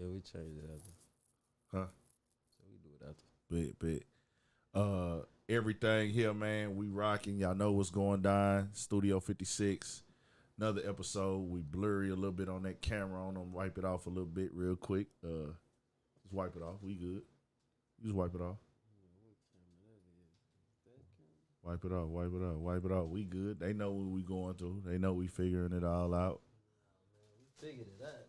Yeah, we changed it after. Huh? So we do it after. Bet. Everything here, man. We rocking. Y'all know what's going down. Studio 56. Another episode. We blurry a little bit on that camera. On them. Wipe it off a little bit real quick. Just wipe it off. We good. Just wipe it off. Wipe it off. Wipe it off. Wipe it off. We good. They know what we going through. They know we figuring it all out. We figured it out.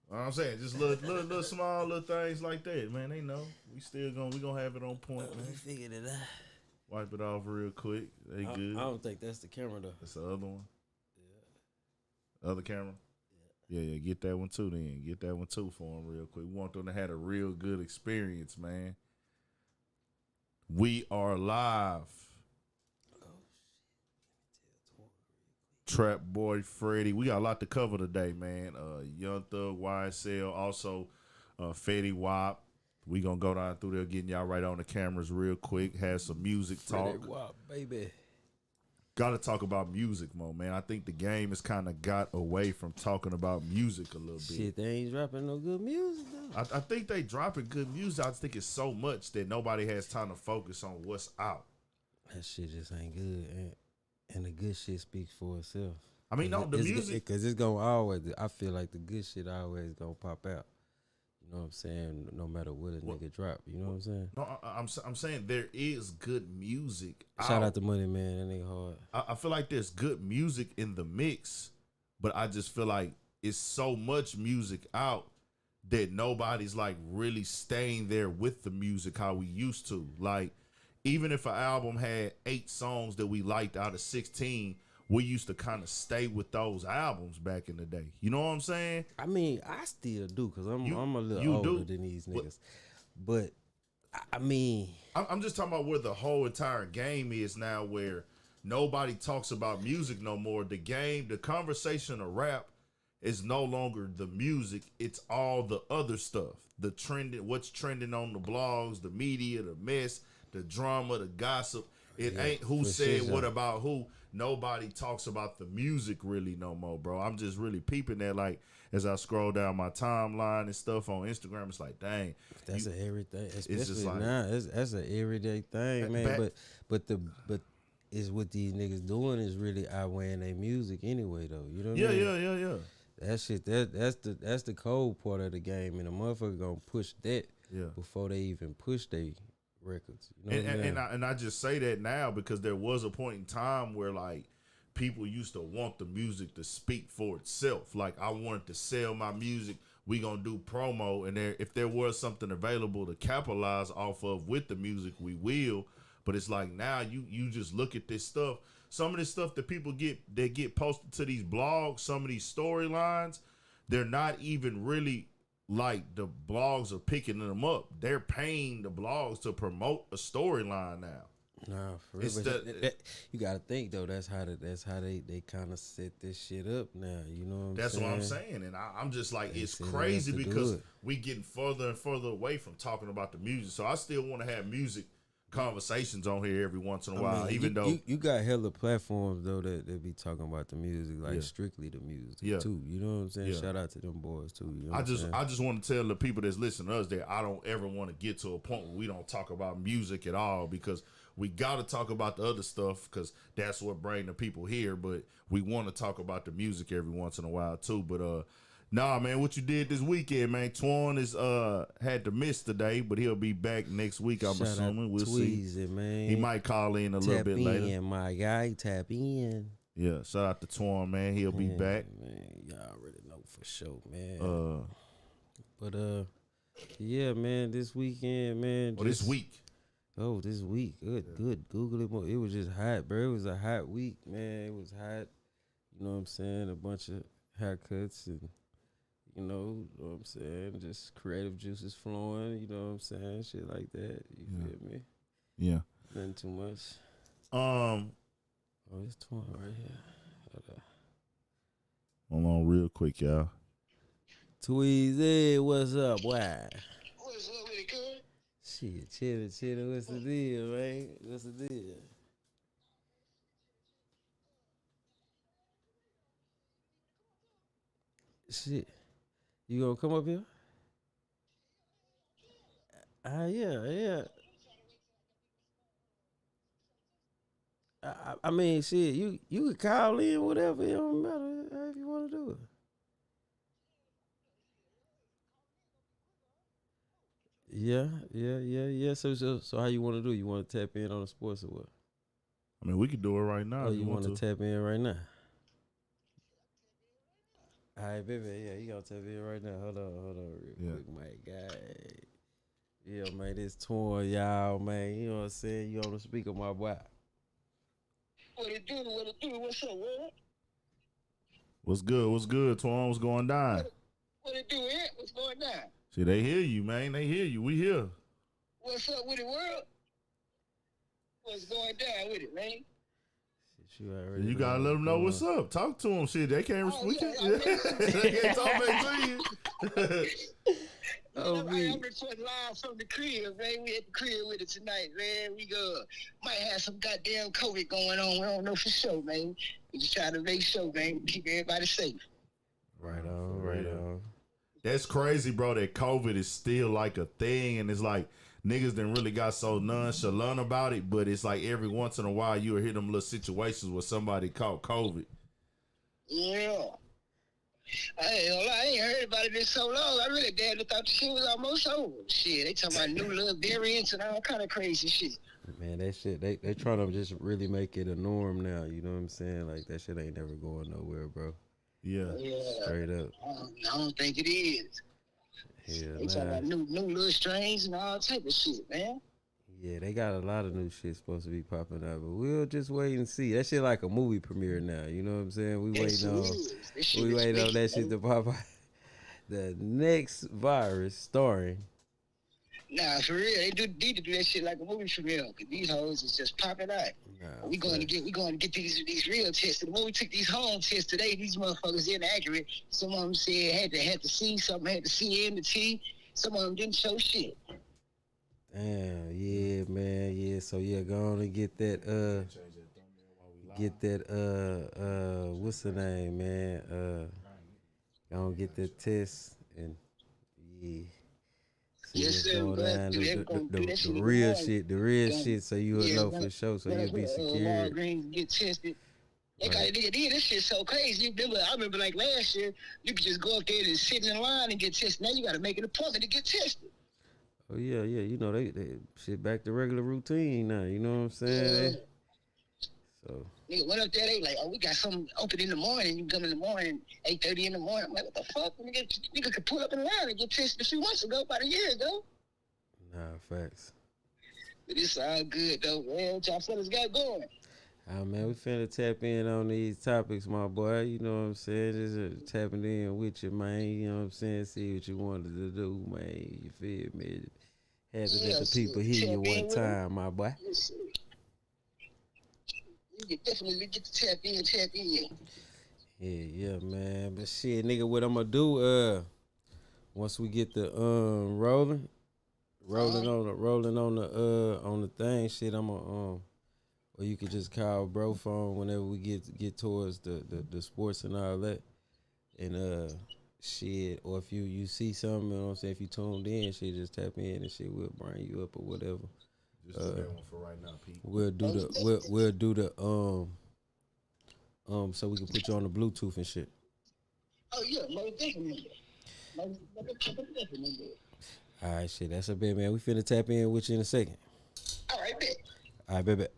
What I'm saying, just little small little things like that, man. They know we gonna have it on point, man. We figured it out. Wipe it off real quick. They good. I don't think that's the camera though. That's the other one. Yeah. Other camera. Yeah. Get that one too. Then get that one too for them real quick. We want them to have a real good experience, man. We are live. Trapboy Freddy. We got a lot to cover today, man. Young Thug, YSL, also Fetty Wap. We gonna go down through there, getting y'all right on the cameras real quick. Have some music talk. Fetty Wap, baby. Gotta talk about music more, man. I think the game has kind of got away from talking about music a little bit. Shit, they ain't dropping no good music though. I think they dropping good music. I just think it's so much that nobody has time to focus on what's out. That shit just ain't good, and the good shit speaks for itself. I mean, no, the music, because it's gonna always. I feel like the good shit always gonna pop out. You know what I'm saying? No matter what a nigga drop. You know what I'm saying? No, I'm saying there is good music. Shout out to Money Man. That nigga hard. I feel like there's good music in the mix, but I just feel like it's so much music out that nobody's like really staying there with the music how we used to. Like, even if an album had 8 songs that we liked out of 16, we used to kind of stay with those albums back in the day. You know what I'm saying? I mean, I still do because I'm a little older than these niggas. But I mean, I'm just talking about where the whole entire game is now, where nobody talks about music no more. The game, the conversation of rap is no longer the music. It's all the other stuff. The trending, what's trending on the blogs, the media, the mess, the drama, the gossip. It ain't who said what about who. Nobody talks about the music really no more, bro. I'm just really peeping that, like, as I scroll down my timeline and stuff on Instagram, it's like, dang. That's an everything. Especially it's just like, now, that's an everyday thing, man. But is what these niggas doing is really outweighing their music anyway, though. You know what I mean? Yeah. That shit, that's the cold part of the game, and a motherfucker gonna push that before they even push their records. You know what I mean? And I just say that now because there was a point in time where, like, people used to want the music to speak for itself. Like, I wanted to sell my music. We gonna do promo, and if there was something available to capitalize off of with the music, we will. But it's like now you just look at this stuff. Some of this stuff that people get posted to these blogs, some of these storylines, they're not even really like the blogs are picking them up. They're paying the blogs to promote a storyline now. Nah, for real. You gotta think though. That's how they kind of set this shit up now. You know what I'm saying? That's what I'm saying, and I'm just like, it's crazy because we getting further and further away from talking about the music. So I still want to have music conversations on here every once in a while, even though you got hella platforms though that be talking about the music, like strictly the music too. You know what I'm saying? Shout out to them boys too. You know I just want to tell the people that's listening to us that I don't ever want to get to a point where we don't talk about music at all, because we got to talk about the other stuff because that's what bring the people here. But we want to talk about the music every once in a while too. But nah, man, what you did this weekend, man? Twan is had to miss today, but he'll be back next week. I'm assuming. We'll see. Man. He might call in a little bit later. Tap in, my guy. Tap in. Yeah, shout out to Twan, man. He'll be back. Man, y'all already know for sure, man. But yeah, man. This weekend, man. This week. Oh, this week. Good. Google it more. It was just hot, bro. It was a hot week, man. It was hot. You know what I'm saying? A bunch of haircuts and. You know what I'm saying? Just creative juices flowing, you know what I'm saying? Shit like that. You feel me? Yeah. Nothing too much. Oh, it's torn right here. Hold on real quick, y'all. Tweezy, what's up? Why? What's up with it, good? Shit, chillin'. What's the deal, man? What's the deal? Shit. You gonna come up here? Yeah. I mean, shit, you could call in, whatever. It don't matter how you want to do it. Yeah. So how you want to do? You want to tap in on the sports or what? I mean, we could do it right now Oh, if you you want want to to. tap in right now? All right, baby. Yeah, you gonna tap in right now? Hold on, real Yeah. quick, my guy. Yeah, man, this torn, y'all, man. You know what I'm saying? You on the speaker, my boy. What it do? What it do? What's up, what? What's good? What's good, Twan? What's going down? What it do, Ant? What's going down? See, they hear you, man. They hear you. We here. What's up with the world? What's going down with it, man? Shit, you already You gotta let them know what's up. Talk to them. Shit, they can't. Oh, We yeah, can't. They can't talk back to you. Oh, I'm me. reporting live from the crib, man. We at the crib with it tonight, man. We might have some goddamn COVID going on. We don't know for sure, man. We just trying to make sure, man. Keep everybody safe. Right on. That's crazy, bro. That COVID is still like a thing, and it's like niggas done really got so nonchalant about it. But it's like every once in a while you'll hear them little situations where somebody caught COVID. Yeah. I ain't heard about it in so long. I really damn thought the shit was almost over. Shit, they talking about new little variants and all kind of crazy shit. Man, that shit, they trying to just really make it a norm now. You know what I'm saying? Like, that shit ain't never going nowhere, bro. Yeah. Straight up. I don't think it is. Hell They talking nah. about new little strains and all type of shit, man. Yeah, they got a lot of new shit supposed to be popping up, but we'll just wait and see. That shit like a movie premiere now. You know what I'm saying? We waiting on that shit to pop out. The next virus starring. Nah, for real, they need to do that shit like a movie premiere. Cause these hoes is just popping out. Nah, we going to get these real tests. The moment we took these home tests today, these motherfuckers inaccurate. Some of them said had to see, some had to see in the T. Some of them didn't show shit. Damn, yeah, man, yeah. So yeah, go on and get that what's the name, man? Go on and get that test and yeah. See Yes, what's sir. going down. The real shit, so you will know for sure, so you'll be secure. Walgreens get tested. Right. This shit's so crazy. I remember like last year, you could just go up there and sit in line and get tested. Now you got to make an appointment to get tested. Oh yeah. You know they shit back to regular routine now. You know what I'm saying? So nigga went up there. They like, oh, we got something open in the morning. You come in the morning, 8:30 in the morning. I'm like, what the fuck? Nigga could pull up in the line and get tested a few months ago, about a year ago. nah, facts. But it's all good though, man. What y'all fellas got going? Man, we finna tap in on these topics, my boy. You know what I'm saying? Just tapping in with you, man. You know what I'm saying? See what you wanted to do, man. You feel me? Had to let the people hear you one time, my boy. You can definitely get to tap in. Yeah, man. But shit, nigga, what I'm gonna do? Once we get the rolling on the thing, shit, I'm gonna or you could just call bro phone whenever we get towards the sports and all that. And shit, or if you see something, you know what I'm saying, if you tuned in, shit, just tap in and shit, we'll bring you up or whatever. Just do that one for right now, Pete. We'll do the so we can put you on the Bluetooth and shit. Oh yeah, most definitely. All right, shit, that's a bit, man. We finna tap in with you in a second. All right, bet. All right, bet.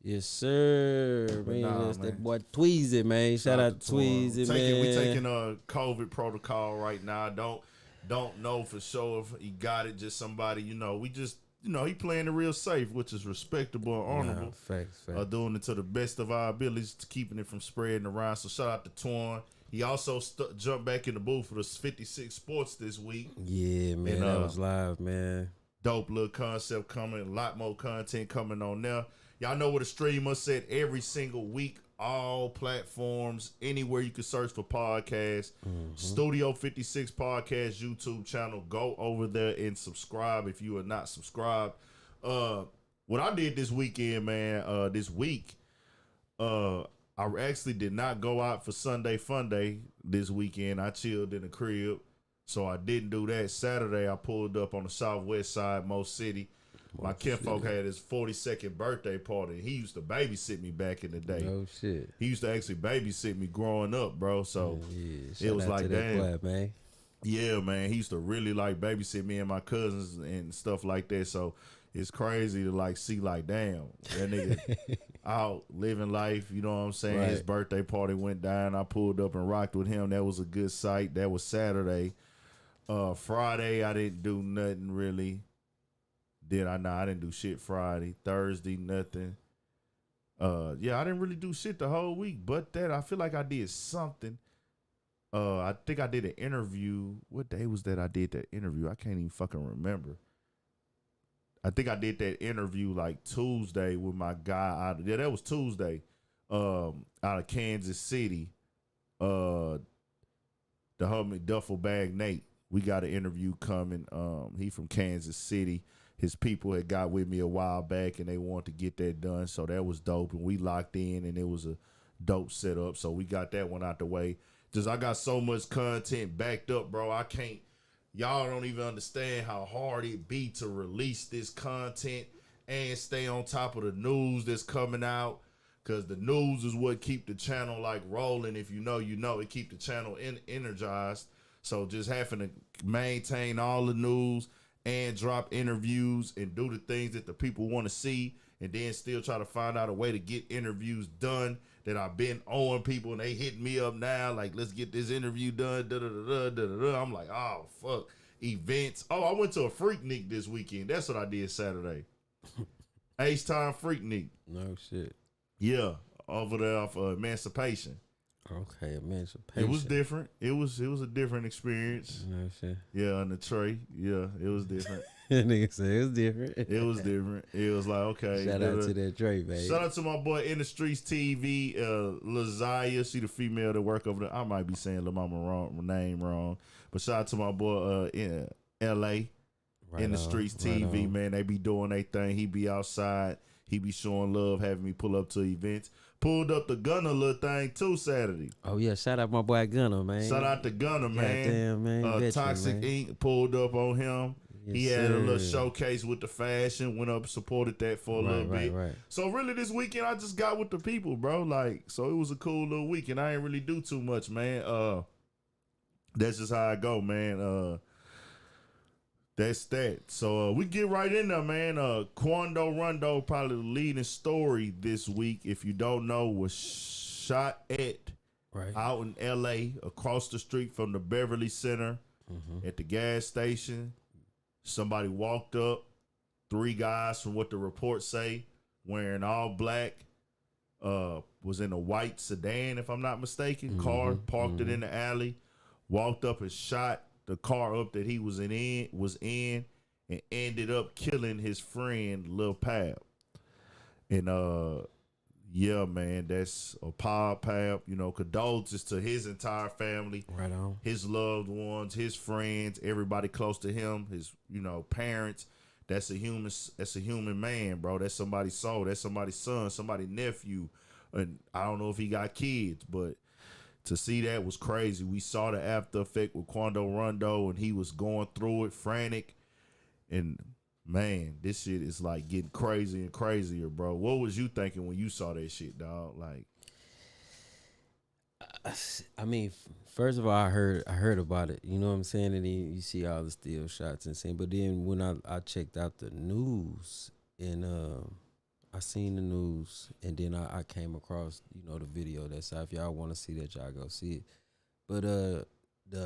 Yes, sir. Man, that's that boy Tweezy, man. Shout out to Tweezy, man. We taking a COVID protocol right now. Don't know for sure if he got it. Just somebody, we just, he playing it real safe, which is respectable and honorable. Nah, facts. Doing it to the best of our abilities, keeping it from spreading around. So shout out to Twan. He also jumped back in the booth for the 56 Sports this week. Yeah, man, and, that was live, man. Dope little concept coming. A lot more content coming on there. Y'all know what a streamer said every single week. All platforms, anywhere you can search for podcasts. Mm-hmm. Studio 56 Podcast YouTube channel. Go over there and subscribe if you are not subscribed. What I did this weekend, man, I actually did not go out for Sunday Fun Day this weekend. I chilled in the crib. So I didn't do that. Saturday, I pulled up on the southwest side, Mo City. My kinfolk had his 42nd birthday party. He used to babysit me back in the day. Oh shit. He used to actually babysit me growing up, bro. So it was like, damn. Man. Yeah, man. He used to really like babysit me and my cousins and stuff like that. So it's crazy to like see like, damn, that nigga out living life. You know what I'm saying? Right. His birthday party went down. I pulled up and rocked with him. That was a good sight. That was Saturday. Friday, I didn't do nothing really. Did I? Nah, I didn't do shit Friday. Thursday, nothing. Yeah, I didn't really do shit the whole week, but that I feel like I did something. I think I did an interview. What day was that I did that interview? I can't even fucking remember. I think I did that interview like Tuesday with my guy out. Yeah, that was Tuesday. Out of Kansas City. The homie Duffel Bag Nate. We got an interview coming. He from Kansas City. His people had got with me a while back and they wanted to get that done. So that was dope. And we locked in and it was a dope setup. So we got that one out the way. Just I got so much content backed up, bro. I can't. Y'all don't even understand how hard it be to release this content and stay on top of the news that's coming out. Cause the news is what keep the channel like rolling. If you know, it keep the channel energized. So just having to maintain all the news and drop interviews and do the things that the people want to see, and then still try to find out a way to get interviews done that I've been owing people, and they hitting me up now like, let's get this interview done. I'm like, oh fuck, events. Oh, I went to a Freaknik this weekend. That's what I did Saturday. H-Time Freaknik. No shit. Yeah, over there off Emancipation. Okay, Emancipation. It was different. It was a different experience. No shit. Yeah, on the tray. Yeah, it was different. Nigga said it was different. It was different. It was like, okay. Shout out to that Dre, baby. Shout out to my boy In the Streets TV, Lazaya. She the female that work over there. I might be saying La Mama name wrong. But shout out to my boy in LA, right In the Streets TV, man. They be doing their thing. He be outside. He be showing love, having me pull up to events. Pulled up the Gunner little thing too Saturday. Oh yeah, shout out my boy Gunner, man. Shout out to Gunner, man. Goddamn, man. Toxic man. Ink pulled up on him. Yes, he had a little showcase with the fashion. Went up, supported that for a little bit. Right. So really, this weekend I just got with the people, bro. Like, so it was a cool little weekend. I ain't really do too much, man. That's just how I go, man. That's that. So we get right in there, man. Quando Rondo, probably the leading story this week, if you don't know, was shot at out in L.A. across the street from the Beverly Center at the gas station. Somebody walked up, 3 guys from what the reports say, wearing all black, was in a white sedan, if I'm not mistaken, car, parked it in the alley, walked up and shot the car up that he was in and ended up killing his friend Lil Pab. And yeah, man, that's a Pab, you know, condolences to his entire family. Right on. His loved ones, his friends, everybody close to him, his, you know, parents. That's a human man, bro. That's somebody's soul. That's somebody's son, somebody's nephew. And I don't know if he got kids, but to see that was crazy. We saw the after effect with Quando Rondo, and he was going through it, frantic. And man, this shit is like getting crazy and crazier, bro. What was you thinking when you saw that shit, dog? Like, I mean, first of all, I heard about it. You know what I'm saying? And then you see all the still shots and saying. But then when I checked out the news and I seen the news, and then I came across, you know, the video. That's how, if y'all want to see that, y'all go see it. But the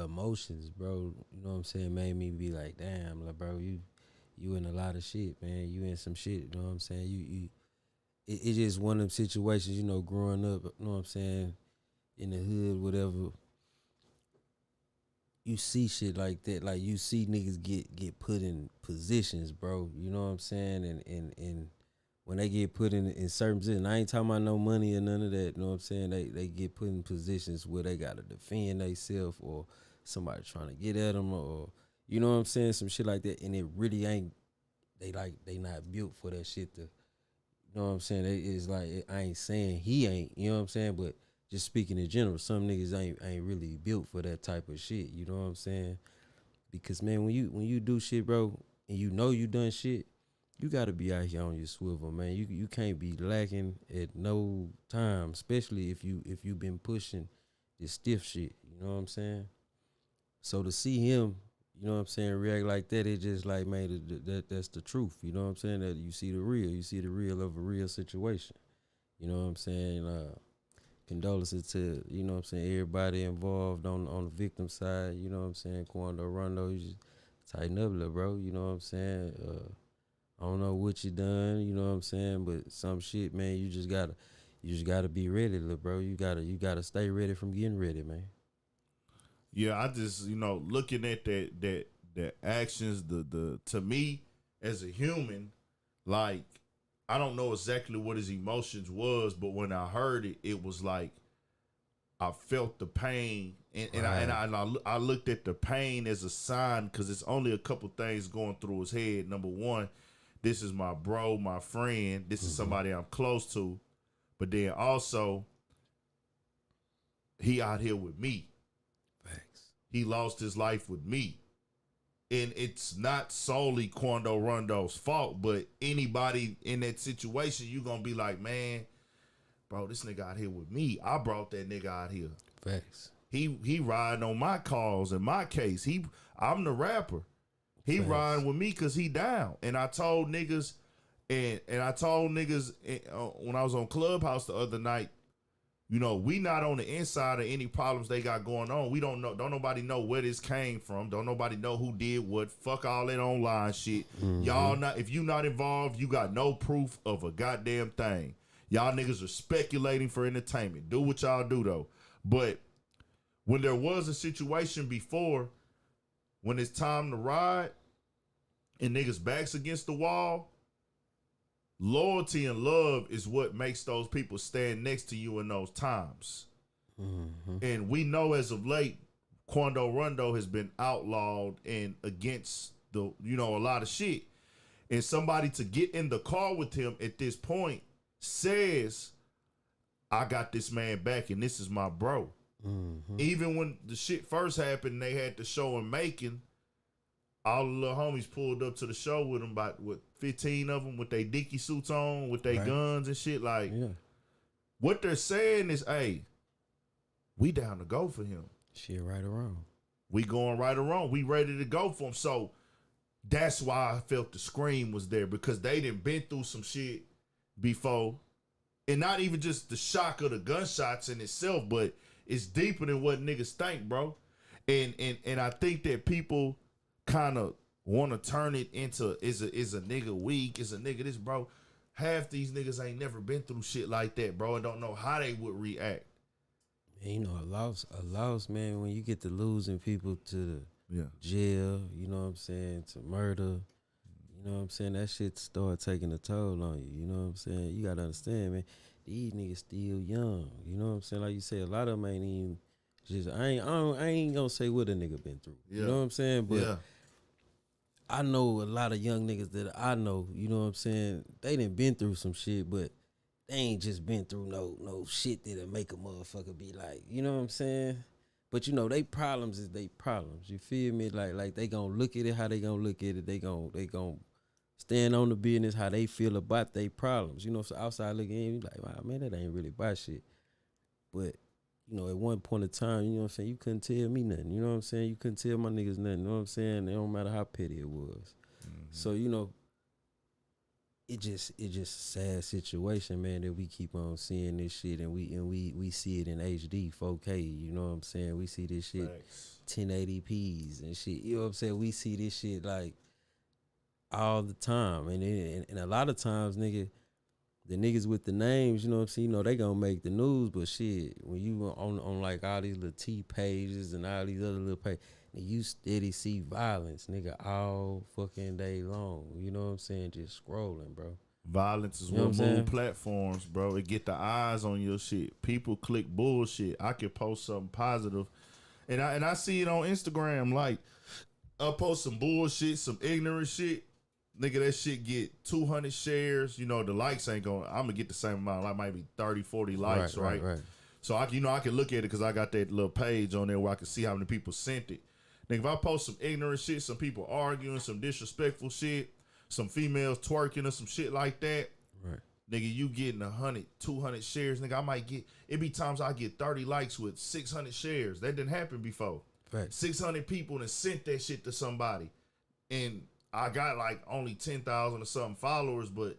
emotions, bro, you know what I'm saying, made me be like, damn, like, bro, you in a lot of shit, man. You in some shit, you know what I'm saying? It's just one of them situations, you know, growing up, you know what I'm saying, in the hood, whatever. You see shit like that, like you see niggas get put in positions, bro. You know what I'm saying? And when they get put in certain positions, I ain't talking about no money or none of that. You know what I'm saying? They get put in positions where they gotta defend themselves, or somebody trying to get at them, or you know what I'm saying, some shit like that. And it really ain't. They not built for that shit. You know what I'm saying? It's like, I ain't saying he ain't. You know what I'm saying? But just speaking in general, some niggas ain't really built for that type of shit. You know what I'm saying? Because man, when you do shit, bro, and you know you done shit, you gotta be out here on your swivel, man. You can't be lacking at no time, especially if you been pushing this stiff shit. You know what I'm saying? So to see him, you know what I'm saying, react like that, it just like, man, that's the truth. You know what I'm saying? That you see the real of a real situation. You know what I'm saying? Condolences to, you know what I'm saying, everybody involved on the victim side. You know what I'm saying? Quando Rondo, you just tighten up a little, bro. You know what I'm saying? I don't know what you done, you know what I'm saying, but some shit, man, you just gotta be ready, little bro. You gotta stay ready from getting ready, man. Yeah, I just, looking at that actions, the to me as a human, like, I don't know exactly what his emotions was, but when I heard it, it was like I felt the pain, and I looked at the pain as a sign, because it's only a couple things going through his head. Number one, this is my bro, my friend. This is somebody I'm close to, but then also he out here with me. Facts. He lost his life with me. And it's not solely Quando Rondo's fault, but anybody in that situation, you gonna be like, man, bro, this nigga out here with me. I brought that nigga out here. Facts. He riding on my cause in my case. I'm the rapper. He Facts. riding with me because he down. And I told niggas, and I told niggas when I was on Clubhouse the other night, we not on the inside of any problems they got going on. We don't know. Don't nobody know where this came from. Don't nobody know who did what. Fuck all that online shit. Y'all not. If you not involved, you got no proof of a goddamn thing. Y'all niggas are speculating for entertainment. Do what y'all do though. But when there was a situation before, when it's time to ride, and niggas backs against the wall, loyalty and love is what makes those people stand next to you in those times. And we know as of late, Quando Rondo has been outlawed and against a lot of shit. And somebody to get in the car with him at this point says, I got this man back and this is my bro. Even when the shit first happened, they had the show in Macon. All the little homies pulled up to the show with them, about 15 of them with their dicky suits on, with their guns and shit. Like, what they're saying is, hey, we down to go for him. Shit, right or wrong. We going right or wrong. We ready to go for him. So that's why I felt the scream was there, because they done been through some shit before. And not even just the shock of the gunshots in itself, but it's deeper than what niggas think, bro. And I think that people kind of want to turn it into is a nigga weak, is a nigga this, bro. Half these niggas ain't never been through shit like that, bro, and don't know how they would react. And a loss, man, when you get to losing people to the jail, you know what I'm saying, to murder, you know what I'm saying, that shit start taking a toll on you, you know what I'm saying? You gotta understand, man, these niggas still young, you know what I'm saying? Like you said, a lot of them ain't even just, I ain't gonna say what a nigga been through, you know what I'm saying? But I know a lot of young niggas that I know, you know what I'm saying, they done been through some shit, but they ain't just been through no shit that'll make a motherfucker be like, you know what I'm saying? But they problems is they problems. You feel me? Like they gonna look at it how they gonna look at it. They gonna stand on the business how they feel about they problems. So outside looking in, you like, wow, man, that ain't really about shit. But at one point in time, you know what I'm saying, you couldn't tell me nothing. You know what I'm saying? You couldn't tell my niggas nothing. You know what I'm saying? It don't matter how petty it was. So, it just a sad situation, man, that we keep on seeing this shit, and we see it in HD 4K, you know what I'm saying? We see this shit 1080p's and shit. You know what I'm saying? We see this shit like all the time. And a lot of times, nigga, the niggas with the names, you know what I'm saying, they gonna make the news, but shit, when you on like all these little T pages and all these other little pages, you steady see violence, nigga, all fucking day long. You know what I'm saying? Just scrolling, bro. Violence is what move platforms, bro. It get the eyes on your shit. People click bullshit. I could post something positive, and I see it on Instagram. Like, I'll post some bullshit, some ignorant shit. Nigga, that shit get 200 shares. The likes ain't going. I'm gonna get the same amount. Like, might be 30, 40 likes, right? So I can look at it because I got that little page on there where I can see how many people sent it. Nigga, if I post some ignorant shit, some people arguing, some disrespectful shit, some females twerking or some shit like that, right. Nigga, you getting 100, 200 shares. Nigga, I might get, it be times I get 30 likes with 600 shares. That didn't happen before. Right. 600 people and sent that shit to somebody. And I got like only 10,000 or something followers, but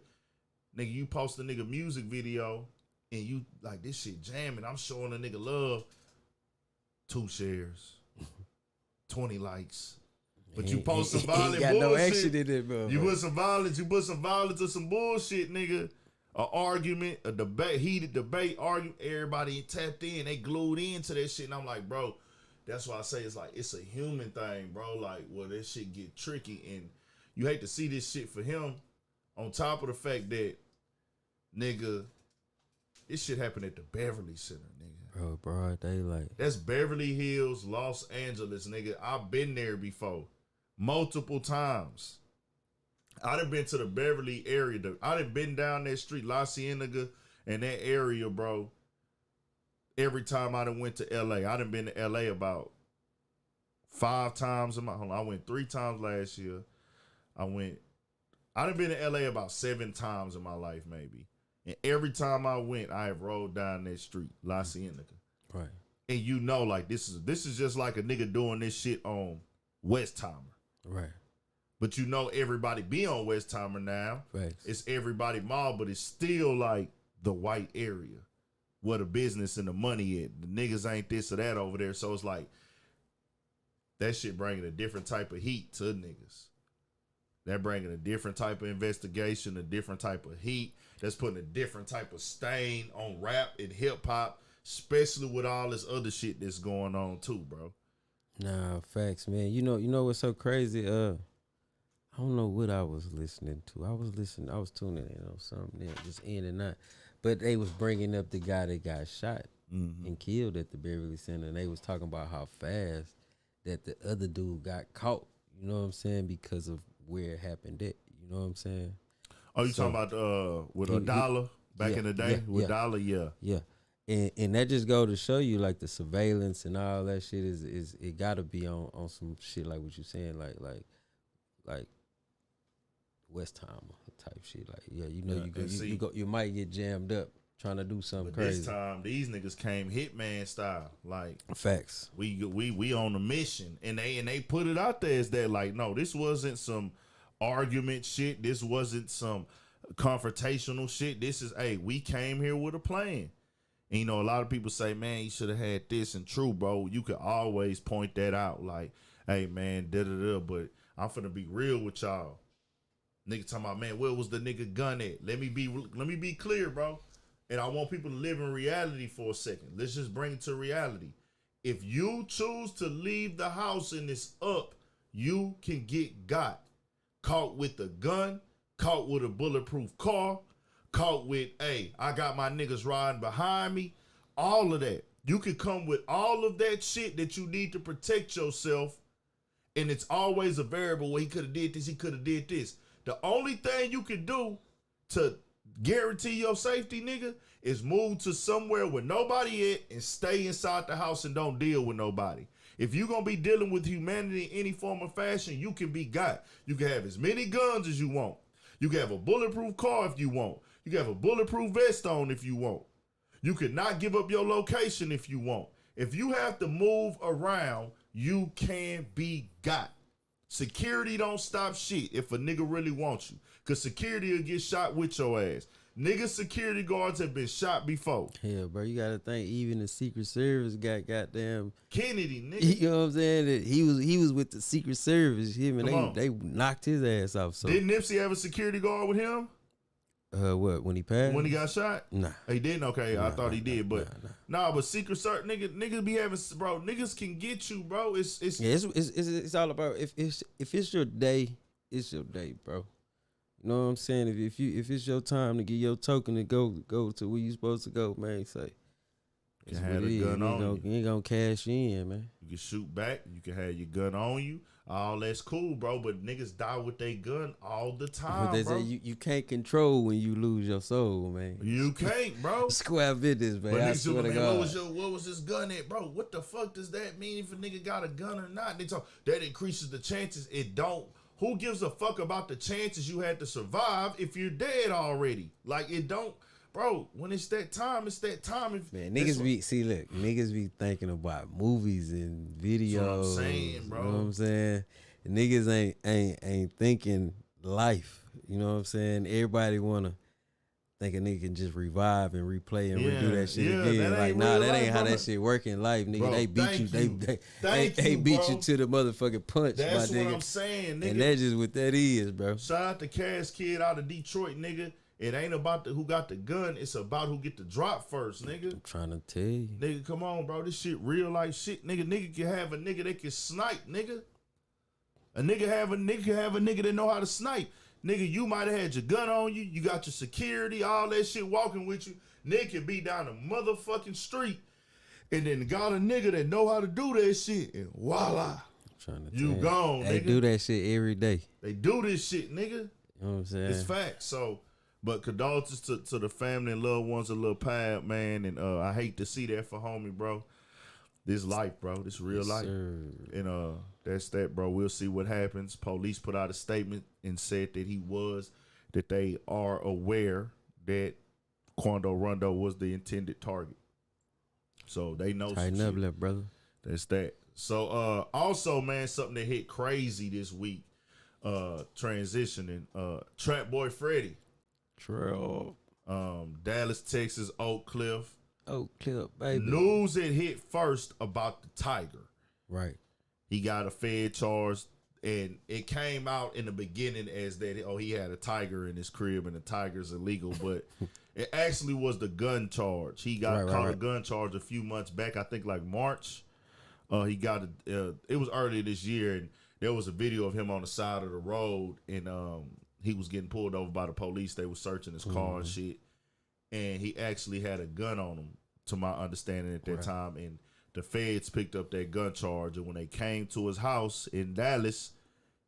nigga, you post a nigga music video and you like this shit jamming. I'm showing a nigga love. 2 shares, 20 likes. But you post some violent got bullshit. No action in it, bro. You put some violence or some bullshit, nigga. An argument, a debate, heated debate, argument. Everybody tapped in, they glued into that shit. And I'm like, bro, that's why I say it's like, it's a human thing, bro. Like, well, that shit get tricky. And you hate to see this shit for him on top of the fact that, nigga, this shit happened at the Beverly Center, nigga. Bro, daylight. That's Beverly Hills, Los Angeles, nigga. I've been there before. Multiple times. I done been to the Beverly area. I done been down that street, La Cienega, and that area, bro. Every time I done went to LA. I done been to LA about 5 times. I went 3 times last year. I done been to LA about 7 times in my life, maybe. And every time I went, I have rolled down that street, La Cienega. Right. And you know, like, this is just like a nigga doing this shit on Westheimer. Right. But you know everybody be on Westheimer now. Right. It's everybody mall, but it's still like the white area where the business and the money at. The niggas ain't this or that over there. So it's like that shit bringing a different type of heat to niggas. That bringing a different type of investigation, a different type of heat. That's putting a different type of stain on rap and hip hop, especially with all this other shit that's going on too, bro. Nah, facts, man. You know what's so crazy? I don't know what I was listening to. I was tuning in on something, just in and out. But they was bringing up the guy that got shot and killed at the Beverly Center, and they was talking about how fast that the other dude got caught. You know what I'm saying? Because of where it happened at. You know what I'm saying? Oh, you talking about with a dollar back in the day? With dollar, yeah. Yeah. And that just go to show you like the surveillance and all that shit is it gotta be on some shit like what you saying, like Westheimer type shit. Like, yeah, you know, you might get jammed up trying to do something crazy. This time these niggas came hitman style. Like, facts. We on a mission. And they put it out there as that, like, no, this wasn't some argument shit. This wasn't some confrontational shit. This is, hey, we came here with a plan. And, you know, a lot of people say, man, you should have had this. And true, bro, you could always point that out. Like, hey, man, da-da-da. But I'm finna be real with y'all. Nigga talking about, man, where was the nigga gun at? Let me be clear, bro. And I want people to live in reality for a second. Let's just bring it to reality. If you choose to leave the house and it's up, you can get got. Caught with a gun, caught with a bulletproof car, caught with, hey, I got my niggas riding behind me. All of that. You can come with all of that shit that you need to protect yourself. And it's always a variable where he could have did this, he could have did this. The only thing you can do to guarantee your safety, nigga, is move to somewhere where nobody at and stay inside the house and don't deal with nobody. If you're going to be dealing with humanity in any form or fashion, you can be got. You can have as many guns as you want. You can have a bulletproof car if you want. You can have a bulletproof vest on if you want. You can not give up your location if you want. If you have to move around, you can be got. Security don't stop shit if a nigga really wants you. Because security will get shot with your ass. Nigga security guards have been shot before. Yeah, bro, you gotta think even the Secret Service got goddamn Kennedy, nigga. You know what I'm saying? That he was with the Secret Service. Him and they knocked his ass off. So didn't Nipsey have a security guard with him? What, when he passed? When he got shot? Nah. He didn't? Okay, I thought he did, but but Secret Service, niggas be having, bro, niggas can get you, bro. It's all about if it's your day, it's your day, bro. You know what I'm saying? If it's your time to get your token and go to where you supposed to go, man, say you can have a gun on you. You ain't gonna cash in, man. You can shoot back. You can have your gun on you. all that's cool, bro. But niggas die with their gun all the time, But they bro. say you can't control when you lose your soul, man. You can't, bro. Square business, man. But I niggas, swear to man, God. what was this gun at, bro? What the fuck does that mean if a nigga got a gun or not? They talk that increases the chances. It don't. Who gives a fuck about the chances you had to survive if you're dead already? Like, it don't. Bro, when it's that time, it's that time. Man, niggas be thinking about movies and videos. That's what I'm saying, bro. You know what I'm saying? Niggas ain't thinking life. You know what I'm saying? Everybody wanna think a nigga can just revive and replay and redo that shit again. That like, nah, that life, ain't how bro. that shit work in life, nigga. Bro, they beat you. They beat you to the motherfucking punch, That's my what nigga. I'm saying, nigga. And that's just what that is, bro. Shout out to Cass Kid out of Detroit, nigga. It ain't about who got the gun. It's about who get the drop first, nigga. I'm trying to tell you. Nigga, come on, bro. This shit real life shit, nigga. Nigga can have a nigga that can snipe, nigga. A nigga have a nigga that know how to snipe. Nigga, you might have had your gun on you. You got your security, all that shit walking with you. Nigga can be down the motherfucking street. And then got a nigga that know how to do that shit. And voila. You gone, nigga. They do that shit every day. They do this shit, nigga. You know what I'm saying? It's facts. So, but condolences to the family and loved ones of Lil Pab, man. And I hate to see that for homie, bro. This life, bro. This real life. Sir. And that's that, bro. We'll see what happens. Police put out a statement and said that they are aware that Quando Rondo was the intended target. So they know. Tighten up, left brother. That's that. So also, man, something that hit crazy this week. Transitioning. Trapboy Freddy. True. Dallas, Texas, Oak Cliff. Oak Cliff, baby. News that hit first about the Tiger. Right. He got a Fed charge, and it came out in the beginning as that, he had a tiger in his crib and the tiger's illegal, but it actually was the gun charge. He got caught a gun charge a few months back, I think like March. He got it was earlier this year, and there was a video of him on the side of the road, and he was getting pulled over by the police. They were searching his car and shit, and he actually had a gun on him, to my understanding at that time, and the feds picked up that gun charge, and when they came to his house in Dallas,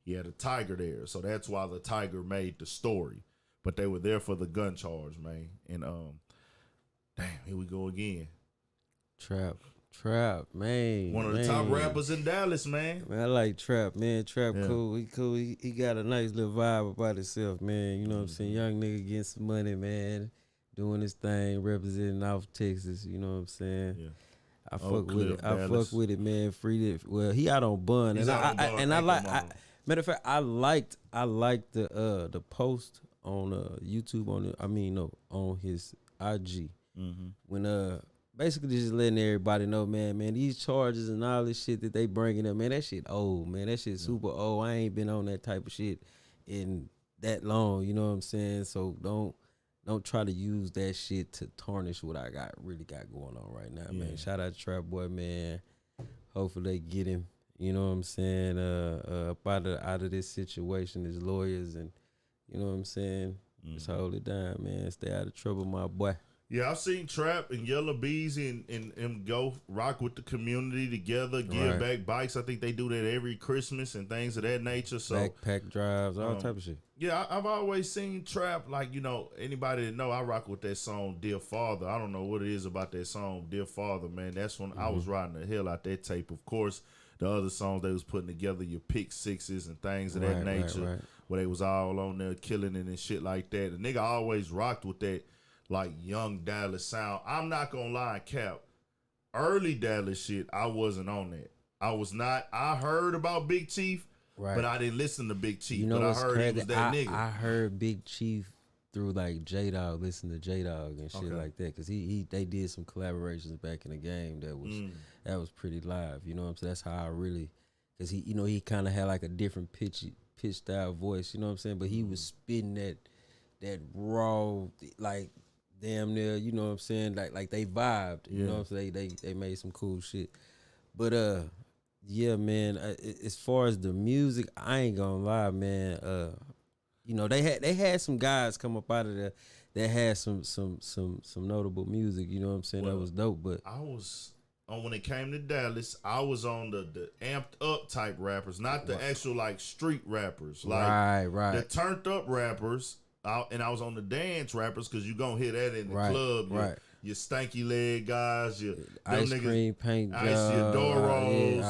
he had a tiger there. So that's why the tiger made the story. But they were there for the gun charge, man. And damn, here we go again. Trap, man. One of the top rappers in Dallas, man. Man, I like Trap, man. Trap cool. He cool. He got a nice little vibe about himself, man. You know what I'm saying? Young nigga getting some money, man. Doing his thing, representing South Texas. You know what I'm saying? Yeah. I fuck with it. I fuck with it, man. Free it. Well, he out on bun, and I like. Matter of fact, I liked the post on YouTube on his IG when basically just letting everybody know, man, these charges and all this shit that they bringing up, man, that shit old, man. That shit super old. I ain't been on that type of shit in that long. You know what I'm saying? So don't try to use that shit to tarnish what I really got going on right now, man. Shout out to Trapboy, man. Hopefully they get him, you know what I'm saying, up out of this situation, his lawyers, and you know what I'm saying. Just hold it down, man. Stay out of trouble, my boy. Yeah, I've seen Trap and Yellow Bees and go rock with the community together, give back bikes. I think they do that every Christmas and things of that nature. So backpack drives, all type of shit. Yeah, I've always seen Trap, like, you know, anybody that know, I rock with that song, Dear Father. I don't know what it is about that song, Dear Father, man. That's when I was riding the hell out that tape. Of course, the other songs they was putting together, your Pick Sixes and things of that nature, where they was all on there killing it and shit like that. The nigga always rocked with that, like, young Dallas sound. I'm not gonna lie, Cap. Early Dallas shit, I wasn't on that. I was not. I heard about Big Chief, but I didn't listen to Big Chief. You know, but I heard he was that nigga. I heard Big Chief through like J-Dog, listen to J-Dog and shit like that, because they did some collaborations back in the game that was pretty live. You know what I'm saying? That's how I really, because he kind of had like a different pitch style voice. You know what I'm saying? But he was spitting that raw, like, damn near, you know what I'm saying, like they vibed, you know what I'm saying, they made some cool shit. But yeah, man, as far as the music, I ain't gonna lie, man. You know, they had some guys come up out of there that had some notable music, you know what I'm saying, that was dope. But I was when it came to Dallas, I was on the amped up type rappers, not the actual like street rappers, like the turned up rappers. And I was on the dance rappers because you gonna hear that in the club. Your stanky leg guys, your ice cream paint job, your Doros,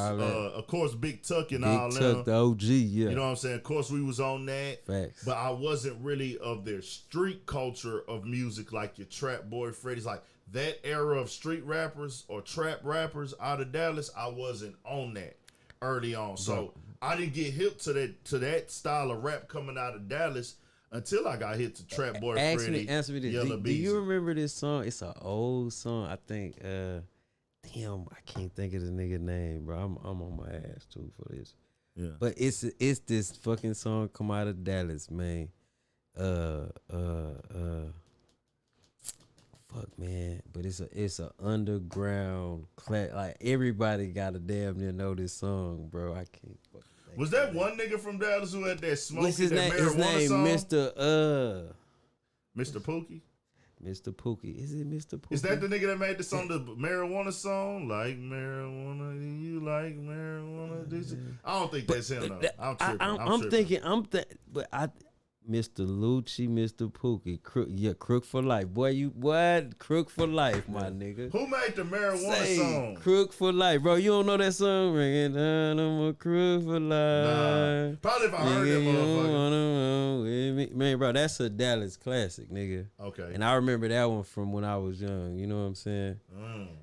of course Big Tuck and all Big them. Tuck, the OG, yeah. You know what I'm saying? Of course we was on that. Facts. But I wasn't really of their street culture of music like your Trapboy Freddy's. Like that era of street rappers or trap rappers out of Dallas, I wasn't on that early on. So I didn't get hip to that style of rap coming out of Dallas until I got hit to Trapboy Freddy. Answer me this. Do you remember this song? It's an old song. I think. Damn, I can't think of the nigga name, bro. I'm on my ass too for this. Yeah. But it's this fucking song come out of Dallas, man. Fuck, man. But it's a underground like everybody gotta damn near know this song, bro. I can't. Was that one nigga from Dallas who had that smoke? What's his name? His name, song? Mr. Pookie? Mr. Pookie. Is it Mr. Pookie? Is that the nigga that made the song, the marijuana song? Like marijuana, you like marijuana? I don't think that's him, though. I'm tripping. I'm thinking, Mr. Lucci, Mr. Pookie, crook for life. Boy, you what? Crook for life, my nigga. Who made the marijuana song? Crook for life, bro. You don't know that song? Ringing down, I'm a crook for life. Nah. Probably if I heard that motherfucker. Man, bro, that's a Dallas classic, nigga. Okay. And I remember that one from when I was young. You know what I'm saying?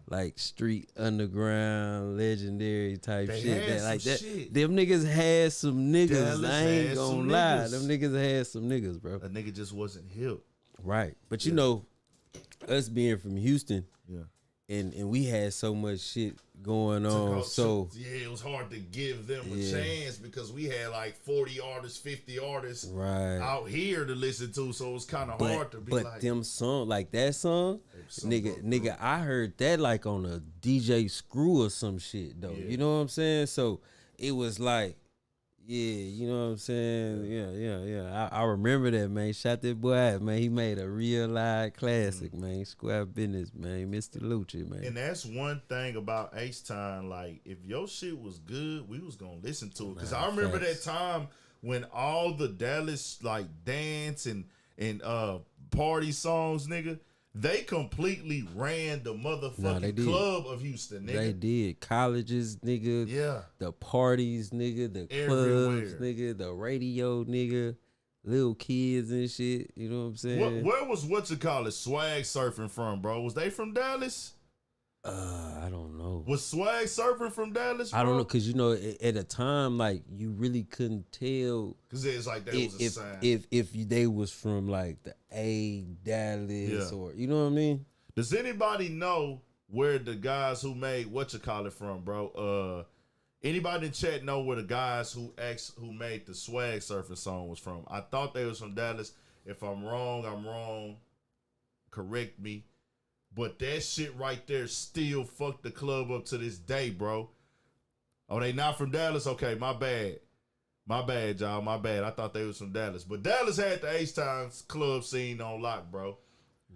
Like street underground, legendary type shit. Shit. Them niggas had some niggas. Dallas I ain't gonna lie. Them niggas had some niggas, bro. A nigga just wasn't hip. Right. But you know, us being from Houston, and we had so much shit going on. So it was hard to give them a chance because we had like 40 artists, 50 artists out here to listen to. So it was kind of hard to be like. But them song, like that song, nigga, I heard that like on a DJ Screw or some shit though. You know what I'm saying? So it was like, you know what I'm saying? Yeah. I remember that, man. Shout that boy out, man. He made a real live classic, man. Square business, man. Mr. Lucci, man. And that's one thing about H-Time. Like, if your shit was good, we was gonna listen to it. Because I remember that time when all the Dallas, like, dance and party songs, nigga, they completely ran the motherfucking club of Houston, nigga. They did. Colleges, nigga. Yeah. The parties, nigga. The clubs, nigga. The radio, nigga. Little kids and shit. You know what I'm saying? Where was Swag Surfing from, bro? Was they from Dallas? I don't know. Was Swag Surfing from Dallas, bro? I don't know, because, you know, at a time, like, you really couldn't tell. Because it's like that was a sign. If they was from, like, the A, Dallas, or, you know what I mean? Does anybody know where the guys who made from, bro? Anybody in chat know where the guys who made the Swag Surfing song was from? I thought they was from Dallas. If I'm wrong. Correct me. But that shit right there still fucked the club up to this day, bro. Oh, they not from Dallas? Okay, my bad. My bad, y'all. My bad. I thought they was from Dallas. But Dallas had the H-Times club scene on lock, bro.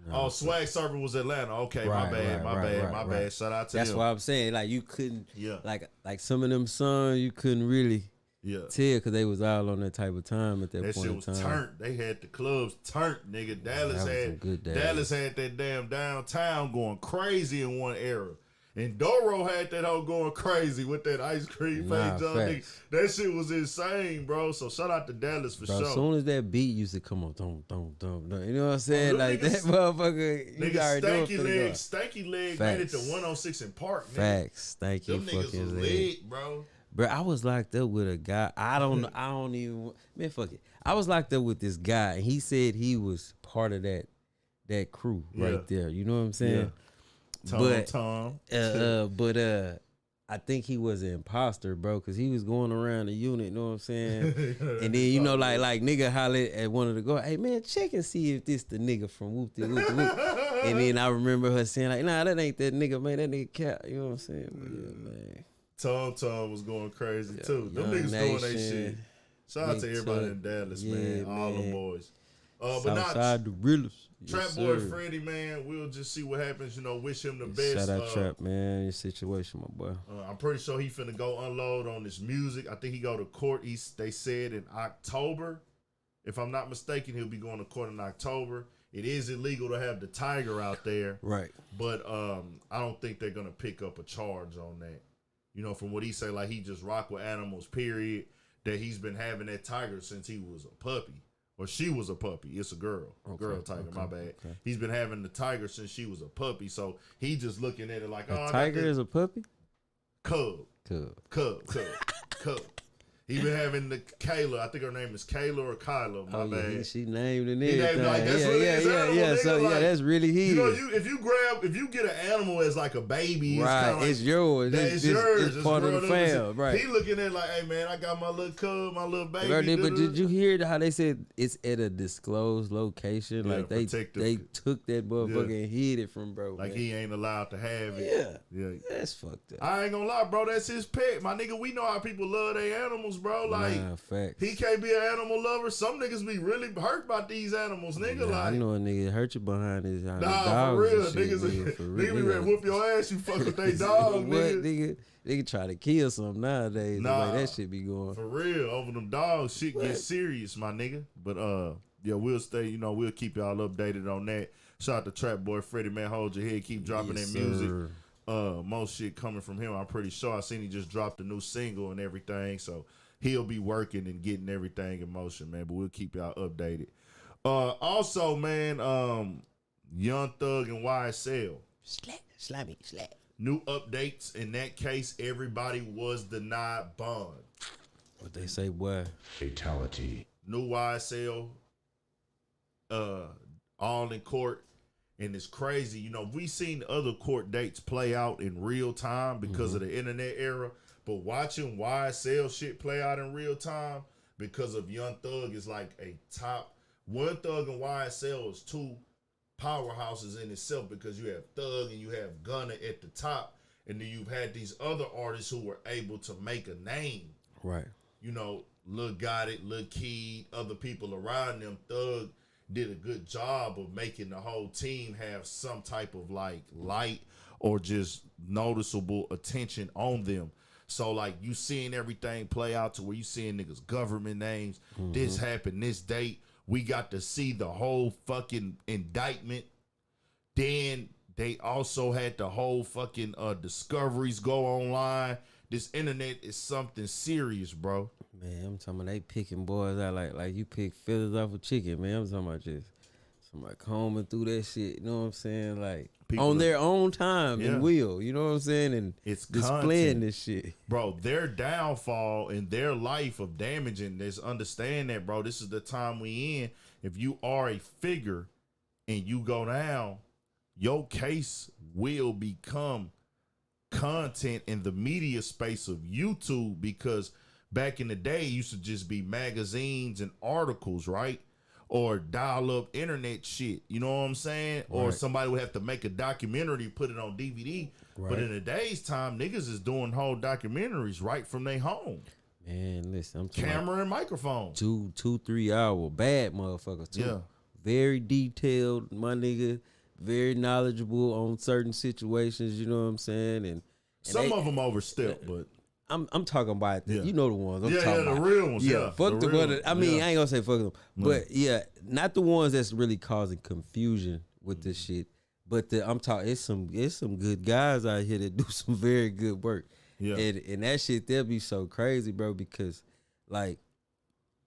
No, Swag Surfer was Atlanta. Okay, my bad. Shout out to them. That's why I'm saying, like, you couldn't, like some of them songs, you couldn't really tell because they was all on that type of time at that point in time. That shit was turned. They had the clubs turned, nigga. Dallas had that damn downtown going crazy in one era. And Doro had that hoe going crazy with that ice cream face on nigga. That shit was insane, bro. So shout out to Dallas for sure. As soon as that beat used to come on, dum. You know what I'm saying? Like niggas, that motherfucker. Nigga, Stanky Leg made it to 106 in Park, nigga. Facts. Thank you, them niggas was lit, bro. Bro, I was locked up with a guy. I don't even. Man, fuck it. I was locked up with this guy, and he said he was part of that crew right there. You know what I'm saying? Tom. But I think he was an imposter, bro, because he was going around the unit. You know what I'm saying? And then you know, like nigga holler at one of the girls, hey man, check and see if this the nigga from Whoop De Whoop De Whoop. And then I remember her saying like, nah, that ain't that nigga, man. That nigga cap. You know what I'm saying? But yeah, man. Tom was going crazy too. Them niggas doing they shit. Shout out to everybody in Dallas, man. All them boys. But Southside the realest. Trapboy Freddy, man, we'll just see what happens. You know, wish him the best. Shout out Trap, man. Your situation, my boy. I'm pretty sure he finna go unload on this music. I think he go to court. They said in October. If I'm not mistaken, he'll be going to court in October. It is illegal to have the tiger out there. Right. But I don't think they're going to pick up a charge on that. You know, from what he say, like he just rock with animals, period, that he's been having that tiger since he was a puppy. Or she was a puppy. It's a girl. Girl tiger, my bad. Okay. He's been having the tiger since she was a puppy. So he just looking at it like, a tiger is a puppy? Cub. He been having the Kayla. I think her name is Kayla or Kyla. My bad. She named and everything. Like, that's really his animal, So like, that's really his. You know, if you get an animal as like a baby, right? It's, it's yours. It's yours. It's part of the fam. Right. He looking at like, hey man, I got my little cub, my little baby. Right, but did you hear how they said it's at a disclosed location? Yeah, like they took that motherfucker and hid it from bro. Like, man, he ain't allowed to have it. Yeah. That's fucked up. I ain't gonna lie, bro. That's his pet, my nigga. We know how people love their animals, bro. Like. Facts. He can't be an animal lover. Some niggas be really hurt by these animals, nigga. Nah, like, I know a nigga hurt you behind his nah, dogs for real. shit, Niggas for real. Nigga be ready to whoop your ass. You fuck with they dog, nigga. Nigga try to kill something nowadays. Nah, the way that shit be going. For real. Over them dogs, shit get serious, my nigga. But yeah, we'll stay. You know, we'll keep y'all updated on that. Shout out to Trapboy Freddy, man. Hold your head. Keep dropping that music. Most shit coming from him. I'm pretty sure. I seen he just dropped a new single and everything. So. He'll be working and getting everything in motion, man. But we'll keep y'all updated. Also, man, Young Thug and YSL. Slap. New updates. In that case, everybody was denied bond. What they say, boy? Fatality. New YSL, all in court. And it's crazy. You know, we seen other court dates play out in real time because of the internet era. But watching YSL shit play out in real time because of Young Thug is like a top. One Thug and YSL is two powerhouses in itself because you have Thug and you have Gunna at the top. And then you've had these other artists who were able to make a name. Right. You know, Lil Gotit, Lil Key, other people around them. Thug did a good job of making the whole team have some type of like light or just noticeable attention on them. So, like, you seeing everything play out to where you seeing niggas' government names. This happened, this date. We got to see the whole fucking indictment. Then they also had the whole fucking discoveries go online. This internet is something serious, bro. Man, I'm talking about they picking boys out like you pick feathers off a chicken, man. I'm talking about just somebody combing through that shit. You know what I'm saying? Like, people on their own time and will. You know what I'm saying? And it's displaying this shit. Bro, their downfall and their life of damaging this, understand that, bro. This is the time we in. If you are a figure and you go down, your case will become content in the media space of YouTube, because back in the day, it used to just be magazines and articles, right? Or dial-up internet shit, you know what I'm saying? Right. Or somebody would have to make a documentary, put it on DVD. Right. But in today's time, niggas is doing whole documentaries right from their home. Man, listen, I'm camera and microphone. 2-3 hour bad motherfuckers too. Yeah. Very detailed, my nigga. Very knowledgeable on certain situations. You know what I'm saying? And some of them overstep, but. I'm talking about you know the ones I'm talking about. The real ones. Yeah, fuck the ones. I mean, I ain't gonna say fuck them, but not the ones that's really causing confusion with this shit. But I'm talking, it's some good guys out here that do some very good work. Yeah, and that shit they'll be so crazy, bro. Because like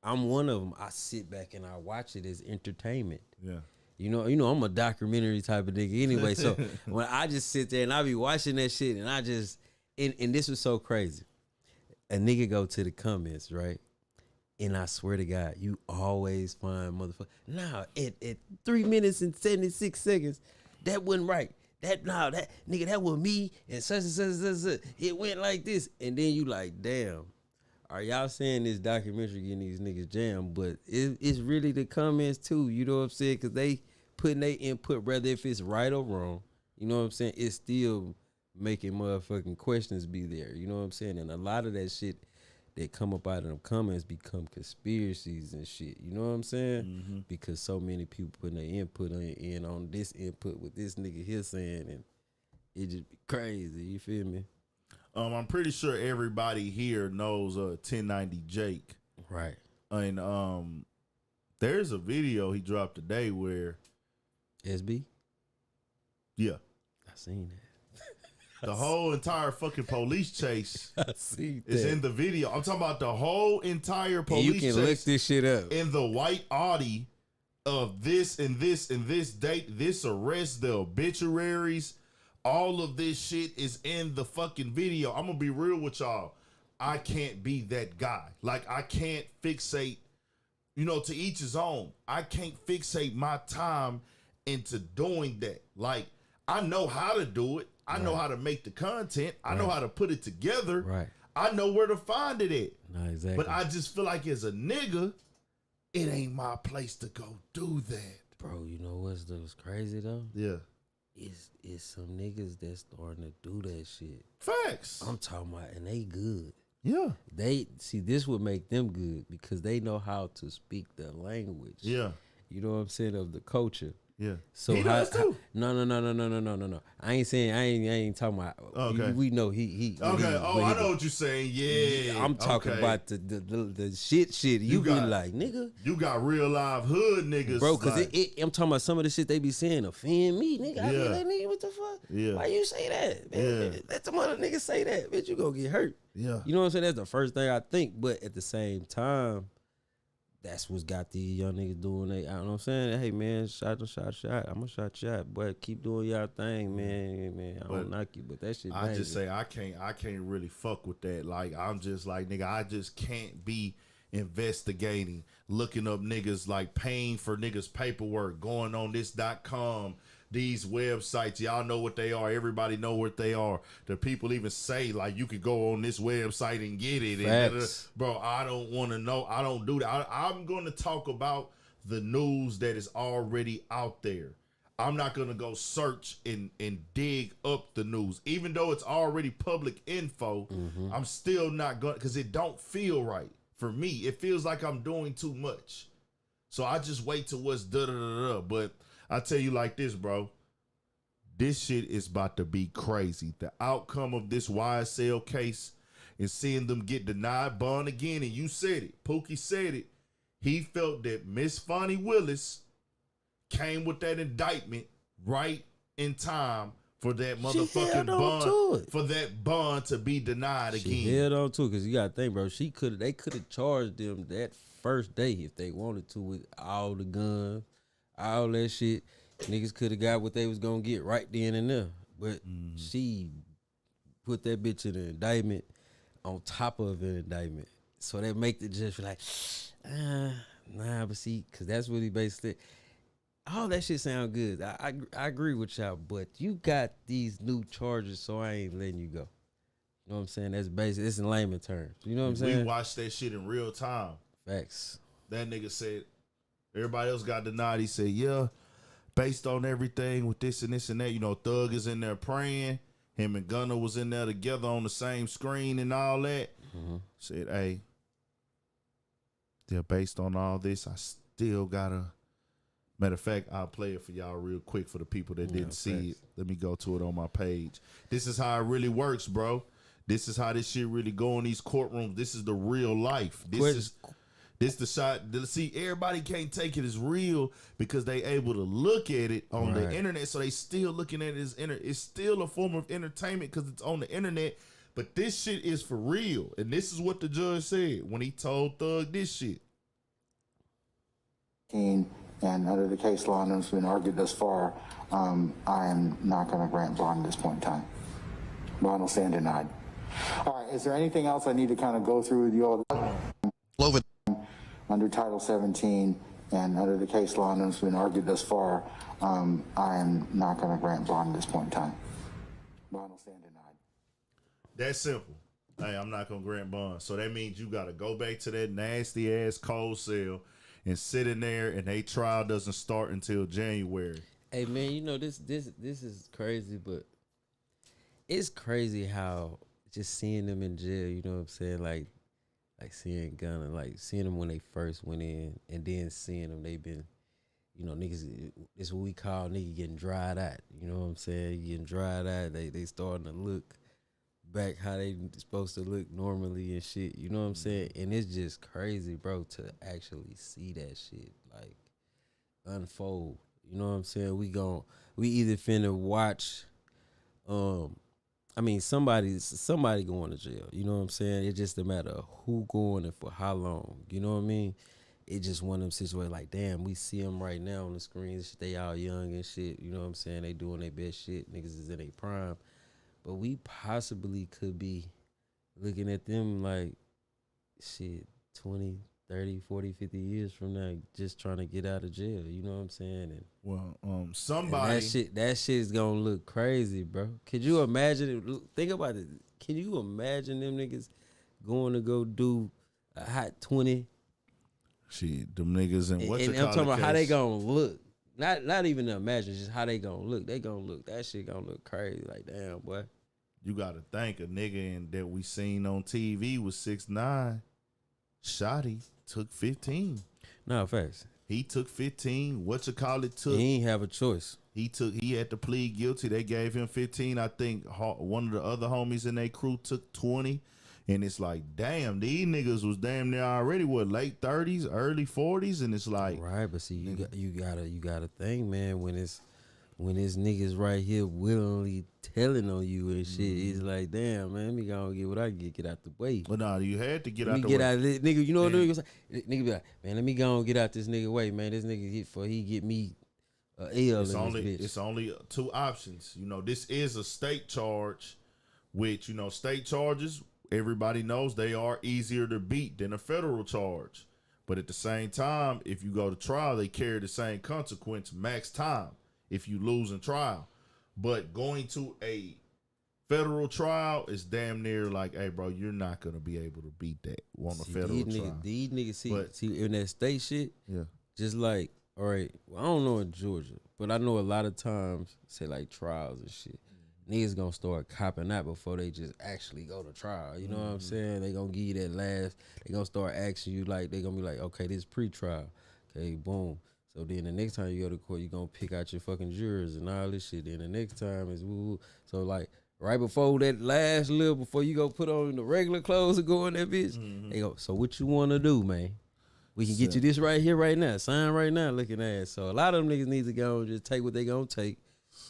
I'm one of them. I sit back and I watch it as entertainment. Yeah. You know, I'm a documentary type of nigga anyway. So when I just sit there and I be watching that shit, and I just and this was so crazy. A nigga go to the comments, right? And I swear to God, you always find motherfucker. Nah, at 3 minutes and 76 seconds, that wasn't right. That nigga, that was me and such and such. It went like this. And then you like, damn, are y'all saying this documentary getting these niggas jammed? But it's really the comments too, you know what I'm saying? Because they putting their input, whether if it's right or wrong, you know what I'm saying? It's still making motherfucking questions be there, you know what I'm saying? And a lot of that shit that come up out of them comments become conspiracies and shit. You know what I'm saying? Mm-hmm. Because so many people putting their input in on this input with this nigga here saying, and it just be crazy. You feel me? I'm pretty sure everybody here knows 1090 Jake. Right. And there's a video he dropped today where SB? Yeah. I seen that. The whole entire fucking police chase I see that. is in the video. I'm talking about the whole entire police and you can chase look this shit up. in the white Audi of this and this and this date, this arrest, the obituaries, all of this shit is in the fucking video. I'm gonna be real with y'all. I can't be that guy. Like, I can't fixate, to each his own. I can't fixate my time into doing that. Like, I know how to do it. I know how to make the content. I know how to put it together. Right. I know where to find it at. No, exactly. But I just feel like as a nigga, it ain't my place to go do that. Bro, you know what's crazy though? Yeah. It's some niggas that's starting to do that shit. Facts. I'm talking about, and they good. Yeah. They see this would make them good because they know how to speak the language. Yeah. You know what I'm saying, of the culture. Yeah. So he does too. No. I ain't saying I ain't talking about. Okay. We know he. Okay. I know he, what you're saying. Yeah. I'm talking about the shit. You be like, nigga. You got real live hood niggas, Bro, cause like, I'm talking about some of the shit they be saying offend me, nigga. I be Yeah. like, nigga, what the fuck? Yeah. Why you say that? Man, Yeah. let some other niggas say that. Bitch, you gonna get hurt. Yeah. You know what I'm saying? That's the first thing I think. But at the same time, that's what's got these young niggas doing. You know what I'm saying? Hey, man, shot. I'm gonna shot. Boy, keep doing y'all thing, man. I don't knock you, but that shit. I just say I can't really fuck with that. Like, I'm just like, nigga, I just can't be investigating, looking up niggas, like paying for niggas paperwork, going on this.com, these websites. Y'all know what they are. Everybody know what they are. The people even say, like, you could go on this website and get it. And, bro, I don't want to know. I don't do that. I'm going to talk about the news that is already out there. I'm not going to go search and dig up the news. Even though it's already public info, I'm still not going, because it don't feel right for me. It feels like I'm doing too much. So I just wait till what's da-da-da-da. But I tell you like this, bro. This shit is about to be crazy. The outcome of this YSL case is seeing them get denied bond again. And you said it. Pookie said it. He felt that Miss Fonnie Willis came with that indictment right in time for that motherfucking bond, for that bond to be denied again. She held on to it because you got to think, bro. They could have charged them that first day if they wanted to with all the guns, all that shit. Niggas could have got what they was gonna get right then and there. But she put that bitch in an indictment on top of an indictment. So that make the judge feel like, nah, but see, because that's what he basically, all that shit sound good. I agree with y'all, but you got these new charges, so I ain't letting you go. You know what I'm saying? That's basic. It's in layman terms. You know what I'm saying? We watched that shit in real time. Facts. That nigga said, everybody else got denied. He said, yeah, based on everything with this and this and that, Thug is in there praying. Him and Gunna was in there together on the same screen and all that. Said, hey, yeah, based on all this, I still gotta. Matter of fact, I'll play it for y'all real quick for the people that didn't see it. Let me go to it on my page. This is how it really works, bro. This is how this shit really go in these courtrooms. This is the real life. This the shot. See, everybody can't take it as real because they able to look at it on the internet, so they still looking at it as it's still a form of entertainment because it's on the internet. But this shit is for real, and this is what the judge said when he told Thug this shit. And under the case law that's been argued thus far, I am not going to grant bond at this point in time. Bond will stand denied. All right, is there anything else I need to kind of go through with you all? Under Title 17 and under the case law that's been argued thus far, I am not going to grant bond at this point in time. Bond will stand denied. That's simple. Hey, I'm not going to grant bond. So that means you got to go back to that nasty ass cold cell and sit in there, and their trial doesn't start until January. Hey man, this is crazy, but it's crazy how just seeing them in jail, you know what I'm saying? Like, like seeing Gunna, like seeing them when they first went in, and then seeing them, they've been, you know, niggas. It's what we call nigga getting dried out. You know what I'm saying? Getting dried out. They starting to look back how they supposed to look normally and shit. You know what I'm saying? And it's just crazy, bro, to actually see that shit like unfold. You know what I'm saying? We either finna watch. I mean, somebody going to jail. You know what I'm saying? It's just a matter of who going and for how long. You know what I mean? It's just one of them situations like, damn, we see them right now on the screens. They all young and shit. You know what I'm saying? They doing their best shit. Niggas is in their prime. But we possibly could be looking at them like, shit, 20, 30, 40, 50 years from now, just trying to get out of jail. You know what I'm saying? And Well, somebody. and that shit's gonna look crazy, bro. Could you imagine it? Think about it. Can you imagine them niggas going to go do a hot 20? Shit, them niggas and what And I'm talking about how they gonna look. Not even to imagine, just how they gonna look. They gonna look. That shit gonna look crazy. Like, damn, boy. You got to think a nigga that we seen on TV was 6'9". Shotty took 15. No, facts. He took 15. Took. He ain't have a choice. He had to plead guilty. They gave him 15. I think one of the other homies in their crew took 20. And it's like, damn, these niggas was damn near already late 30s, early 40s, and it's like, right. But see, you gotta think, man. When it's niggas right here willingly telling on you and shit, it's like, damn, man, let me go and get what I get out the way. But nah, you had to get let out me the get way. out of this nigga. You know what niggas say? Nigga be like, man, let me go and get out this nigga way, man. This nigga he get me a L in this bitch. It's only two options. You know, this is a state charge, which, you know, state charges, everybody knows they are easier to beat than a federal charge. But at the same time, if you go to trial, they carry the same consequence, max time, if you lose in trial. But going to a federal trial is damn near like, hey, bro, you're not going to be able to beat that on a federal trial. These niggas, see, in that state shit, yeah, just like, all right, well, I don't know in Georgia, but I know a lot of times, say like trials and shit, niggas gonna start copping out before they just actually go to trial. You know what I'm saying? They gonna give you that last. They gonna start asking you like, they gonna be like, okay, this pre-trial. Okay, boom. So then the next time you go to court, you gonna pick out your fucking jurors and all this shit. Then the next time is woo. So like right before that last little, before you go put on the regular clothes and go in that bitch, they go, so what you wanna do, man? We can get you this right here, right now. Sign right now, looking ass. So a lot of them niggas need to go and just take what they gonna take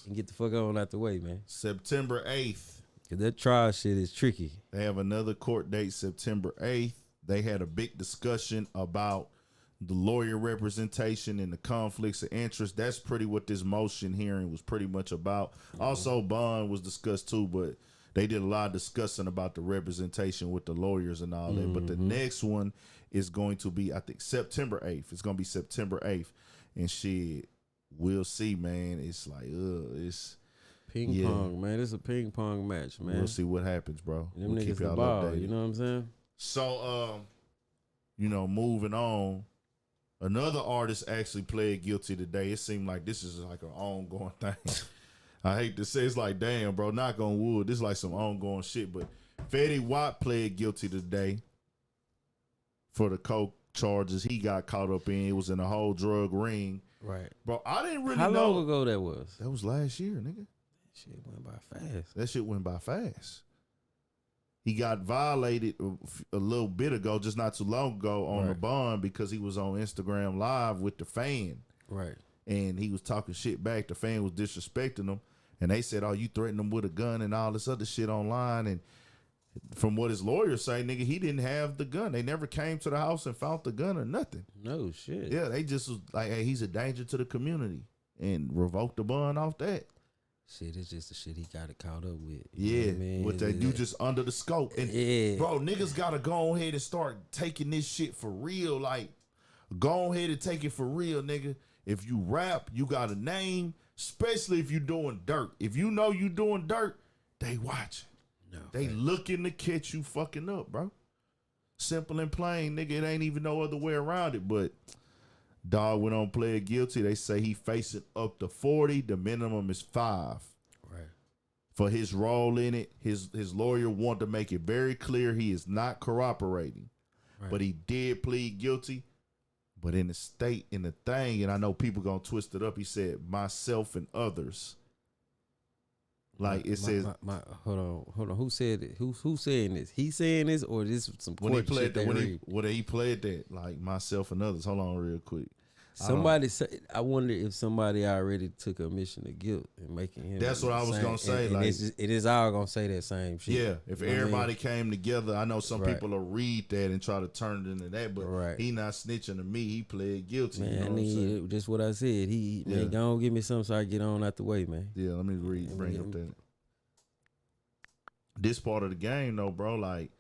and get the fuck on out the way, man. September 8th. Cause that trial shit is tricky. They have another court date, September 8th. They had a big discussion about the lawyer representation and the conflicts of interest. That's pretty what this motion hearing was pretty much about. Also, bond was discussed too, but they did a lot of discussing about the representation with the lawyers and all that. But the next one is going to be, I think, September 8th. It's going to be September 8th. And shit, we'll see, man. It's like, it's ping pong, man. It's a ping pong match, man. We'll see what happens, bro. Them we'll niggas keep the y'all ball, updated. you know what I'm saying? So, you know, moving on, another artist actually pled guilty today. It seemed like this is like an ongoing thing. I hate to say, it's like, damn, bro, knock on wood. This is like some ongoing shit. But Fetty Wap pled guilty today for the coke charges he got caught up in. It was in a whole drug ring. Right. Bro, I didn't really How know. long ago that was? That was last year, nigga. Shit went by fast. That shit went by fast. He got violated a little bit ago, just not too long ago, on the bond because he was on Instagram Live with the fan. Right. And he was talking shit back. The fan was disrespecting him. And they said, oh, you threatened him with a gun and all this other shit online. And from what his lawyers say, nigga, he didn't have the gun. They never came to the house and found the gun or nothing. No shit. Yeah, they just was like, hey, he's a danger to the community. And revoked the bond off that. Shit, it's just the shit he got it caught up with. Yeah, I mean? what they do just under the scope. And bro, niggas gotta go ahead and start taking this shit for real. Like, go ahead and take it for real, nigga. If you rap, you got a name, especially if you doing dirt. If you know you doing dirt, they watching. No, they looking to catch you fucking up, bro. Simple and plain, nigga. It ain't even no other way around it. But dog went on plead guilty. They say he facing up to 40. The minimum is 5. Right. For his role in it, his lawyer wanted to make it very clear he is not cooperating. but he did plead guilty. But in the thing, and I know people gonna twist it up, he said, myself and others. Like it says, hold on. Who said it? Who's saying this? He saying this, or this some when he court played shit they read? when he played that, like myself and others. Hold on, real quick. Somebody said, I wonder if somebody already took admission of guilt and making him. That's what I was gonna say. And like it is all gonna say that same shit. Yeah, if You know what I everybody mean? came together, I know some people will read that and try to turn it into that, but he not snitching to me. He pled guilty. Man, you know what I'm saying? just what I said. Man, go on, give me something so I get on out the way, man. Yeah, let me bring up that. This part of the game, though, bro, like,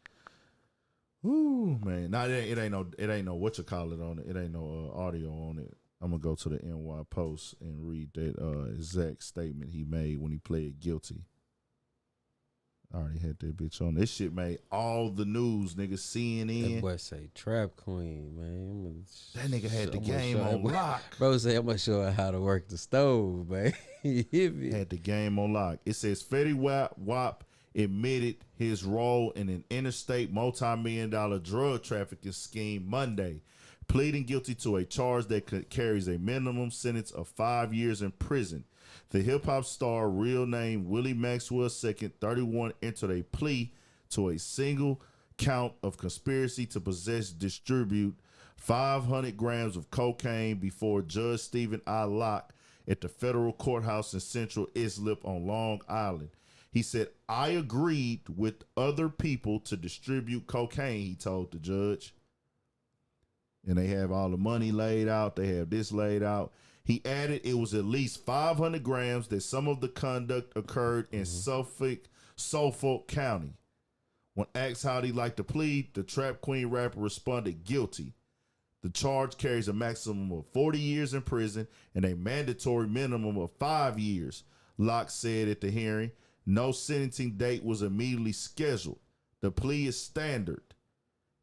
whoo, man. Now it ain't no what you call it on it. It ain't no audio on it. I'm gonna go to the NY Post and read that exact statement he made when he pled guilty. I already had that bitch on. This shit made all the news, nigga. CNN. That boy say trap queen, man. That nigga had the game on lock. Bro say I'm gonna show her how to work the stove, man. You hear me? Had the game on lock. It says Fetty Wap admitted his role in an interstate multi-million-dollar drug trafficking scheme Monday, pleading guilty to a charge that carries a minimum sentence of 5 years in prison. The hip-hop star, real name Willie Maxwell II, 31, entered a plea to a single count of conspiracy to possess, distribute 500 grams of cocaine before Judge Stephen I. Locke at the federal courthouse in Central Islip on Long Island. He said, I agreed with other people to distribute cocaine, he told the judge. And they have all the money laid out. They have this laid out. He added it was at least 500 grams, that some of the conduct occurred in Suffolk County. When asked how he liked to plead, the Trap Queen rapper responded guilty. The charge carries a maximum of 40 years in prison and a mandatory minimum of 5 years, Locke said at the hearing. No sentencing date was immediately scheduled. The plea is standard.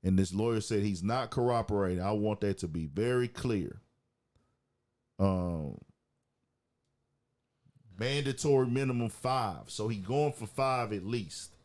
And this lawyer said he's not cooperating. I want that to be very clear. Mandatory minimum 5. So he going for 5 at least.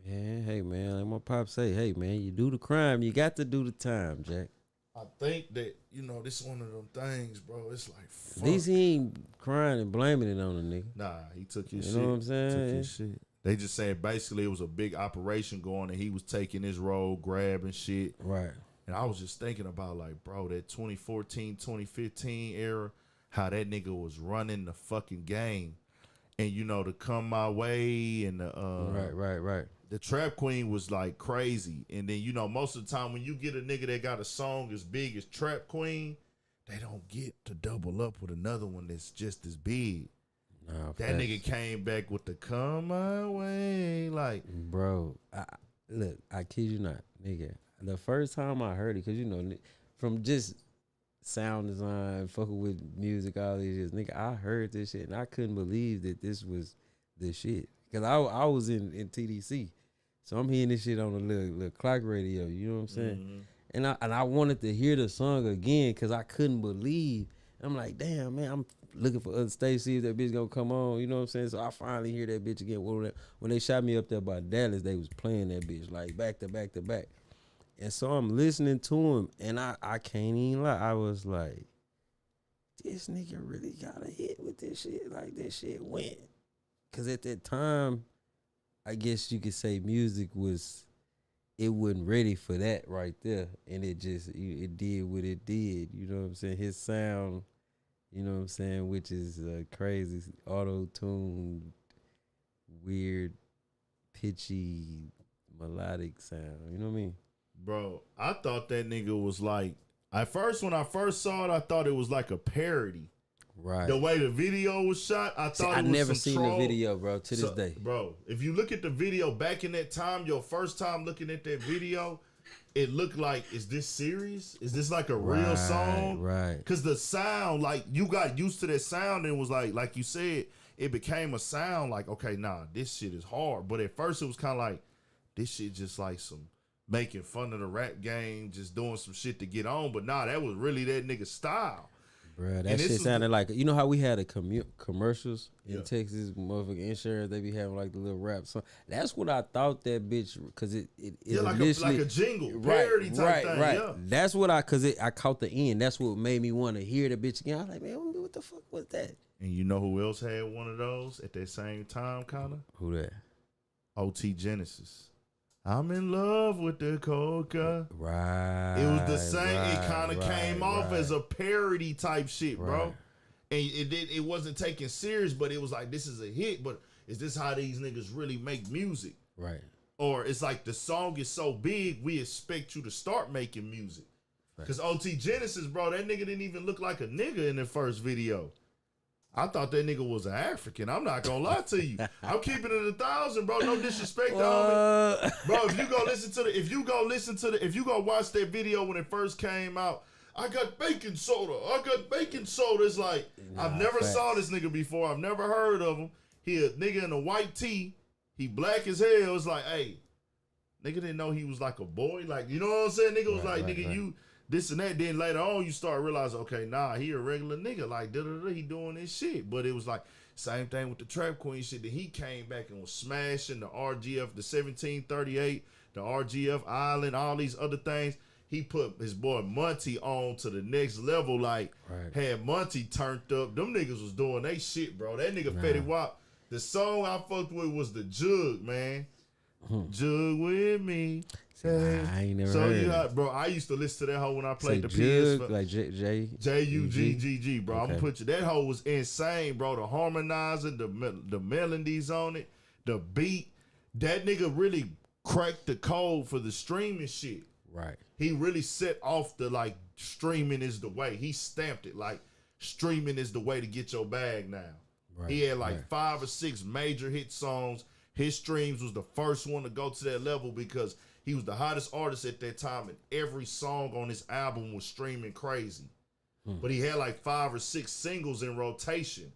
Yeah, hey man, like my pop say, hey man, you do the crime, you got to do the time, Jack. I think that, this is one of them things, bro. It's like, fuck. At least he ain't crying and blaming it on the nigga. Nah, he took his shit. You know what I'm saying? Took his shit. They just saying basically it was a big operation going and he was taking his role, grabbing shit. Right. And I was just thinking about, like, bro, that 2014, 2015 era, how that nigga was running the fucking game. And, to come my way and the Right. The Trap Queen was like crazy. And then, most of the time when you get a nigga that got a song as big as Trap Queen, they don't get to double up with another one that's just as big. Nah, that nigga came back with the come my way. Like, bro, I kid you not, nigga. The first time I heard it, because, from just sound design, fucking with music, all these years, nigga, I heard this shit and I couldn't believe that this was the shit. Because I was in TDC. So I'm hearing this shit on a little clock radio, you know what I'm saying? Mm-hmm. And I wanted to hear the song again because I couldn't believe. I'm like, damn, man, I'm looking for other states, see if that bitch gonna come on, you know what I'm saying? So I finally hear that bitch again. When they shot me up there by Dallas, they was playing that bitch like back to back to back. And so I'm listening to him and I can't even lie. I was like, this nigga really got a hit with this shit. Like, this shit went. Because at that time, I guess you could say music wasn't ready for that right there. And it did what it did. You know what I'm saying? His sound, you know what I'm saying, which is crazy, auto-tuned, weird, pitchy, melodic sound. You know what I mean? Bro, I thought that nigga was like, when I first saw it, I thought it was like a parody. Right. The way the video was shot, I thought it was never some seen troll. the video, bro, to this day. Bro, if you look at the video back in that time, your first time looking at that video, it looked like, is this serious? Is this like a real song? Right. Because the sound, like, you got used to that sound and it was like you said, it became a sound like, okay, nah, this shit is hard. But at first it was kind of like, this shit just like some making fun of the rap game, just doing some shit to get on. But nah, that was really that nigga style. Bro, that shit sounded like, you know how we had a commercials in Texas, motherfucking insurance, they be having like the little rap song. That's what I thought that bitch, cause it like a jingle, parody type thing. Yeah. That's what I caught the end. That's what made me want to hear the bitch again. I was like, man, what the fuck was that? And you know who else had one of those at that same time, kinda? Who that? OT Genesis. I'm in love with the coca. Right. It was the same. It kind of came off as a parody type shit, bro. And it wasn't taken serious, but it was like, this is a hit. But is this how these niggas really make music? Right. Or it's like the song is so big, we expect you to start making music. Because OT Genesis, bro, that nigga didn't even look like a nigga in the first video. I thought that nigga was an African. I'm not gonna lie to you. I'm keeping it 1,000, bro. No disrespect, homie. Bro, if you go watch that video when it first came out, I got baking soda. It's like, I've never saw this nigga before. I've never heard of him. He a nigga in a white tee. He black as hell. It's like, hey, nigga didn't know he was like a boy. Like, you know what I'm saying? Nigga was you this and that. Then later on, you start realizing, okay, nah, he a regular nigga. Like, he doing this shit. But it was like, same thing with the Trap Queen shit. That he came back and was smashing the RGF, the 1738, the RGF Island, all these other things. He put his boy Monty on to the next level. Like, had Monty turned up. Them niggas was doing they shit, bro. That nigga Fetty Wap. The song I fucked with was the Jug, man. Jug with me. I ain't never heard. Bro, I used to listen to that hoe when I played the Jug, PS. like J-U-G-G-G, bro. Okay. I'm gonna put you. That hoe was insane, bro. The harmonizer, the melodies on it, the beat. That nigga really cracked the code for the streaming shit. Right. He really set off the, like, streaming is the way. He stamped it like streaming is the way to get your bag now. Right. He had like 5 or 6 major hit songs. His streams was the first one to go to that level because he was the hottest artist at that time, and every song on his album was streaming crazy. But he had like 5 or 6 singles in rotation,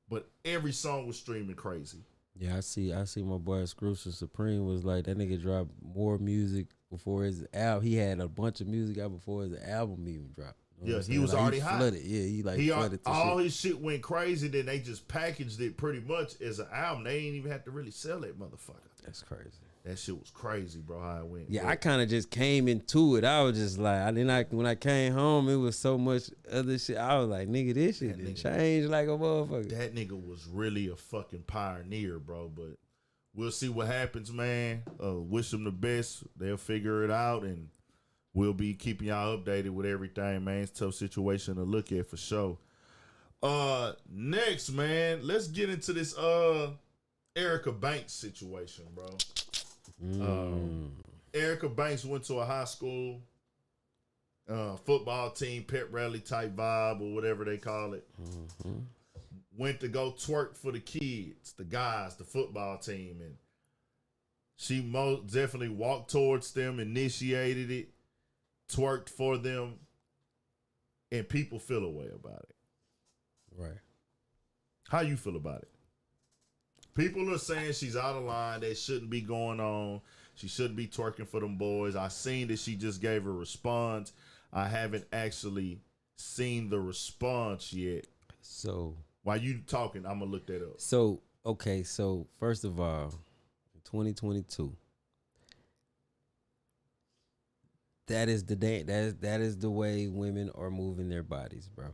but every song was streaming crazy. Yeah, I see my boy Scrooge Supreme was like, that nigga dropped more music before his album. He had a bunch of music out before his album even dropped. You know he was already hot. Flooded. Yeah, he flooded all his shit went crazy. Then they just packaged it pretty much as an album. They ain't even have to really sell that motherfucker. That's crazy. That shit was crazy, bro. How it went. Yeah, I kind of just came into it. I was just like, when I came home, it was so much other shit. I was like, nigga, this shit didn't change like a motherfucker. That nigga was really a fucking pioneer, bro. But we'll see what happens, man. Wish them the best. They'll figure it out, and we'll be keeping y'all updated with everything, man. It's a tough situation to look at for sure. Next, man, let's get into this Erica Banks situation, bro. Erica Banks went to a high school football team, pep rally type vibe or whatever they call it. Went to go twerk for the kids, the guys, the football team, and she most definitely walked towards them, initiated it, twerked for them, and people feel a way about it. Right. How you feel about it? People are saying she's out of line. That shouldn't be going on. She shouldn't be twerking for them boys. I seen that she just gave a response. I haven't actually seen the response yet. So while you talking, I'm gonna look that up. So okay, so first of all, 2022. That is the day. That is the way women are moving their bodies, bro.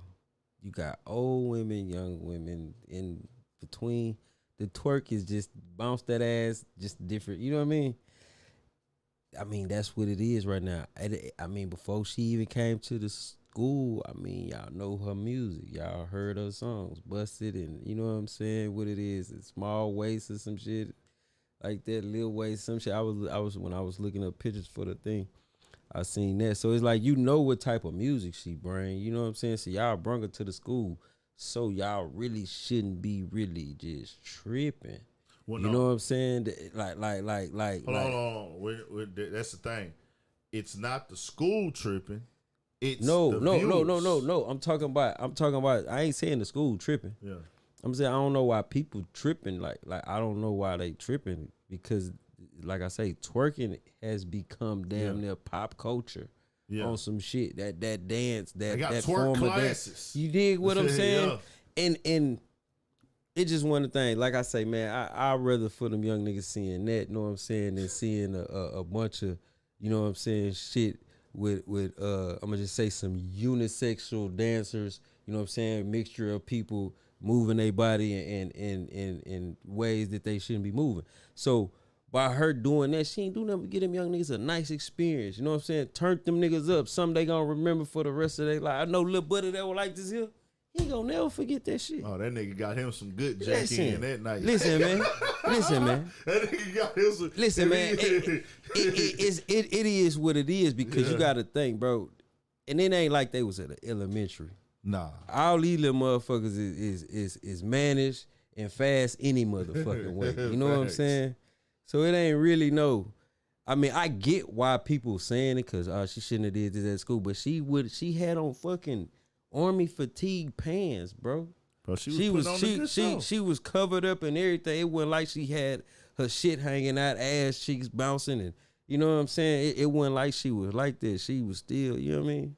You got old women, young women in between. The twerk is just bounce that ass, just different. You know what I mean? That's what it is right now. I mean, before she even came to the school, I mean, y'all know her music. Y'all heard her songs, Busted, and you know what I'm saying? What it is, it's Small Waist or some shit like that, Lil Waist, some shit. I was when I was looking up pictures for the thing, I seen that. So it's like, you know what type of music she bring. You know what I'm saying? So y'all brung her to the school. So y'all really shouldn't be really just tripping. Well, you know what I'm saying? Like. Hold on. That's the thing. It's not the school tripping. It's no. I'm talking about. I ain't saying the school tripping. Yeah. I'm saying I don't know why people tripping. Like I don't know why they tripping, because, like I say, twerking has become damn near pop culture on some shit. That dance, that twerk form of classes. dance. You dig what I'm saying? Yeah. And it just one of the things. Like I say, man, I'd rather for them young niggas seeing that, you know what I'm saying, than seeing a bunch of, you know what I'm saying, shit with I'm gonna just say some unisexual dancers, you know what I'm saying, mixture of people moving their body in ways that they shouldn't be moving. So by her doing that, she ain't do nothing but get them young niggas a nice experience. You know what I'm saying? Turn them niggas up. Something they gonna remember for the rest of their life. I know Lil Buddy that was like this here. He ain't gonna never forget that shit. Oh, that nigga got him some good Jackie in that night. Listen, man. Listen, man. That nigga got him some. Listen, man. It is what it is because you gotta think, bro. And it ain't like they was at an elementary. Nah. All these little motherfuckers is managed and fast any motherfucking way. You know what I'm saying? So it ain't really no. I mean, I get why people saying it because she shouldn't have did this at school, but she had on fucking army fatigue pants, bro. Bro, she was covered up and everything. It wasn't like she had her shit hanging out, ass cheeks bouncing, and you know what I'm saying? It wasn't like she was like that. She was still, you know what I mean?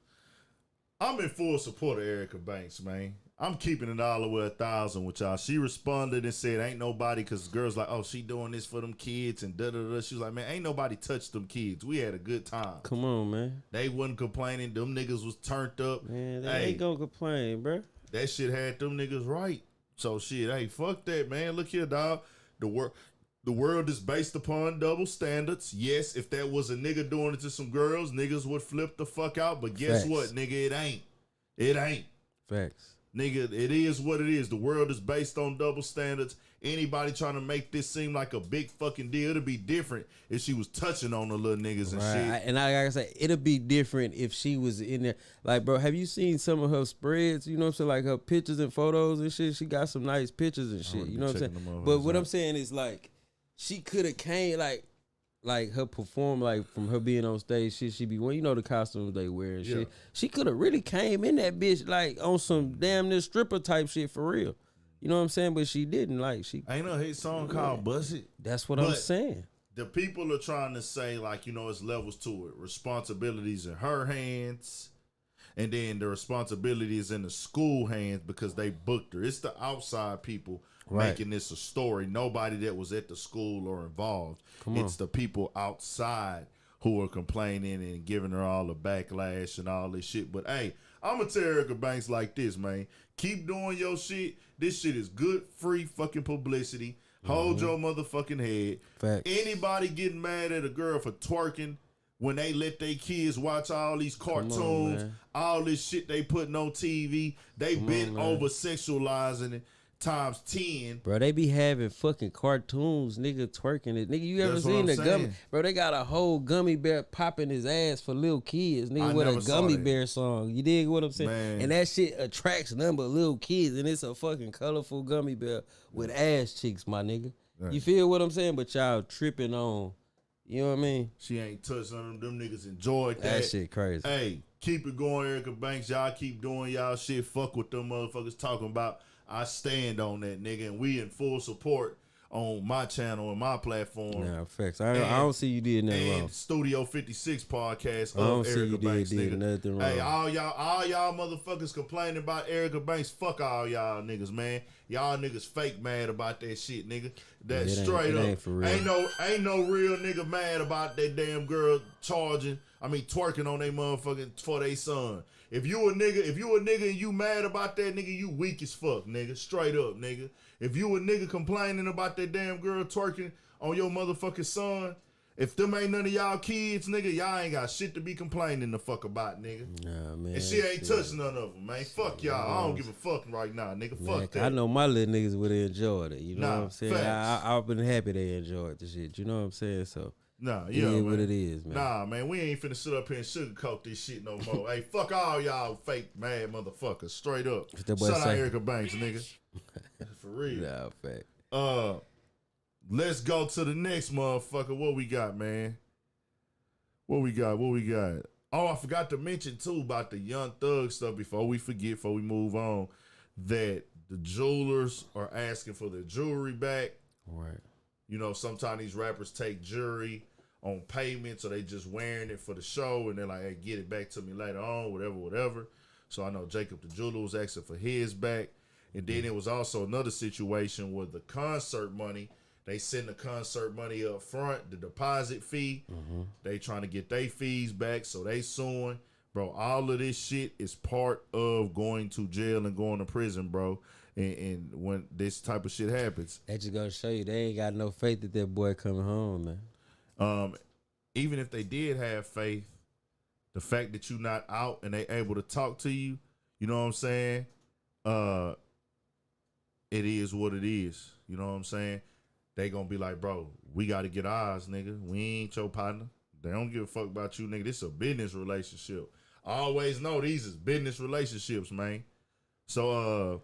I'm in full support of Erica Banks, man. I'm keeping it all the way 1,000 with y'all. She responded and said, ain't nobody, because girls like, oh, she doing this for them kids and da-da-da. She was like, man, ain't nobody touched them kids. We had a good time. Come on, man. They wasn't complaining. Them niggas was turned up. Man, they ain't gonna complain, bro. That shit had them niggas right. So shit, hey, fuck that, man. Look here, dog. The world is based upon double standards. Yes, if that was a nigga doing it to some girls, niggas would flip the fuck out. But guess what, nigga? It ain't. It ain't. Facts. Nigga, it is what it is. The world is based on double standards. Anybody trying to make this seem like a big fucking deal, it'll be different if she was touching on the little niggas and shit. And I gotta say, it'll be different if she was in there. Like, bro, have you seen some of her spreads? You know what I'm saying? Like her pictures and photos and shit. She got some nice pictures and shit. You know what I'm saying? But what I'm saying is like, she could have came like her perform, like from her being on stage, shit she be wearing, you know the costumes they wear and shit. She could have really came in that bitch like on some damn near stripper type shit for real. You know what I'm saying? But she didn't. Like she ain't no hit song called Bust It. That's what I'm saying. The people are trying to say, like, you know, it's levels to it. Responsibilities in her hands, and then the responsibilities in the school hands because they booked her. It's the outside people making this a story. Nobody that was at the school or involved. It's the people outside who are complaining and giving her all the backlash and all this shit. But hey, I'm gonna tell Erica Banks like this, man. Keep doing your shit. This shit is good, free fucking publicity. Hold your motherfucking head. Facts. Anybody getting mad at a girl for twerking when they let their kids watch all these cartoons, all this shit they putting on TV, they been over sexualizing it times 10. Bro, they be having fucking cartoons, nigga twerking it. Nigga, you ever seen the gummy? Bro, they got a whole gummy bear popping his ass for little kids, nigga, with a gummy bear song. You dig what I'm saying? Man. And that shit attracts none but little kids, and it's a fucking colorful gummy bear with ass cheeks, my nigga. Right. You feel what I'm saying? But y'all tripping on, you know what I mean? She ain't touched on them. Them niggas enjoyed that. That shit crazy. Hey, keep it going, Erica Banks. Y'all keep doing y'all shit. Fuck what them motherfuckers talking about. I stand on that, nigga, and we in full support on my channel and my platform. Nah, facts. I don't see you did nothing wrong. Studio 56 podcast I don't of see Erica you Banks, did nigga. nothing wrong. Hey, all y'all motherfuckers complaining about Erica Banks. Fuck all y'all niggas, man. Y'all niggas fake mad about that shit, nigga. That straight up. Ain't no real nigga mad about that damn girl twerking on they motherfucking for they son. If you a nigga and you mad about that, nigga, you weak as fuck, nigga. Straight up, nigga. If you a nigga complaining about that damn girl twerking on your motherfucking son, if them ain't none of y'all kids, nigga, y'all ain't got shit to be complaining the fuck about, nigga. Nah, man. And she ain't touched none of them, man. Fuck y'all. I don't give a fuck right now, nigga. Fuck that. I know my little niggas would have enjoyed it. You know what I'm saying? I've been happy they enjoyed the shit. You know what I'm saying? So. Nah, yeah, man. What it is, man. Nah, man, we ain't finna sit up here and sugarcoat this shit no more. Hey, fuck all y'all fake mad motherfuckers. Straight up. Shout out Erica Banks, nigga. For real. Nah, fact. Let's go to the next motherfucker. What we got, man? What we got? Oh, I forgot to mention too about the Young Thug stuff before we move on, that the jewelers are asking for their jewelry back. Right. You know, sometimes these rappers take jewelry on payments, or they just wearing it for the show, and they're like, hey, get it back to me later on, whatever. So I know Jacob the Jeweler was asking for his back. And then it was also another situation where the concert money, they send the concert money up front, the deposit fee. They trying to get their fees back, so they suing. Bro, all of this shit is part of going to jail and going to prison, bro. And when this type of shit happens. That just gonna show you they ain't got no faith that boy coming home, man. Even if they did have faith, the fact that you not out and they able to talk to you, you know what I'm saying? It is what it is. You know what I'm saying? They gonna be like, bro, we gotta get ours, nigga. We ain't your partner. They don't give a fuck about you, nigga. This is a business relationship. I always know these is business relationships, man. So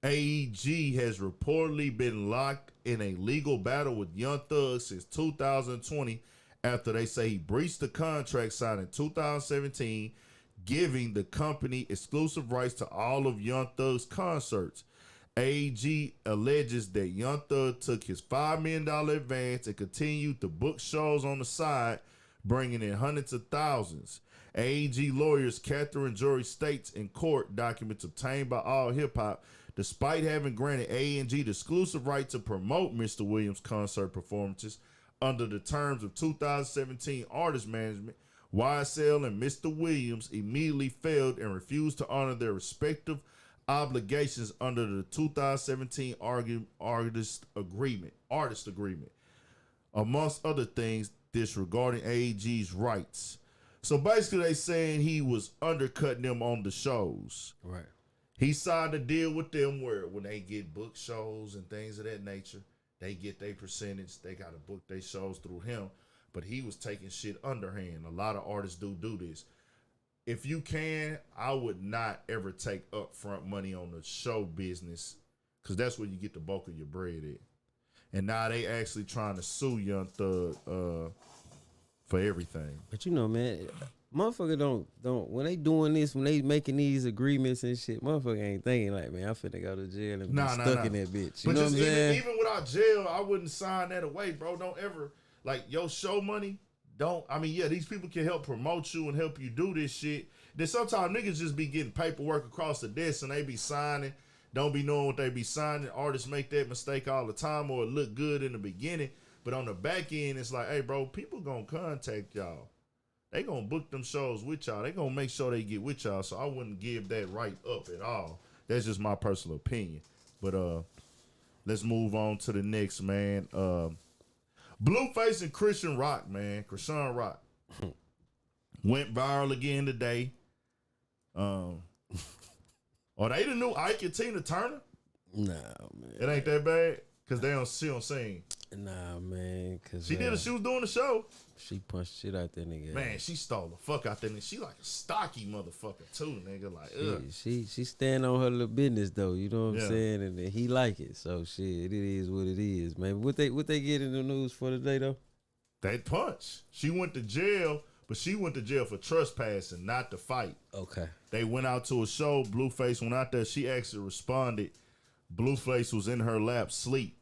AEG has reportedly been locked in a legal battle with Young Thug since 2020 after they say he breached the contract signed in 2017, giving the company exclusive rights to all of Young Thug's concerts. AEG alleges that Young Thug took his $5 million advance and continued to book shows on the side, bringing in hundreds of thousands. AEG lawyers Catherine Jory states in court documents obtained by All Hip Hop, despite having granted AEG the exclusive right to promote Mr. Williams' concert performances under the terms of 2017 artist management, YSL and Mr. Williams immediately failed and refused to honor their respective obligations under the 2017 artist agreement. Amongst other things, disregarding AEG's rights. So basically they saying he was undercutting them on the shows. Right. He signed a deal with them where when they get book shows and things of that nature, they get their percentage. They got to book their shows through him. But he was taking shit underhand. A lot of artists do this. If you can, I would not ever take upfront money on the show business, because that's where you get the bulk of your bread at. And now they actually trying to sue Young Thug for everything. But you know, man, motherfucker don't when they doing this, when they making these agreements and shit, motherfucker ain't thinking like, man, I'm finna go to jail and be stuck in that bitch. You know what I'm saying? Even without jail, I wouldn't sign that away, bro. Don't ever, like, your show money. These people can help promote you and help you do this shit. Then sometimes niggas just be getting paperwork across the desk and they be signing, don't be knowing what they be signing. Artists make that mistake all the time, or it look good in the beginning, but on the back end, it's like, hey, bro, people gonna contact y'all. They gonna book them shows with y'all. They gonna make sure they get with y'all. So I wouldn't give that right up at all. That's just my personal opinion. But let's move on to the next, man. Blueface and Chrisean Rock went viral again today. Are they the new Ike and Tina Turner? Nah, man. It ain't that bad because she don't sing. Nah, man. Cause she was doing the show. She punched shit out that nigga. Man, she stole the fuck out that nigga. She like a stocky motherfucker too, nigga. Like, she stand on her little business though. You know what I'm saying? And he like it. So shit, it is what it is, man. What they get in the news for today though? They punch. She went to jail, but she went to jail for trespassing, not to fight. Okay. They went out to a show. Blueface went out there. She actually responded. Blueface was in her lap, sleep.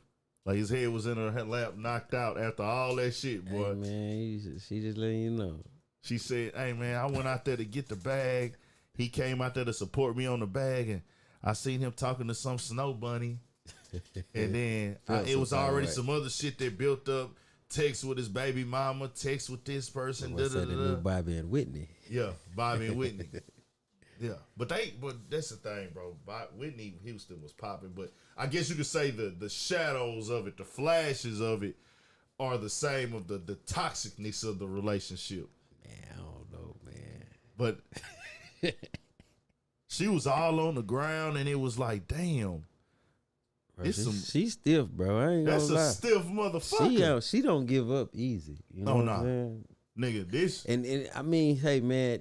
Like his head was in her lap, knocked out after all that shit, boy. Hey, man, she just letting you know. She said, hey, man, I went out there to get the bag. He came out there to support me on the bag, and I seen him talking to some snow bunny. And then it was already some other shit that built up. Text with his baby mama, text with this person. Bobby and Whitney. Yeah, Bobby and Whitney. Yeah, but that's the thing, bro. Whitney Houston was popping, but I guess you could say the shadows of it, the flashes of it, are the same of the toxicness of the relationship. Man, I don't know, man. But she was all on the ground, and it was like, damn. Bro, she's stiff, bro. I ain't gonna lie. That's a stiff motherfucker. She don't give up easy. You know what I'm saying? Nigga, this and I mean, hey man,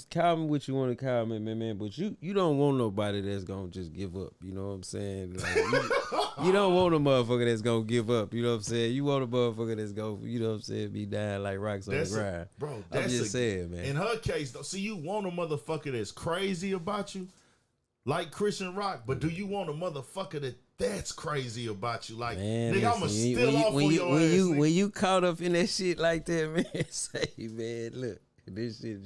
call me what you want to call me, man. But you don't want nobody that's gonna just give up. You know what I'm saying? Like, you don't want a motherfucker that's gonna give up. You know what I'm saying? You want a motherfucker that's gonna, you know what I'm saying, be dying like rocks on the ground. That's I'm just saying, man. In her case, though, see, you want a motherfucker that's crazy about you, like Christian Rock, but do you want a motherfucker that's crazy about you? Like, Man, nigga, I'ma listen, steal off on your ass. when you caught up in that shit like that, man, say, man, look, this shit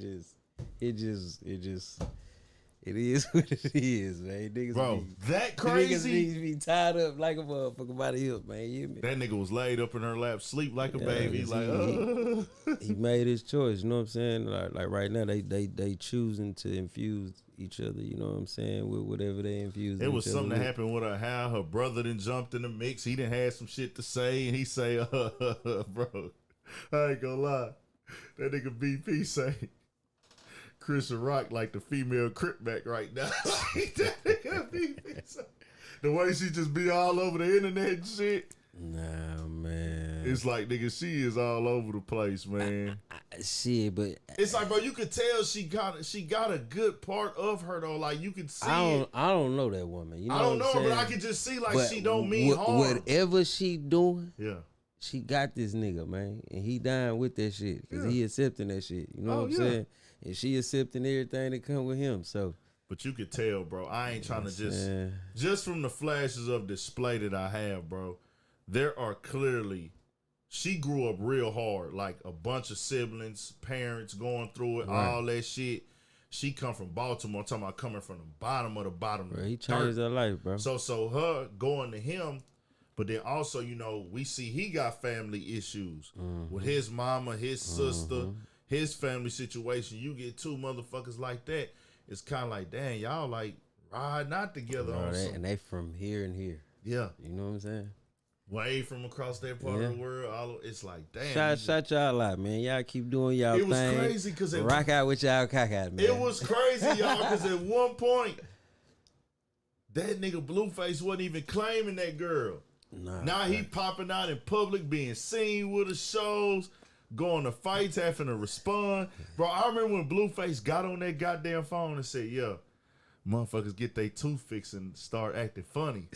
it is what it is, man. Niggas Bro, be, that niggas crazy. be tied up like a motherfucker by the hip, man. You hear me? That nigga was laid up in her lap, sleep like a Yeah, baby. He's like, he made his choice. You know what I'm saying? Like right now, they choosing to infuse each other. You know what I'm saying? With whatever they infuse. It was each other something that with. happened with her brother done jumped in the mix. He done had some shit to say, and he say, bro, I ain't gonna lie. That nigga BP say, Christian Rock like the female Crip back right now. That nigga BP say, the way she just be all over the internet and shit. Nah, man. It's like, nigga, she is all over the place, man. Shit, but It's like, bro, you could tell she got a good part of her though. Like you could see. I don't know that woman. You know I don't what I'm know, but I saying? can just see like But she don't mean harm. whatever she doing, Yeah. she got this nigga, man, and he dying with that shit because Yeah. he accepting that shit. You know Oh, what I'm yeah. saying? And she accepting everything that come with him. So But you could tell, bro. I ain't trying to yeah. just from the flashes of display that I have, bro. There are clearly, she grew up real hard, like a bunch of siblings, parents going through it, Right. all that shit. She come from Baltimore. I'm talking about coming from the bottom of the bottom. Bro, he dirt. changed her life, bro. So her going to him, but then also, you know, we see he got family issues with his mama, his sister, his family situation. You get two motherfuckers like that, it's kind of like, damn, y'all like riding out together on some. And they from here and here. Yeah, You know what I'm saying? way from across that part Yeah. of the world. It's like, damn. Shout y'all out, man. Y'all keep doing y'all It was thing. crazy because Rock out with y'all cock out, man. it was crazy, y'all, because at one point, that nigga Blueface wasn't even claiming that girl. Nah, Now he popping out in public, being seen with the shows, going to fights, having to respond. Bro, I remember when Blueface got on that goddamn phone and said, yeah, motherfuckers get their tooth fixed and start acting funny.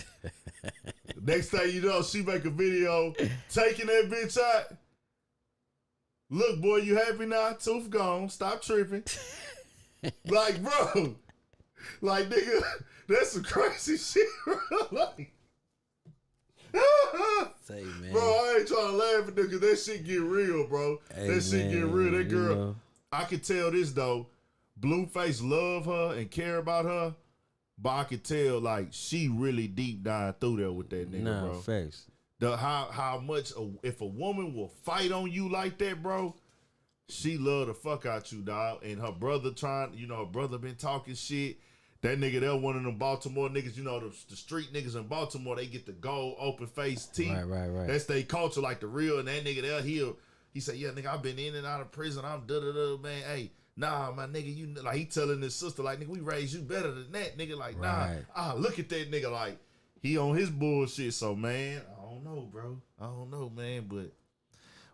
Next thing you know, she make a video taking that bitch out. Look, boy, you happy now? Tooth gone. Stop tripping. Like, bro. Like, nigga, that's some crazy shit, bro. Like, Say, man. bro, I ain't trying to laugh at that because that shit get real, bro. Hey, that shit get man, real. That you girl, know. I can tell this though. Blueface love her and care about her, but I could tell like she really deep dive through there with that nigga, Nah, bro. facts. How much if a woman will fight on you like that, bro, she love the fuck out you, dog. And her brother her brother been talking shit. That nigga, they're one of them Baltimore niggas, you know, the street niggas in Baltimore, they get the gold open face teeth. Right. That's their culture, like the real. And that nigga there, he say, yeah, nigga, I've been in and out of prison. I'm da-da-da, man. Hey, nah, my nigga, you like, he telling his sister, like, nigga, we raised you better than that, nigga. Like, Right. look at that nigga, like, he on his bullshit. So, man, I don't know, bro. I don't know, man, but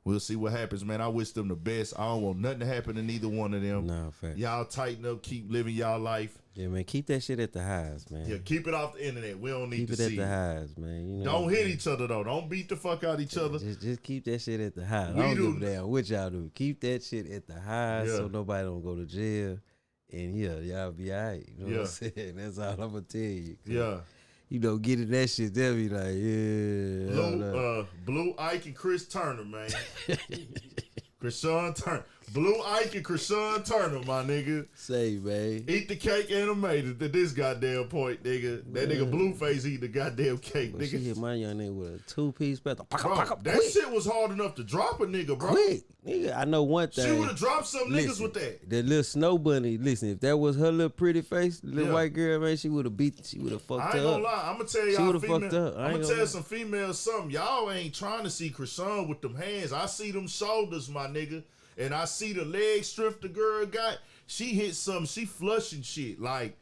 we'll see what happens, man. I wish them the best. I don't want nothing to happen to neither one of them. Nah, facts. Y'all tighten up, keep living y'all life. Yeah, man. Keep that shit at the highs, man. Yeah, keep it off the internet. We don't need Keep to it at see the it. highs, man. You know Don't what I'm hit saying? each other, though. Don't beat the fuck out each other. Just keep that shit at the highs. We I don't do- give a damn what y'all do. Keep that shit at the highs Yeah. so nobody don't go to jail. And yeah, y'all be all right. You know what I'm saying? That's all I'm gonna tell you. 'Cause, Yeah. you know, getting that shit, they'll be like, yeah. Blue Ike and Chris Turner, man. Chrisean Turner. Blue Ike and Chrisean Turner, my nigga. Say, man. Eat the cake animated at this goddamn point, nigga. That nigga Blueface eat the goddamn cake, But she hit nigga. my young nigga with a 2-piece pistol. Bro, that shit was hard enough to drop a nigga, bro. Quick, nigga. I know one thing. She would have dropped some niggas Listen, with that. The little snow bunny, listen, if that was her little pretty face, the little Yeah. white girl, man, she would have fucked I ain't her gonna up. lie. I'm gonna tell She y'all would've fucked female. up. I I'm ain't gonna gonna tell lie. some females something. Y'all ain't trying to see Chrisean with them hands. I see them shoulders, my nigga. And I see the leg strength the girl got. She hit something. She flushing shit. Like,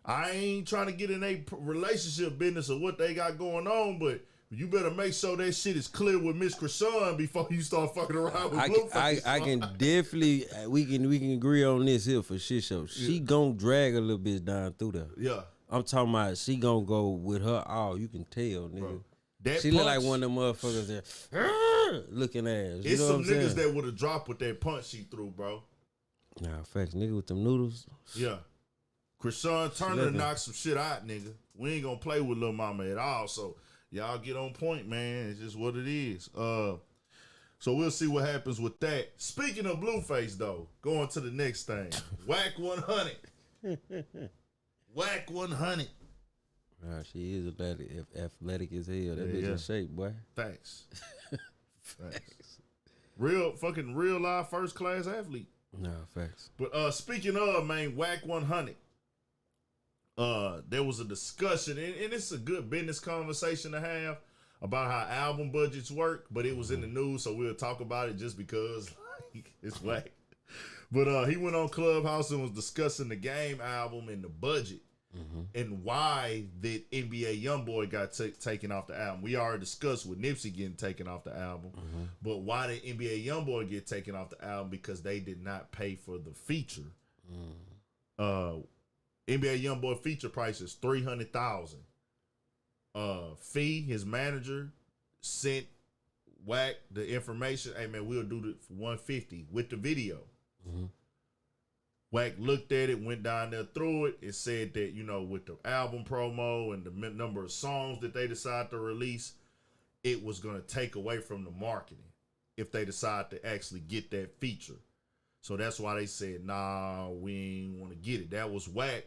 I ain't trying to get in a relationship business or what they got going on, but you better make sure that shit is clear with Miss Chrisean before you start fucking around with Blueface. I can definitely we can agree on this here for shit show. She gon' drag a little bit down through there. Yeah. I'm talking about she gon' go with her all. You can tell, nigga. Bro, that She look punch- like one of them motherfuckers that looking ass. You It's know some what I'm saying? niggas that would have dropped with that punch she threw, bro. Nah, facts. Nigga with them noodles. Yeah. Chrisean Turner knocked some shit out, nigga. We ain't gonna play with Lil Mama at all. So y'all get on point, man. It's just what it is. So we'll see what happens with that. Speaking of Blueface, though, going to the next thing. Wack 100. Wack 100. She is athletic as hell. That bitch in shape, boy. Facts. Facts. Real life first class athlete. No, facts. But speaking of, man, Wack 100. There was a discussion, and it's a good business conversation to have about how album budgets work, but it was in the news, so we'll talk about it just because it's whack. But he went on Clubhouse and was discussing the Game album and the budget and why that NBA YoungBoy got taken off the album. We already discussed with Nipsey getting taken off the album, but why did NBA YoungBoy get taken off the album? Because they did not pay for the feature. NBA YoungBoy feature price is $300,000. Fee, his manager, sent Wack the information. Hey man, we'll do it for $150 with the video. Wack looked at it, went down there through it, and said that, you know, with the album promo and the number of songs that they decide to release, it was going to take away from the marketing if they decide to actually get that feature. So that's why they said, nah, we ain't want to get it. That was Wack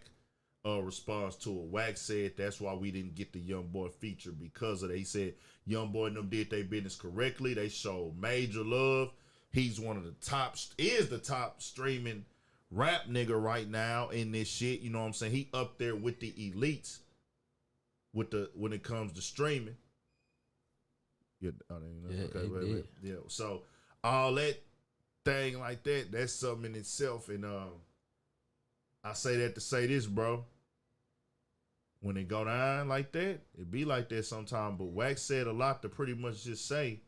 response to it. Wack said that's why we didn't get the YoungBoy feature because of that. He said YoungBoy and them did their business correctly. They showed major love. He's one of the top, is the top streaming rap nigga right now in this shit. You know what I'm saying? He up there with the elites when it comes to streaming. Yeah, yeah. So all that thing like that, that's something in itself. And I say that to say this, bro. When it go down like that, it be like that sometime. But Wack said a lot to pretty much just say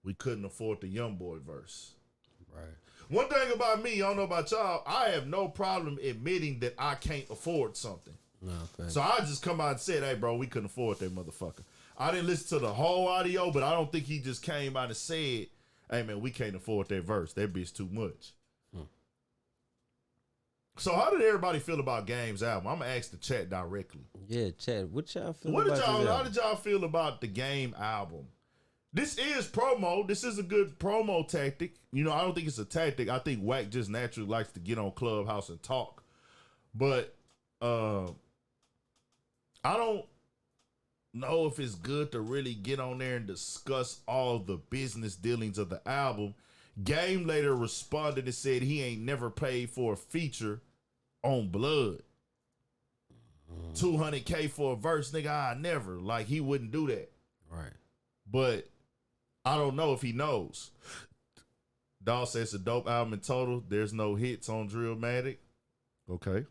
we couldn't afford the YoungBoy verse. Right. One thing about me, I don't know about y'all, I have no problem admitting that I can't afford something. No, thanks. So I just come out and said, hey, bro, we couldn't afford that motherfucker. I didn't listen to the whole audio, but I don't think he just came out and said, hey, man, we can't afford that verse. That bitch too much. So how did everybody feel about Game's album? I'm going to ask the chat directly. Yeah, chat. What y'all feel about How this did y'all feel about the Game album? This is promo. This is a good promo tactic. You know, I don't think it's a tactic. I think Wack just naturally likes to get on Clubhouse and talk. But I don't know if it's good to really get on there and discuss all the business dealings of the album. Game later responded and said he ain't never paid for a feature on Blood. $200K for a verse, nigga, I never. Like, he wouldn't do that. Right. But I don't know if he knows. Dawg says it's a dope album in total. There's no hits on Drillmatic. Okay.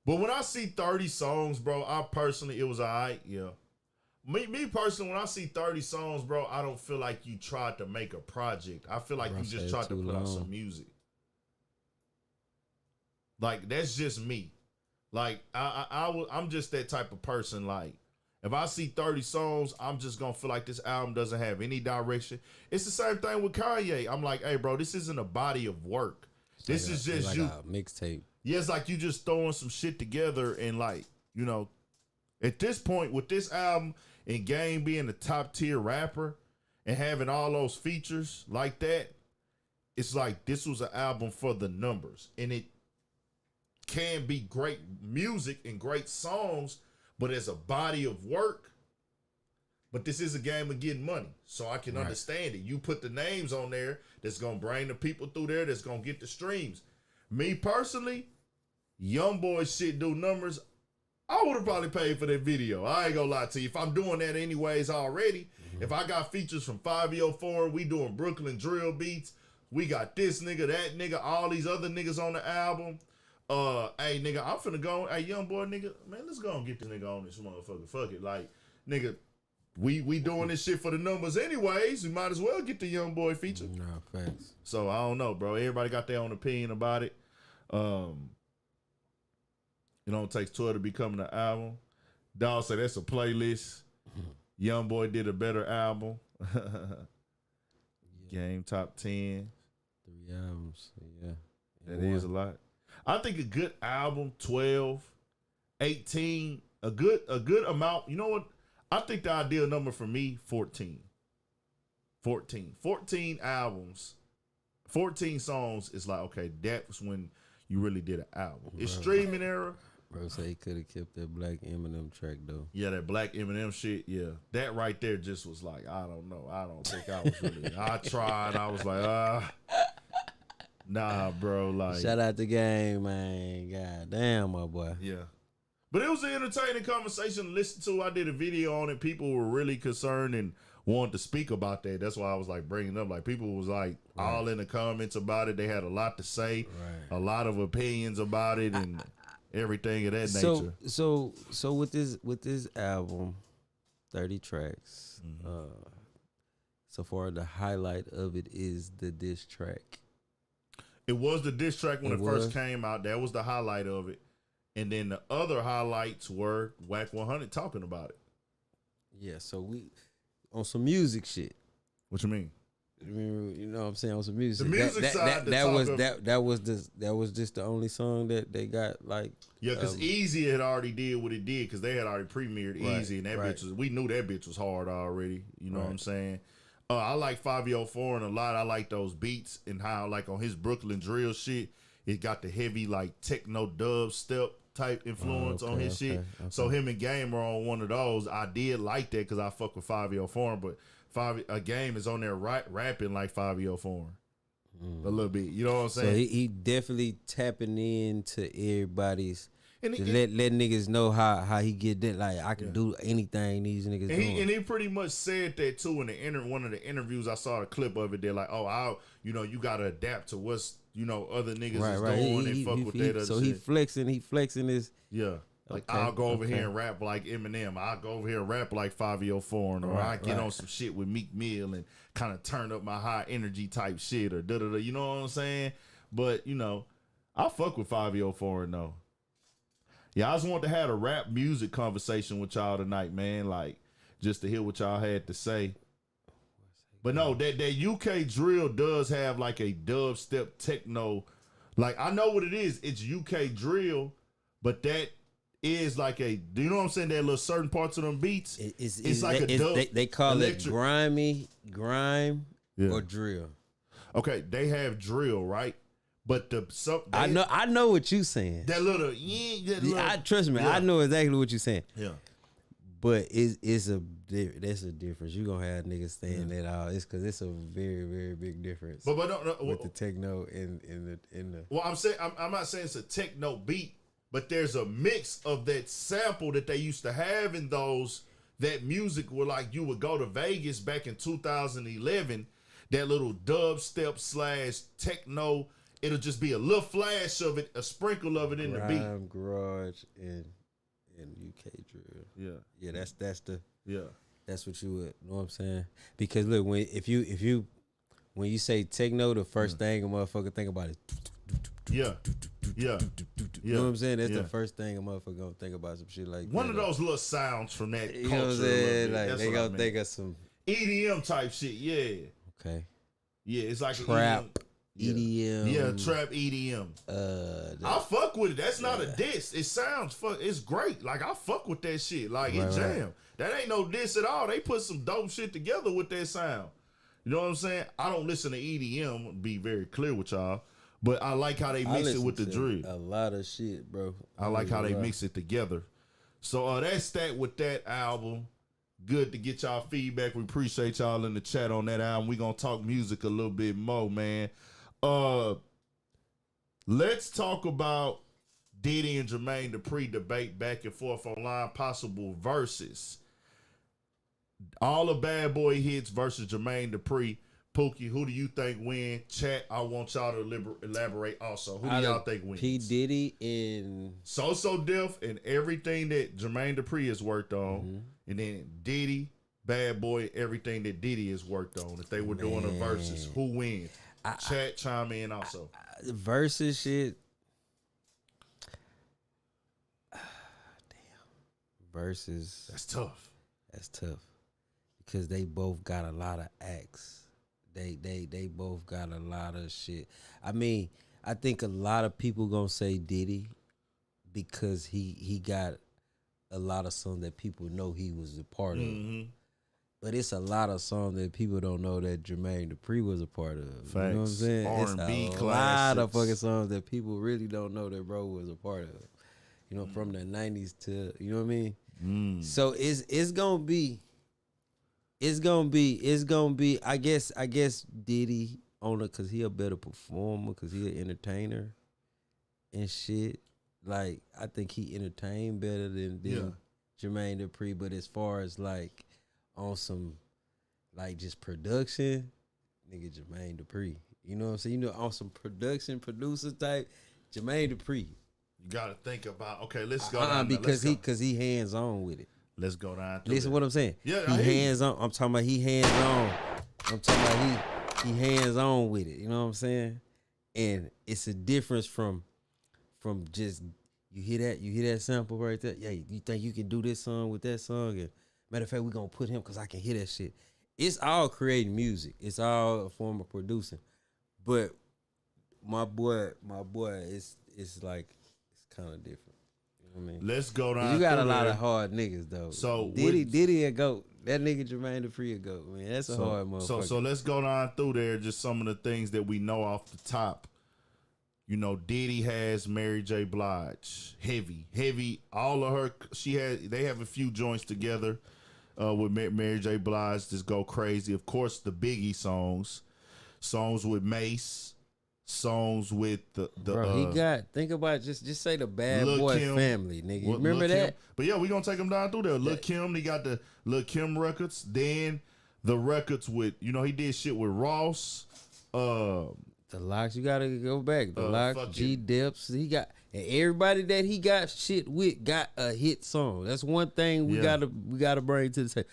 But when I see 30 songs, bro, it was all right, yeah. Me personally, when I see 30 songs, bro, I don't feel like you tried to make a project. I feel like you just tried to put out some music. Like, that's just me. Like, I'm just that type of person. Like, if I see 30 songs, I'm just going to feel like this album doesn't have any direction. It's the same thing with Kanye. I'm like, hey, bro, this isn't a body of work. This is just like you. A mixtape. Yeah, it's like you just throwing some shit together and, like, you know, at this point with this album and Game being a top tier rapper and having all those features like that, it's like this was an album for the numbers. And it can be great music and great songs, but as a body of work, but this is a game of getting money. So I can understand it. You put the names on there that's going to bring the people through there that's going to get the streams. Me personally, YoungBoy shit do numbers. I would have probably paid for that video. I ain't gonna lie to you. If I'm doing that anyways already, if I got features from 504, we doing Brooklyn drill beats, we got this nigga, that nigga, all these other niggas on the album. Hey nigga, I'm finna go. Hey YoungBoy nigga, man, let's go and get this nigga on this motherfucker. Fuck it, like nigga, we doing this shit for the numbers anyways. We might as well get the YoungBoy feature. No, thanks. So I don't know, bro. Everybody got their own opinion about it. It don't take 12 to become an album. Dawg said that's a playlist. YoungBoy did a better album. Game top 10. 3 albums. Yeah. That is a lot. I think a good album, 12, 18, a good amount. You know what? I think the ideal number for me, 14. 14 albums, 14 songs is like, okay, that was when you really did an album. It's streaming era. Bro, say he could have kept that Black Eminem track though. Yeah, that Black Eminem shit. Yeah, that right there just was like, I don't know. I don't think I was really. I tried. I was like, nah, bro. Like, shout out the game, man. God damn, my boy. Yeah, but it was an entertaining conversation to listen to. I did a video on it. People were really concerned and wanted to speak about that. That's why I was like bringing it up. Like, people was like all in the comments about it. They had a lot to say, a lot of opinions about it, and everything of that nature. So with this album, 30 tracks. So far, the highlight of it is the diss track. It was the diss track when it first came out. That was the highlight of it. And then the other highlights were Wack 100 talking about it. Yeah, so we on some music shit. What you mean? You know what I'm saying, on some music. The music side. That was just the only song that they got, like. Yeah, because Easy had already did what it did, because they had already premiered Easy, and that bitch was, we knew that bitch was hard already. You know what I'm saying? I like 504 and a lot. I like those beats and how, like, on his Brooklyn drill shit, it got the heavy, like, techno dub step type influence on his shit. So him and Game are on one of those. I did like that because I fuck with 504, but a Game is on there rapping like 504 a little bit. You know what I'm saying? So he definitely tapping into everybody's. And let niggas know how he get that. Like, I can do anything these niggas doing. And he pretty much said that too in one of the interviews. I saw a clip of it. They're like, oh, you gotta adapt to what's, other niggas is doing and fuck with that other so shit. He flexing his. Yeah. Like, I'll go over here and rap like Eminem. I'll go over here and rap like 504, or I get on some shit with Meek Mill and kind of turn up my high energy type shit, or da-da-da. You know what I'm saying? But, I fuck with 504 though. Yeah, I just want to have a rap music conversation with y'all tonight, man. Like, just to hear what y'all had to say. But no, that UK drill does have like a dubstep techno. Like, I know what it is. It's UK drill, but that is like do you know what I'm saying? That little certain parts of them beats. It's like a dub. They call it grime or drill. Okay, they have drill, right? But I know what you saying. That little, trust me, I know exactly what you saying. Yeah, but that's a difference. You gonna have niggas saying that all. It's because it's a very, very big difference. But no, with the techno in the. Well, I'm not saying it's a techno beat, but there's a mix of that sample that they used to have in that music where, like, you would go to Vegas back in 2011. That little dubstep / techno. It'll just be a little flash of it, a sprinkle of it in the beat. Garage and UK drill. Yeah. That's what you would know what I'm saying. Because look, when you say techno, the first thing a motherfucker think about is. Yeah. You know what I'm saying? That's the first thing a motherfucker gonna think about, some shit like one of those little sounds from that culture. You know what I'm saying? Like, they gonna think of some EDM type shit. Yeah. Okay. Yeah, it's like trap. EDM. Yeah, trap EDM. I fuck with it. That's not a diss. It sounds it's great. Like, I fuck with that shit. Like, it jam. That ain't no diss at all. They put some dope shit together with that sound. You know what I'm saying? I don't listen to EDM, be very clear with y'all, but I like how they mix it with the drill. A lot of shit, bro. I like how they mix it together. So that's that with that album. Good to get y'all feedback. We appreciate y'all in the chat on that album. We gonna talk music a little bit more, man. Let's talk about Diddy and Jermaine Dupri debate back and forth online, possible versus. All the bad boy hits versus Jermaine Dupri. Pookie, who do you think win? Chat, I want y'all to elaborate also. Who do y'all think wins? P. Diddy and So Def and everything that Jermaine Dupri has worked on. And then Diddy, bad boy, everything that Diddy has worked on. If they were doing a versus, who wins? Chat, chime in also. Versus shit. Damn. Versus. That's tough. Because they both got a lot of acts. They both got a lot of shit. I mean, I think a lot of people gonna say Diddy because he got a lot of songs that people know he was a part of. But it's a lot of songs that people don't know that Jermaine Dupri was a part of. Facts. You know what I'm saying? R&B it's a classics. lot of fucking songs that people really don't know that bro was a part of. You know, from the 90s to, you know what I mean? So it's gonna be I guess Diddy on it cause he a better performer, cause he an entertainer and shit. Like I think he entertained better than Jermaine Dupri, but as far as like on some like just production, nigga Jermaine Dupri. You know what I'm saying? You know, on some producer type, Jermaine Dupri. You gotta think about let's go down because he hands on with it. Let's go down. Listen what I'm saying. Yeah, he hands on. I'm talking about he hands on. I'm talking about he hands on with it. You know what I'm saying? And it's a difference from just you hear that sample right there. Yeah, you think you can do this song with that song? And matter of fact, we're gonna put him because I can hear that shit. It's all creating music. It's all a form of producing. But my boy, it's like it's kind of different. You know what I mean? Let's go down. You got a lot of hard niggas though. So Diddy a goat. That nigga Jermaine Dupri a goat, man. That's a hard motherfucker. So let's go down through there. Just some of the things that we know off the top. You know, Diddy has Mary J. Blige, heavy. All of her, they have a few joints together with Mary J. Blige. Just go crazy. Of course, the Biggie songs with Mace, songs with the. Bro, he got. Think about just say the Bad Lil' Boy Kim, family, nigga. Remember that? Kim. But yeah, we gonna take them down through there. Lil' Kim, he got the Lil' Kim records. Then the records with he did shit with Ross. The Locks, you gotta go back. The Locks, G Depths, he got, and everybody that he got shit with got a hit song. That's one thing we gotta bring to the table.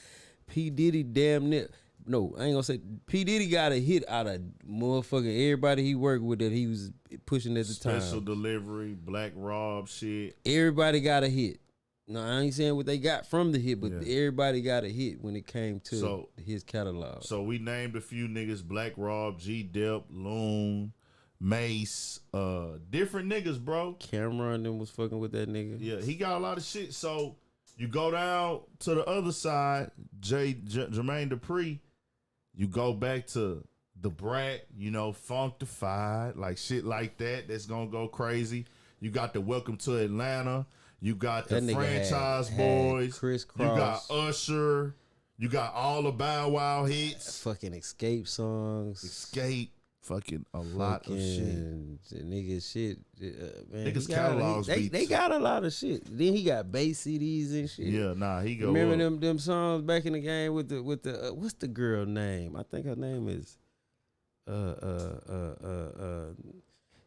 P Diddy damn near. No, I ain't gonna say P Diddy got a hit out of motherfucking everybody he worked with that he was pushing at the time. Special Delivery, Black Rob shit. Everybody got a hit. No, I ain't saying what they got from the hit, but everybody got a hit when it came to his catalog. So we named a few niggas: Black Rob, G Dep, Loon, Mace, different niggas, bro. Cameron them was fucking with that nigga. Yeah, he got a lot of shit. So you go down to the other side, Jermaine Dupri. You go back to the Brat, Funkified, like shit like that. That's gonna go crazy. You got the Welcome to Atlanta. You got the Franchise Boys. Chris Cross. You got Usher. You got all the Bow Wow hits. Fucking Escape songs. Escape. Fucking a lot of shit. Niggas shit. Man, niggas catalogs they got a lot of shit. Then he got bass CDs and shit. Yeah, nah, he go. Remember them songs back in the game with the what's the girl name? I think her name is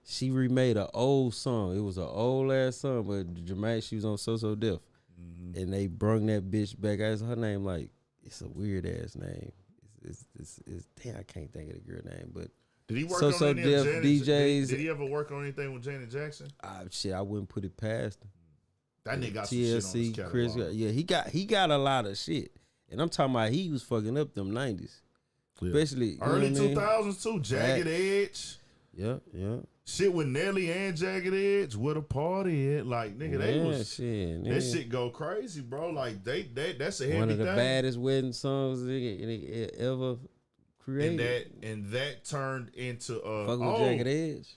she remade an old song. It was an old ass song, but Jermaine, she was on So Def. And they brung that bitch back. Her name, like, it's a weird ass name. It's damn, I can't think of the girl name, but did he work on any of Janet, DJs? Did he ever work on anything with Janet Jackson? Shit, I wouldn't put it past him. That nigga got TLC, some shit on his Chris, he got a lot of shit. And I'm talking about he was fucking up them 90s. Especially early 2000s too. Jagged Edge. Yeah. Shit with Nelly and Jagged Edge, with a party at, like, nigga, that shit go crazy, bro. Like that's a heavy one of the thing. baddest wedding songs they ever created. And that turned into fuck with Jagged Edge.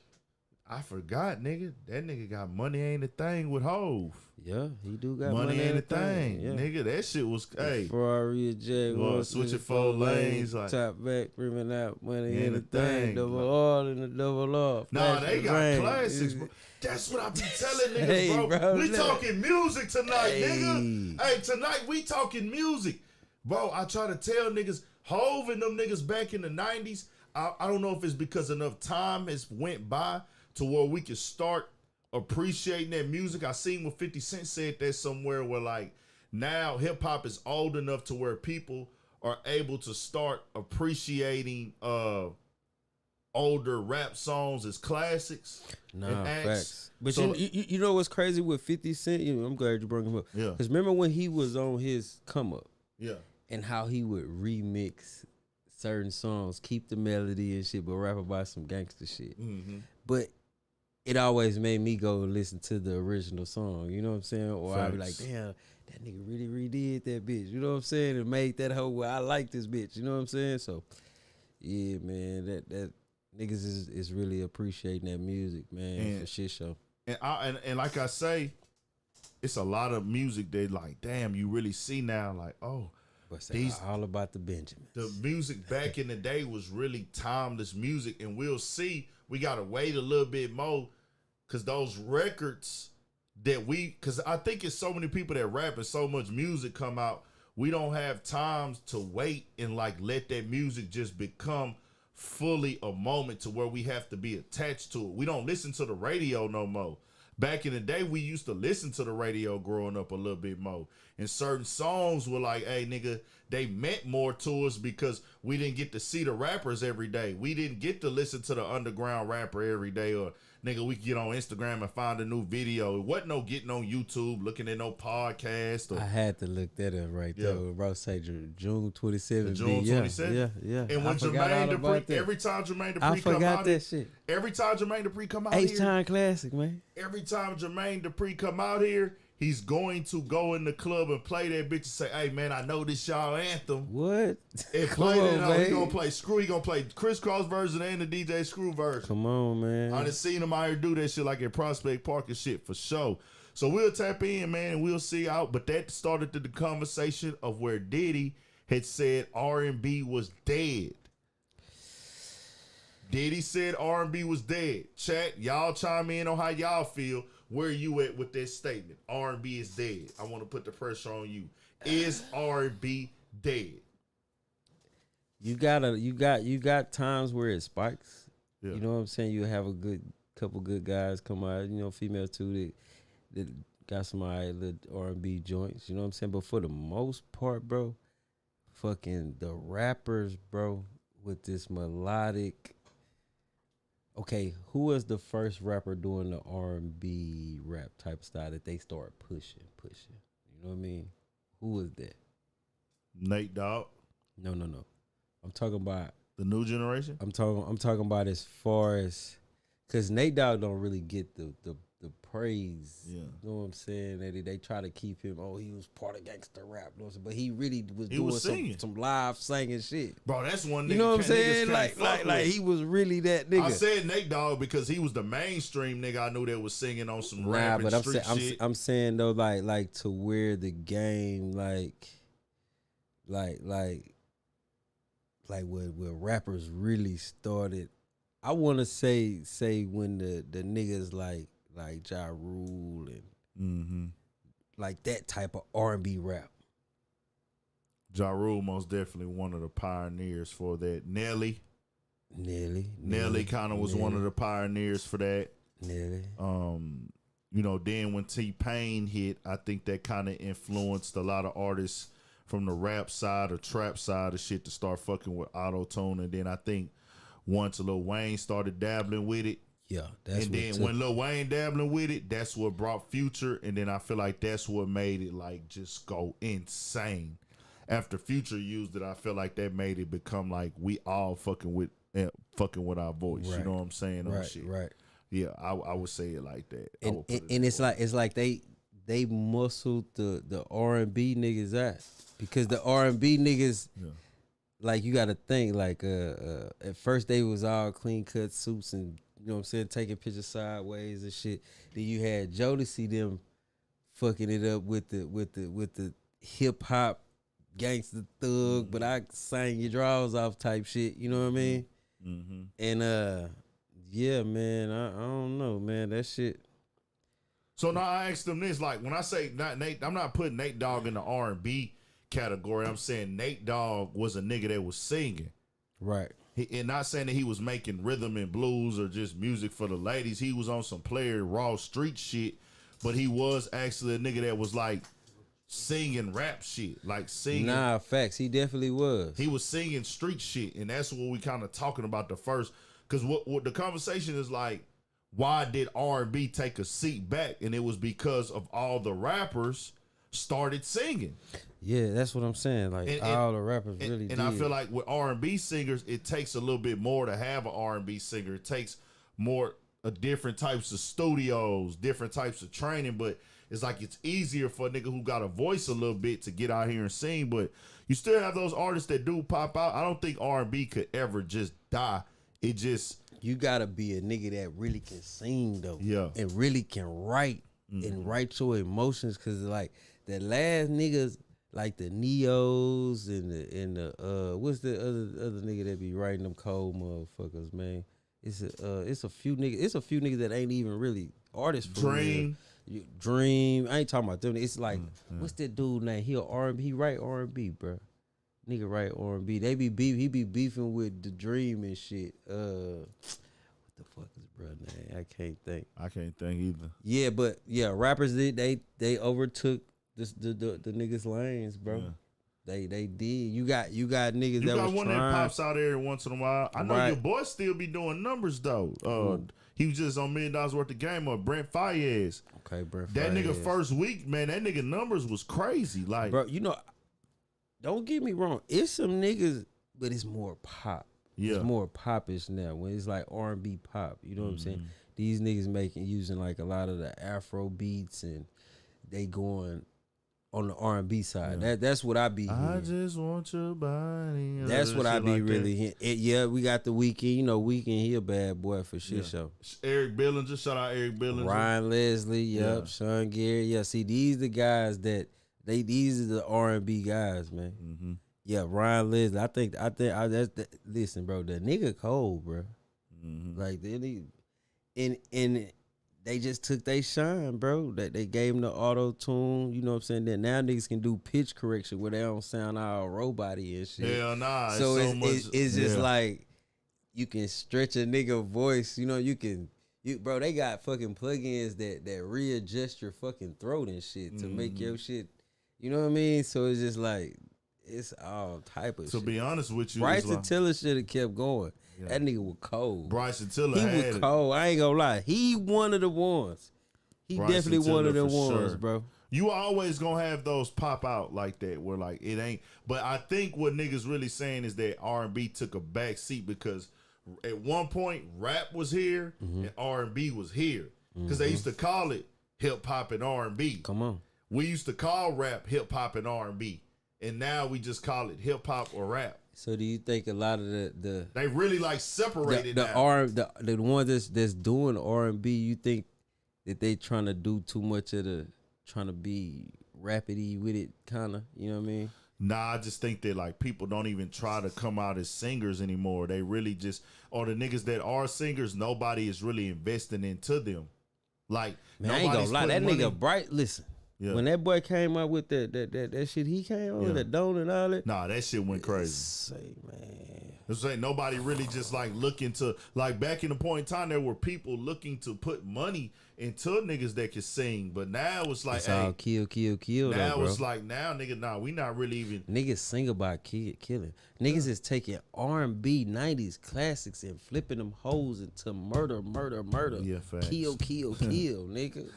I forgot, nigga. That nigga got Money Ain't a Thing with Hove. Yeah, he do got Money Ain't a Thing. Yeah. Nigga, that shit was, hey. Ferrari, Jaguar, switching 4 lanes. Like, top back, rimming out, Money Ain't a Thing. Double R and a double off. Nah, they got classics, bro. That's what I be telling niggas, bro. We talking music tonight, nigga. Hey, tonight we talking music. Bro, I try to tell niggas, Hove and them niggas back in the 90s, I don't know if it's because enough time has went by to where we can start appreciating that music. I seen what 50 Cent said that somewhere, where like now hip hop is old enough to where people are able to start appreciating older rap songs as classics. Nah, facts. But so, you know what's crazy with 50 Cent? I'm glad you brought him up. Yeah. Because remember when he was on his come up? Yeah. And how he would remix certain songs, keep the melody and shit, but rap about some gangster shit. Mm-hmm. But it always made me go listen to the original song. You know what I'm saying? Or I'd be like, Facts. damn, that nigga really redid that bitch. You know what I'm saying? It made that whole I like this bitch. You know what I'm saying? So yeah, man, that niggas is really appreciating that music, man, And- for shit show. And like I say, it's a lot of music that like, damn, you really see now, like, oh, But say these all about the Benjamins. the music back in the day was really timeless music, and we'll see. We gotta wait a little bit more, cause those records cause I think it's so many people that rap and so much music come out. We don't have times to wait and like let that music just become fully a moment to where we have to be attached to it. We don't listen to the radio no more. Back in the day, we used to listen to the radio growing up a little bit more. And certain songs were like, hey, nigga, they meant more to us because we didn't get to see the rappers every day. We didn't get to listen to the underground rapper every day. Or, nigga, we could get on Instagram and find a new video. It wasn't no getting on YouTube, looking at no podcast. Or, I had to look that up right Yeah. there. Bro, say June 27th. June 27th? Yeah. and when I forgot all Jermaine about Dupri, that. every time Jermaine Dupri I come forgot out, that shit. every time Jermaine Dupri come out H here, time classic, man. every time Jermaine Dupri come out here, he's going to go in the club and play that bitch and say, hey, man, I know this y'all anthem. What? And Come play on, it out. He man. gonna play Screw. He gonna play Crisscross version and the DJ Screw version. Come on, man. I done seen him out here do that shit like at Prospect Park and shit for sure. So we'll tap in, man, and we'll see out. But that started the conversation of where Diddy had said R&B was dead. Diddy said R&B was dead. Chat, y'all chime in on how y'all feel. Where you at with that statement? R&B is dead. I want to put the pressure on you. Is R&B dead? You got times where it spikes. Yeah. You know what I'm saying? You have a couple good guys come out, you know, females too that got some alright little R&B joints, you know what I'm saying? But for the most part, bro, fucking the rappers, bro, with this melodic. Okay, who was the first rapper doing the R&B rap type style that they started pushing? You know what I mean? Who was that? Nate Dogg, No. I'm talking about the new generation. I'm talking about as far as, cause Nate Dogg don't really get the praise. Yeah. You know what I'm saying? They try to keep him. Oh, he was part of gangster rap, you know what I'm saying? But he really was He doing was singing. some live singing shit. Bro, that's one nigga. You know what I'm niggas saying? can't fuck Like with. he was really that nigga. I said Nate Dogg because he was the mainstream nigga I knew that was singing on some Nah, rap but and street shit. I'm saying though, like to where the game like where rappers really started. I want to say when the niggas like Ja Rule and Mm-hmm. like that type of R&B rap. Ja Rule most definitely one of the pioneers for that. Nelly kind of was one of the pioneers for that. Nelly. You know, then when T-Pain hit, I think that kind of influenced a lot of artists from the rap side or trap side of shit to start fucking with auto-tune. And then I think once Lil Wayne started dabbling with it, Yeah, that's and what then took- when Lil Wayne dabbling with it, that's what brought Future. And then I feel like that's what made it like just go insane. After Future used it, I feel like that made it become like we all fucking with our voice. You Right. know what I'm saying? On right, shit. right. Yeah, I would say it like that. I And would put it and it's that way. like they muscled the R&B niggas out, because the R&B niggas, Yeah. like, you got to think like at first they was all clean cut suits and, you know what I'm saying, taking pictures sideways and shit. Then you had Jodeci them fucking it up with the hip hop gangster thug, but I sang your drawers off type shit. You know what I mean? Mm-hmm. And yeah, man, I don't know, man, that shit. So now I asked them this, like when I say not Nate, I'm not putting Nate Dogg in the R&B category. I'm saying Nate Dogg was a nigga that was singing. Right. And not saying that he was making rhythm and blues or just music for the ladies. He was on some player raw street shit, but he was actually a nigga that was like singing rap shit, like singing. Nah, facts. He definitely was. He was singing street shit, and that's what we kind of talking about the first. Because what the conversation is like, why did R&B take a seat back? And it was because of all the rappers started singing. Yeah, that's what I'm saying. Like, And- all the rappers really And did. I feel like with R&B singers, it takes a little bit more to have an R&B singer. It takes more different types of studios, different types of training, but it's like it's easier for a nigga who got a voice a little bit to get out here and sing. But you still have those artists that do pop out. I don't think R&B could ever just die. It just, you gotta be a nigga that really can sing though, yeah, and really can write and write your emotions. Cause like the last niggas, like the Neos and the what's the other nigga that be writing them cold motherfuckers, man. It's a few niggas that ain't even really artists. For Dream. real. Dream. I ain't talking about them. It's like what's that dude name? He a R&B. He write R&B, bro. Nigga write R&B. They be he be beefing with the Dream and shit. What the fuck is bro name? I can't think. I can't think either. Yeah, but yeah, rappers they overtook the niggas lanes, bro. Yeah. They did. You got niggas You that got was one trying. that pops out every once in a while. I know Right. your boy still be doing numbers though. He was just on $1 million worth of game of Brent Fayez. Okay, bro. That nigga first week, man, that nigga numbers was crazy. Like, Bro, you know, don't get me wrong. It's some niggas, but it's more pop. yeah, It's more popish now. When it's like R&B pop, you know what I'm saying? These niggas using like a lot of the Afro beats, and they going on the R&B side. That's what I be I hearing. just want your body. That's what I be like really hearing. Yeah, we got the Weeknd. You know, Weeknd, he a bad boy for shit show. Eric Billinger, shout out Eric Billinger. Ryan Leslie, Yeah. Sean Gary. Yeah, see, these the guys that these are the R&B guys, man. Mm-hmm. Yeah, Ryan Leslie. I think listen, bro, the nigga cold, bro. Mm-hmm. Like and they just took they shine, bro. That they gave him the auto tune. You know what I'm saying? That now niggas can do pitch correction where they don't sound all robot-y and shit. Hell nah. So it's just yeah. like you can stretch a nigga voice. You know, bro, they got fucking plugins that readjust your fucking throat and shit to make your shit. You know what I mean? So it's just like it's all type of shit. To be honest with you, Bryson like, Tiller should have kept going. Yeah. That nigga was cold. Bryson Tiller He had was it. cold. I ain't gonna lie. He one of the ones. He Bryson definitely one of Tiller the for ones, sure. bro. You always gonna have those pop out like that where like it ain't. But I think what niggas really saying is that R&B took a back seat because at one point rap was here and R&B was here because they used to call it hip hop and R&B. Come on. We used to call rap hip hop and R&B, and now we just call it hip hop or rap. So do you think a lot of the They really like separated now. the ones that's doing R&B, you think that they trying to do too much of trying to be rapidy with it, kind of, you know what I mean? Nah, I just think that like people don't even try to come out as singers anymore. They really just, or the niggas that are singers, nobody is really investing into them. Like, Man, I ain't gonna lie, that putting money- nigga Bright. Listen, Yeah. when that boy came up with that shit, he came on with that Don and all that. Nah, that shit went crazy. Say, man, It's like nobody really just like looking to, like back in the point in time, there were people looking to put money into niggas that could sing, but now it's like, it's all kill. now Though, bro. it's like now, nigga, nah, we not really even. Niggas sing about killing. Niggas is taking R&B 90s classics and flipping them hoes into murder. Yeah, facts. Kill, nigga.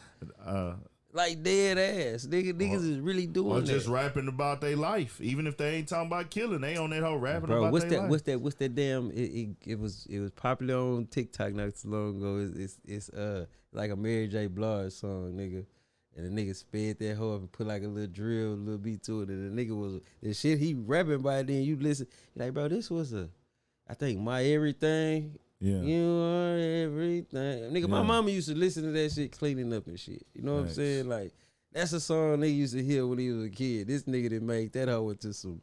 Like dead ass. Niggas is really doing Or that. just rapping about their life, even if they ain't talking about killing, they on that whole rapping Bro, about what's their that? life. What's that damn? It was popular on TikTok not too long ago. It's like a Mary J. Blige song, nigga. And the nigga sped that hoe up and put like a little drill, a little beat to it. And the nigga was the shit he rapping by then. You listen, you're like, bro, this was I think My Everything. Yeah. You are everything. Nigga, my Yeah. mama used to listen to that shit cleaning up and shit. You know what I'm Facts. saying? Like, that's a song nigga used to hear when he was a kid. This nigga didn't make that hoe into some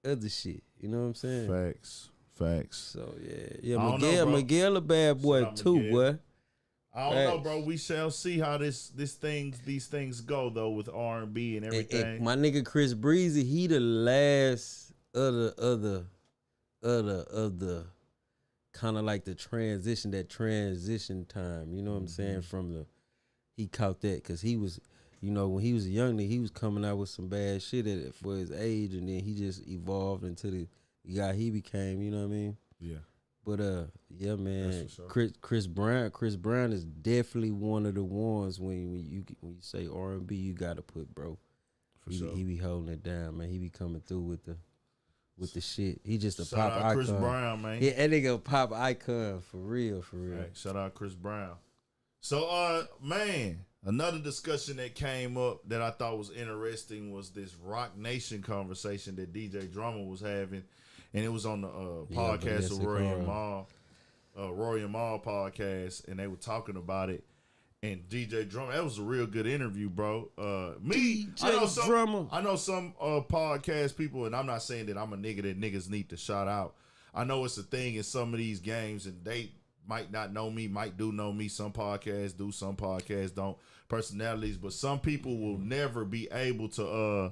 other shit. You know what I'm saying? Facts. So yeah, I don't know, bro. Miguel a bad boy Shout out too, Miguel. boy. I don't know, Facts. bro. We shall see how these things go though with R&B and everything. My nigga Chris Breezy, he the last other kind of like the transition time. You know what I'm saying? From he caught that because he was, you know, when he was a young nigga, he was coming out with some bad shit at it for his age, and then he just evolved into the guy he became. You know what I mean? Yeah. But yeah, man, That's for sure. Chris Brown is definitely one of the ones when you say R&B, you gotta put bro. For He sure. be holding it down, man. He be coming through with the with the shit. He just a Shout pop out Chris icon. Brown, man. Yeah, that nigga a pop icon for real, for real. Right, shout out Chris Brown. So, man, another discussion that came up that I thought was interesting was this Rock Nation conversation that DJ Drummer was having, and it was on the podcast of Rory and Mal podcast, and they were talking about it. And DJ Drummer, that was a real good interview, bro. I know some podcast people, and I'm not saying that I'm a nigga that niggas need to shout out. I know it's a thing in some of these games, and they might not know me, might do know me. Some podcasts do, some podcasts don't. Personalities, but some people will never be able to.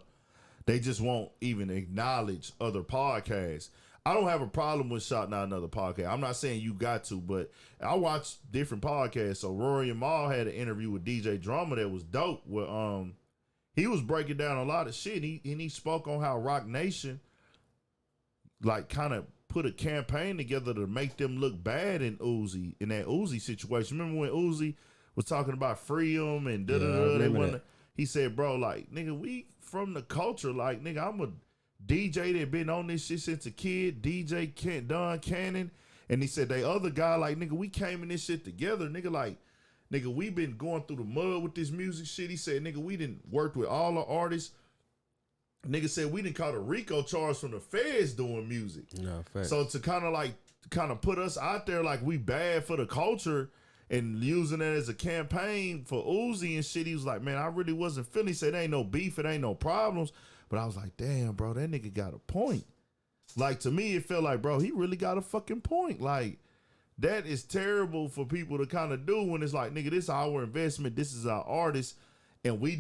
They just won't even acknowledge other podcasts. I don't have a problem with shouting out another podcast. I'm not saying you got to, but I watch different podcasts. So Rory and Mal had an interview with DJ Drummer that was dope. Where he was breaking down a lot of shit. And he spoke on how Rock Nation like kind of put a campaign together to make them look bad in that Uzi situation. Remember when Uzi was talking about freedom and he said, bro, like, nigga, we from the culture, like, nigga, I'm a DJ that been on this shit since a kid, DJ Don Cannon, and he said they other guy, like, nigga, we came in this shit together, nigga, like, nigga, we been going through the mud with this music shit. He said, nigga, we didn't work with all the artists. Nigga said we didn't caught a RICO charge from the feds doing music. No, facts. So to kind of put us out there like we bad for the culture and using that as a campaign for Uzi and shit, he was like, man, I really wasn't feeling. He said, ain't no beef, it ain't no problems. But I was like, damn, bro, that nigga got a point. Like, to me, it felt like, bro, he really got a fucking point. Like, that is terrible for people to kind of do when it's like, nigga, this is our investment, this is our artist, and we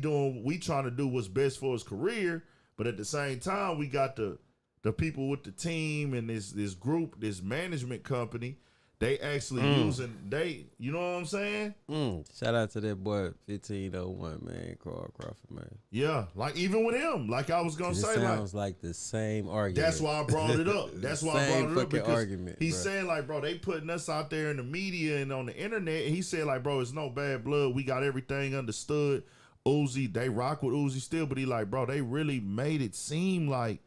trying to do what's best for his career. But at the same time, we got the people with the team and this group, this management company, they actually you know what I'm saying? Shout out to that boy 1501, man, Carl Crawford, man. Yeah, like even with him, like I was gonna say, sounds like the same argument. That's why I brought it up. That's why I brought it up because argument, he's saying like, bro, they putting us out there in the media and on the internet, and he said like, bro, it's no bad blood. We got everything understood. Uzi, they rock with Uzi still, but he like, bro, they really made it seem like,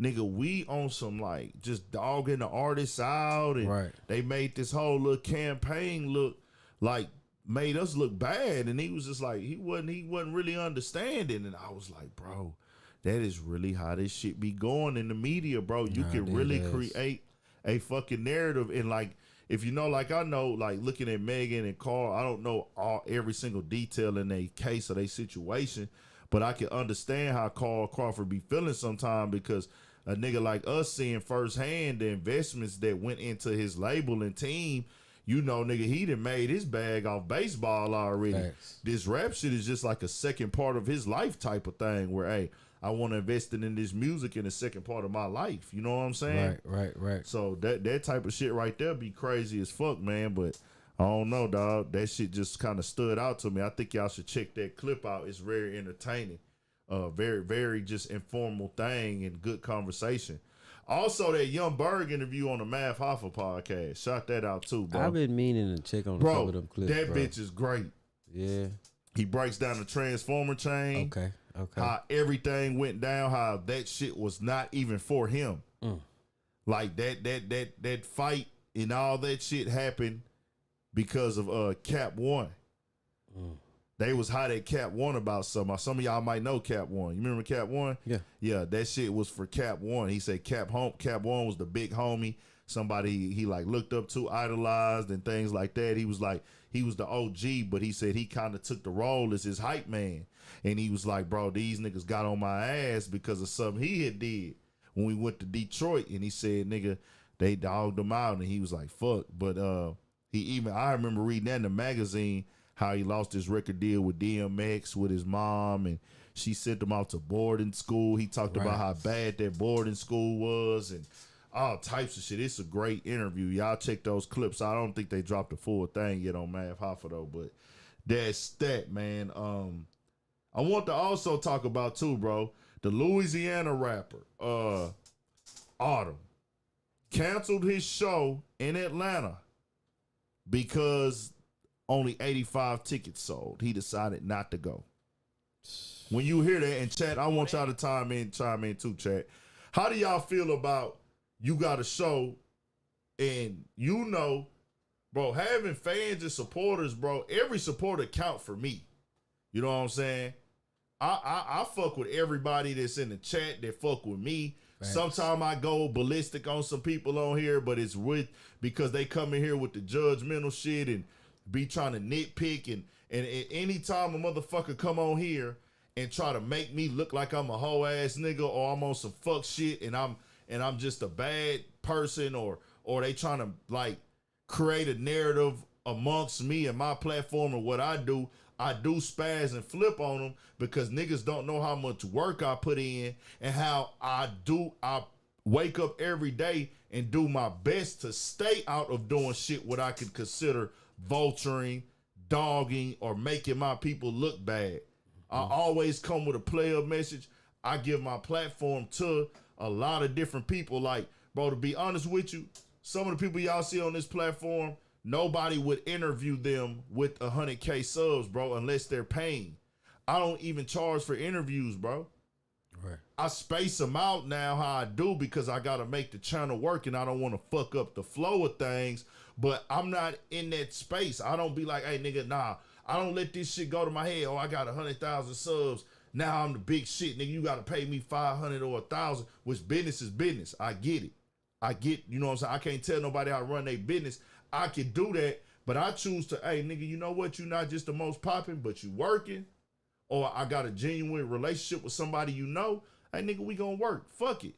nigga, we on some like just dogging the artists out, and they made this whole little campaign look like made us look bad, and he was just like he wasn't really understanding, and I was like, bro, that is really how this shit be going in the media, bro. You can really create a fucking narrative, and like if you know, like I know, like looking at Megan and Carl, I don't know every single detail in a case or their situation, but I can understand how Carl Crawford be feeling sometime because a nigga like us seeing firsthand the investments that went into his label and team, you know, nigga, he done made his bag off baseball already. Thanks. This rap shit is just like a second part of his life type of thing where, hey, I want to invest in this music in the second part of my life. You know what I'm saying? Right. So that type of shit right there be crazy as fuck, man. But I don't know, dog. That shit just kind of stood out to me. I think y'all should check that clip out. It's very entertaining. Very, very just informal thing and good conversation. Also, that Young Berg interview on the Math Hoffa podcast. Shout that out too, bro. I've been meaning to check on a couple of them clips, that bitch is great. Yeah. He breaks down the transformer chain. Okay. How everything went down, how that shit was not even for him. Like that fight and all that shit happened because of Cap One. They was hot at Cap One about something. Some of y'all might know Cap One. You remember Cap One? Yeah, that shit was for Cap One. He said Cap One was the big homie. Somebody he like looked up to, idolized, and things like that. He was like, he was the OG, but he said he kind of took the role as his hype man. And he was like, bro, these niggas got on my ass because of something he had did when we went to Detroit. And he said, nigga, they dogged him out. And he was like, fuck. But I remember reading that in the magazine, how he lost his record deal with DMX with his mom, and she sent him out to boarding school. He talked about how bad that boarding school was and all types of shit. It's a great interview. Y'all check those clips. I don't think they dropped the full thing yet on Math Hoffa though, but that's that, man. I want to also talk about too, bro, the Louisiana rapper, Autumn, canceled his show in Atlanta because only 85 tickets sold. He decided not to go. When you hear that, and chat, I want y'all to chime in too, chat. How do y'all feel about you got a show and you know, bro, having fans and supporters, bro, every supporter count for me. You know what I'm saying? I fuck with everybody that's in the chat that fuck with me. Sometimes I go ballistic on some people on here, but it's because they come in here with the judgmental shit and be trying to nitpick and anytime a motherfucker come on here and try to make me look like I'm a hoe ass nigga or I'm on some fuck shit and I'm just a bad person or they trying to like create a narrative amongst me and my platform and what I do spaz and flip on them because niggas don't know how much work I put in and how I wake up every day and do my best to stay out of doing shit what I could consider vulturing, dogging, or making my people look bad. I always come with a player message. I give my platform to a lot of different people. Like, bro, to be honest with you, some of the people y'all see on this platform, nobody would interview them with 100K subs, bro, unless they're paying. I don't even charge for interviews, bro. Right. I space them out now how I do because I got to make the channel work and I don't want to fuck up the flow of things, but I'm not in that space. I don't be like, hey, nigga, nah, I don't let this shit go to my head. Oh, I got 100,000 subs. Now I'm the big shit, nigga. You got to pay me 500 or 1,000, which business is business. I get it. You know what I'm saying? I can't tell nobody how to run their business. I can do that, but I choose to, hey, nigga, you know what? You're not just the most popping, but you working. Or I got a genuine relationship with somebody you know. Hey, nigga, we gonna work. Fuck it.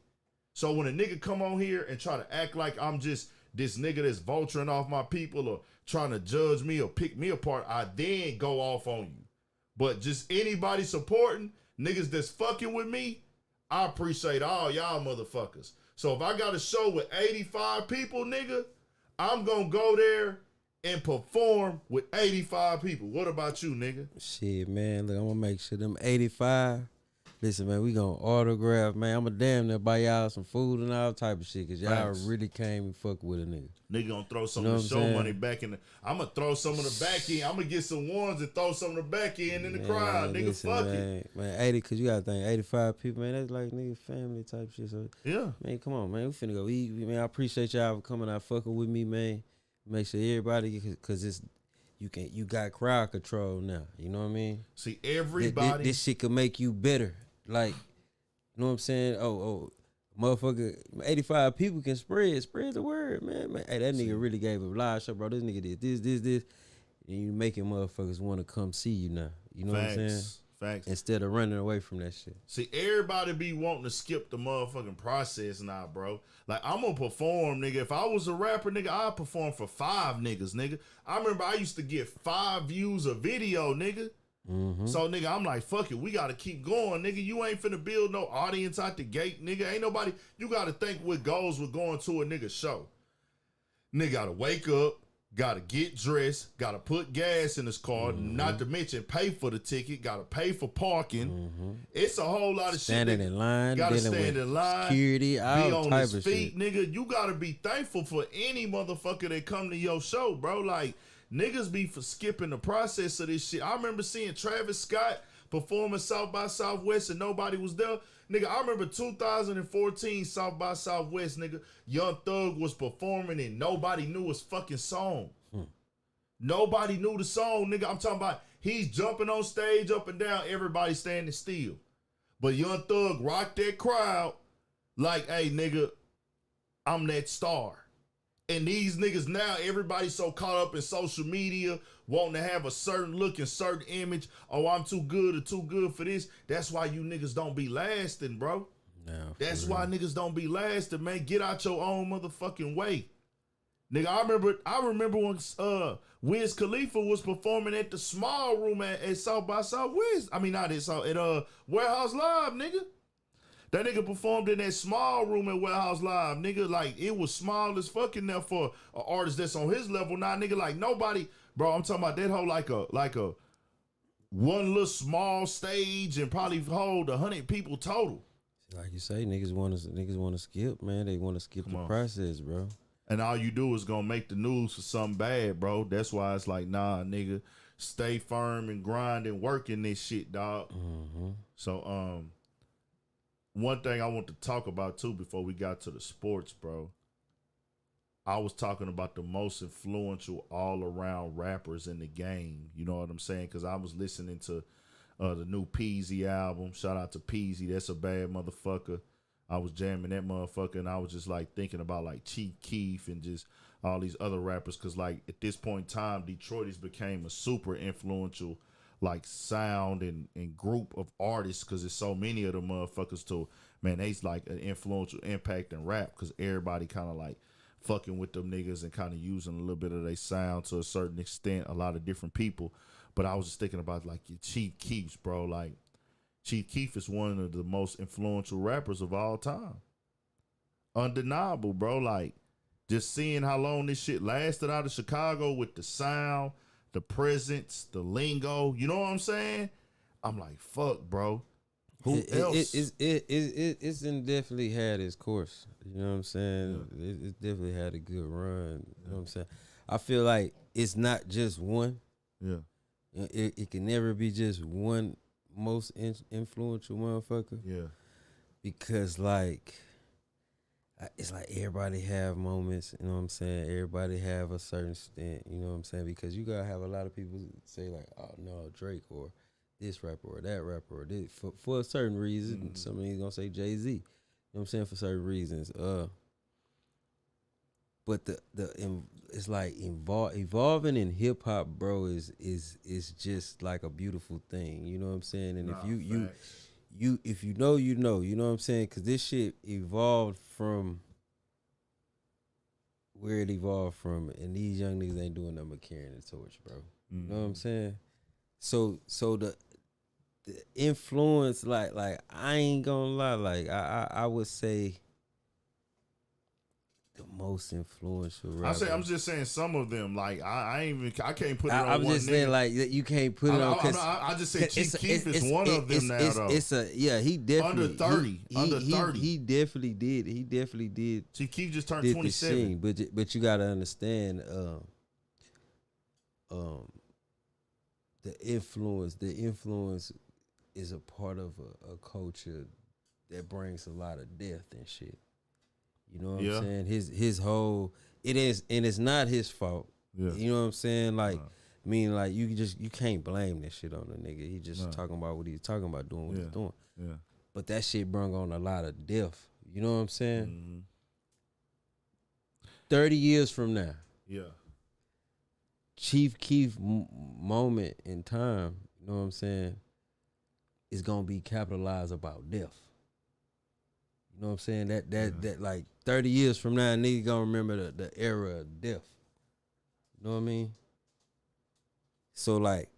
So when a nigga come on here and try to act like I'm just this nigga that's vulturing off my people or trying to judge me or pick me apart, I then go off on you. But just anybody supporting, niggas that's fucking with me, I appreciate all y'all motherfuckers. So if I got a show with 85 people, nigga, I'm gonna go there and perform with 85 people. What about you, nigga? Shit, man, look, I'm gonna make sure them 85. Listen, man, we gonna autograph, man. I'm gonna damn near buy y'all some food and all type of shit, cause y'all really came and fuck with a nigga. Nigga gonna throw some of the show money back in. I'm gonna throw some of the back end. I'm gonna get some ones and throw some of the back end in the crowd, nigga. Listen, fuck man, it, man. 80, cause you gotta think 85 people, man. That's like nigga family type shit. So yeah, man, come on, man. We finna go eat, man. I appreciate y'all for coming out fucking with me, man. Make sure everybody, cause it's you got crowd control now. You know what I mean? See, everybody, this shit could make you better. Like, you know what I'm saying? Oh, motherfucker, 85 people can spread the word, man. Hey, that nigga really gave a live show, bro. This nigga did this. And you making motherfuckers want to come see you now. You know what I'm saying? Facts. Instead of running away from that shit. See, everybody be wanting to skip the motherfucking process now, bro. Like, I'm gonna perform, nigga. If I was a rapper, nigga, I'd perform for 5 niggas, nigga. I remember I used to get 5 views a video, nigga. Mm-hmm. So, nigga, I'm like, fuck it. We got to keep going, nigga. You ain't finna build no audience out the gate, nigga. Ain't nobody. You got to think what goes with going to a nigga show. Nigga got to wake up, got to get dressed, got to put gas in his car, not to mention pay for the ticket, got to pay for parking. It's a whole lot of Standing shit. In line, got to stand in line, security, all be on type his of feet, shit. nigga. You got to be thankful for any motherfucker that come to your show, bro. Like, niggas be for skipping the process of this shit. I remember seeing Travis Scott performing South by Southwest and nobody was there. Nigga, I remember 2014 South by Southwest, nigga. Young Thug was performing and nobody knew his fucking song. Nobody knew the song, nigga. I'm talking about he's jumping on stage up and down, everybody standing still. But Young Thug rocked that crowd like, hey, nigga, I'm that star. And these niggas now, everybody's so caught up in social media, wanting to have a certain look and certain image. Oh, I'm too good or too good for this. That's why you niggas don't be lasting, bro. No, that's why niggas don't be lasting, man. Get out your own motherfucking way. Nigga, I remember when Wiz Khalifa was performing at the small room at South by Southwest. I mean, not at South, at Warehouse Live, nigga. That nigga performed in that small room at Warehouse Live, nigga. Like, it was small as fucking there for an artist that's on his level now, nigga. Like, nobody, bro, I'm talking about that whole like a one little small stage and probably hold 100 people total. Like you say, niggas want to skip, man. They want to skip the process, bro. And all you do is gonna make the news for something bad, bro. That's why it's like, nah, nigga, stay firm and grind and work in this shit, dog. So, one thing I want to talk about too before we got to the sports, bro. I was talking about the most influential all around rappers in the game. You know what I'm saying? Because I was listening to the new Peasy album. Shout out to Peasy. That's a bad motherfucker. I was jamming that motherfucker, and I was just like thinking about like Chief Keef and just all these other rappers. Because like at this point in time, Detroit has became a super influential like sound and group of artists, because there's so many of them motherfuckers to, man, they's like an influential impact in rap, because everybody kind of like fucking with them niggas and kind of using a little bit of their sound to a certain extent, a lot of different people. But I was just thinking about like your Chief Keef, bro. Like Chief Keef is one of the most influential rappers of all time. Undeniable, bro. Like just seeing how long this shit lasted out of Chicago with the sound, the presence, the lingo, you know what I'm saying? I'm like, fuck, bro. Who else? It's definitely had its course. You know what I'm saying? Yeah. It definitely had a good run. You know what I'm saying? I feel like it's not just one. Yeah. It can never be just one most influential motherfucker. Yeah. Because like, it's like everybody have moments, you know what I'm saying? Everybody have a certain stint, you know what I'm saying? Because you gotta have a lot of people say like, oh no, Drake or this rapper or that rapper or this for a certain reason. Mm-hmm. Somebody's gonna say Jay-Z, you know what I'm saying, for certain reasons. But it's like evolving in hip hop, bro, is just like a beautiful thing, you know what I'm saying? And if you know, you know what I'm saying? Because this shit evolved from where it evolved from, and these young niggas ain't doing nothing but carrying the torch, bro. Mm-hmm. You know what I'm saying? So the influence, like I ain't gonna lie, like I would say the most influential rapper. I'm just saying some of them. Like I can't put it on I'm one just nigga. saying like you can't put it on. I just say Chief Keef is one of them now though. He definitely under 30. He definitely did. He definitely did. Chief Keef just turned 27. But you gotta understand the influence. The influence is a part of a culture that brings a lot of death and shit. You know what I'm saying? His whole, it is, and it's not his fault. Yeah. You know what I'm saying? Like, I mean, like you can't blame this shit on the nigga. He just talking about what he's talking about, doing what he's doing. Yeah. But that shit brung on a lot of death. You know what I'm saying? Mm-hmm. 30 years from now. Yeah. Chief Keef moment in time, you know what I'm saying, is gonna be capitalized about death. You know what I'm saying? That like 30 years from now, nigga gonna remember the era of death. You know what I mean? So like,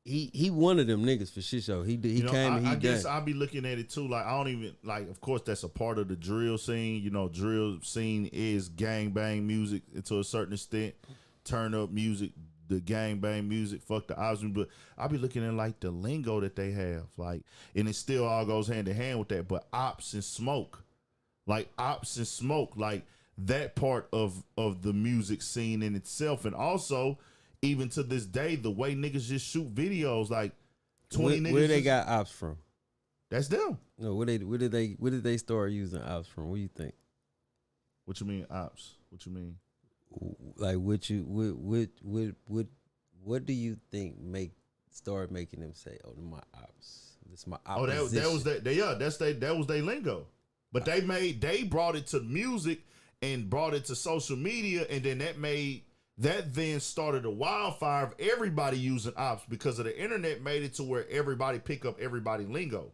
he one of them niggas for shit show. He came and he I guess I'll be looking at it too. Like I don't even like. Of course, that's a part of the drill scene. You know, drill scene is gang bang music to a certain extent. Turn up music, the gang bang music, fuck the option. But I'll be looking at like the lingo that they have, like, and it still all goes hand in hand with that. But ops and smoke, like that part of the music scene in itself, and also even to this day, the way niggas just shoot videos, like 20 niggas. Where they got ops from? That's them. No, where did they start using ops from? What do you think? What you mean ops? What you mean? Like what do you think start making them say, "Oh, my ops, this my opposition"? Oh, that was their lingo, but they brought it to music and brought it to social media, and then that then started a wildfire of everybody using ops because of the internet. Made it to where everybody pick up everybody lingo.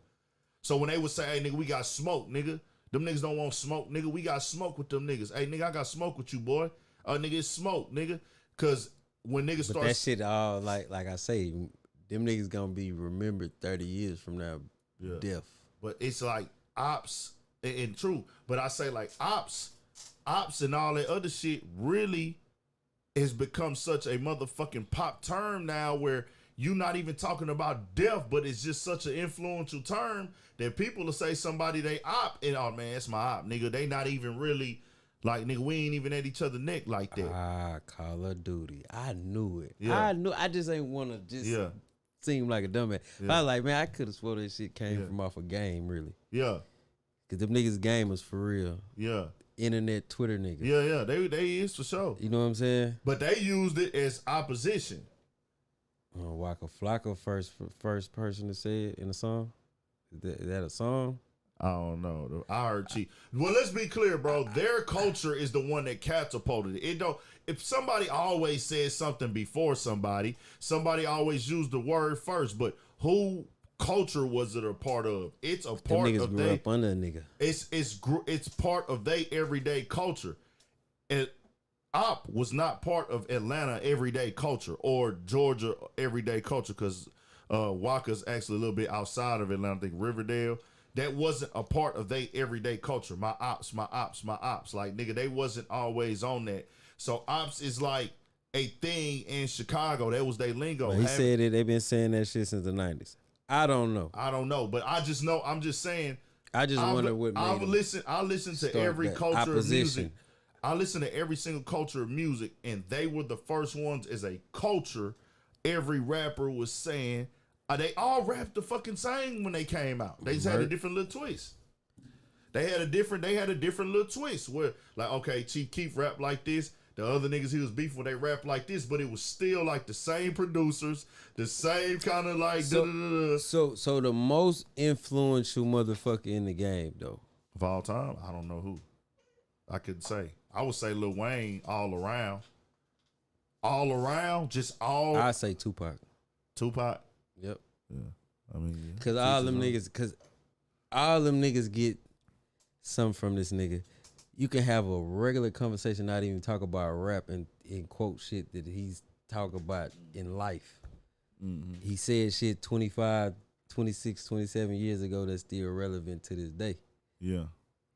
So when they would say, "Hey nigga, we got smoke, nigga," them niggas don't want smoke, nigga. We got smoke with them niggas. Hey nigga, I got smoke with you, boy. Nigga, it's smoke, nigga. Cause when niggas start that shit, all like I say, them niggas gonna be remembered 30 years from now, deaf. But it's like ops and true. But I say like ops and all that other shit really has become such a motherfucking pop term now, where you not even talking about death, but it's just such an influential term that people will say somebody they op and, oh man, it's my op, nigga. They not even really. Like, nigga, we ain't even at each other's neck like that. Call of Duty. I knew it. Yeah. I just ain't want to seem like a dumbass. Yeah. I was like, man, I could have swore that shit came from off a game, really. Yeah. Cause them niggas gamers for real. Yeah. Internet Twitter niggas. Yeah. They is for sure. You know what I'm saying? But they used it as opposition. Waka Flocka first person to say it in a song. Is that a song? I don't know. I heard Chief. Well, let's be clear, bro. Their culture is the one that catapulted it. It don't. If somebody always says something before somebody always used the word first. But who culture was it a part of? It's a part niggas of grew up under a nigga. It's part of their everyday culture. And Op was not part of Atlanta everyday culture or Georgia everyday culture because Waka's actually a little bit outside of Atlanta. I think Riverdale. That wasn't a part of their everyday culture. My ops. Like, nigga, they wasn't always on that. So ops is like a thing in Chicago. That was their lingo. Well, he said it. They've been saying that shit since the 90s. I don't know. But I just know. I'm just saying. I just wonder what made I listen to every culture of music. I listen to every single culture of music, and they were the first ones as a culture. Every rapper was saying. They all rapped the fucking same when they came out. They just had a different little twist. They had a different little twist where, like, okay, Chief Keef rapped like this. The other niggas he was beefing with, they rapped like this, but it was still like the same producers, the same kind of like. So the most influential motherfucker in the game, though, of all time, I don't know who. I couldn't say. I would say Lil Wayne all around. All around, just all. I say Tupac. Tupac. Yep. Yeah. I mean, Cause all them niggas get something from this nigga. You can have a regular conversation, not even talk about rap and quote shit that he's talking about in life. Mm-hmm. He said shit 25, 26, 27 years ago that's still relevant to this day. Yeah.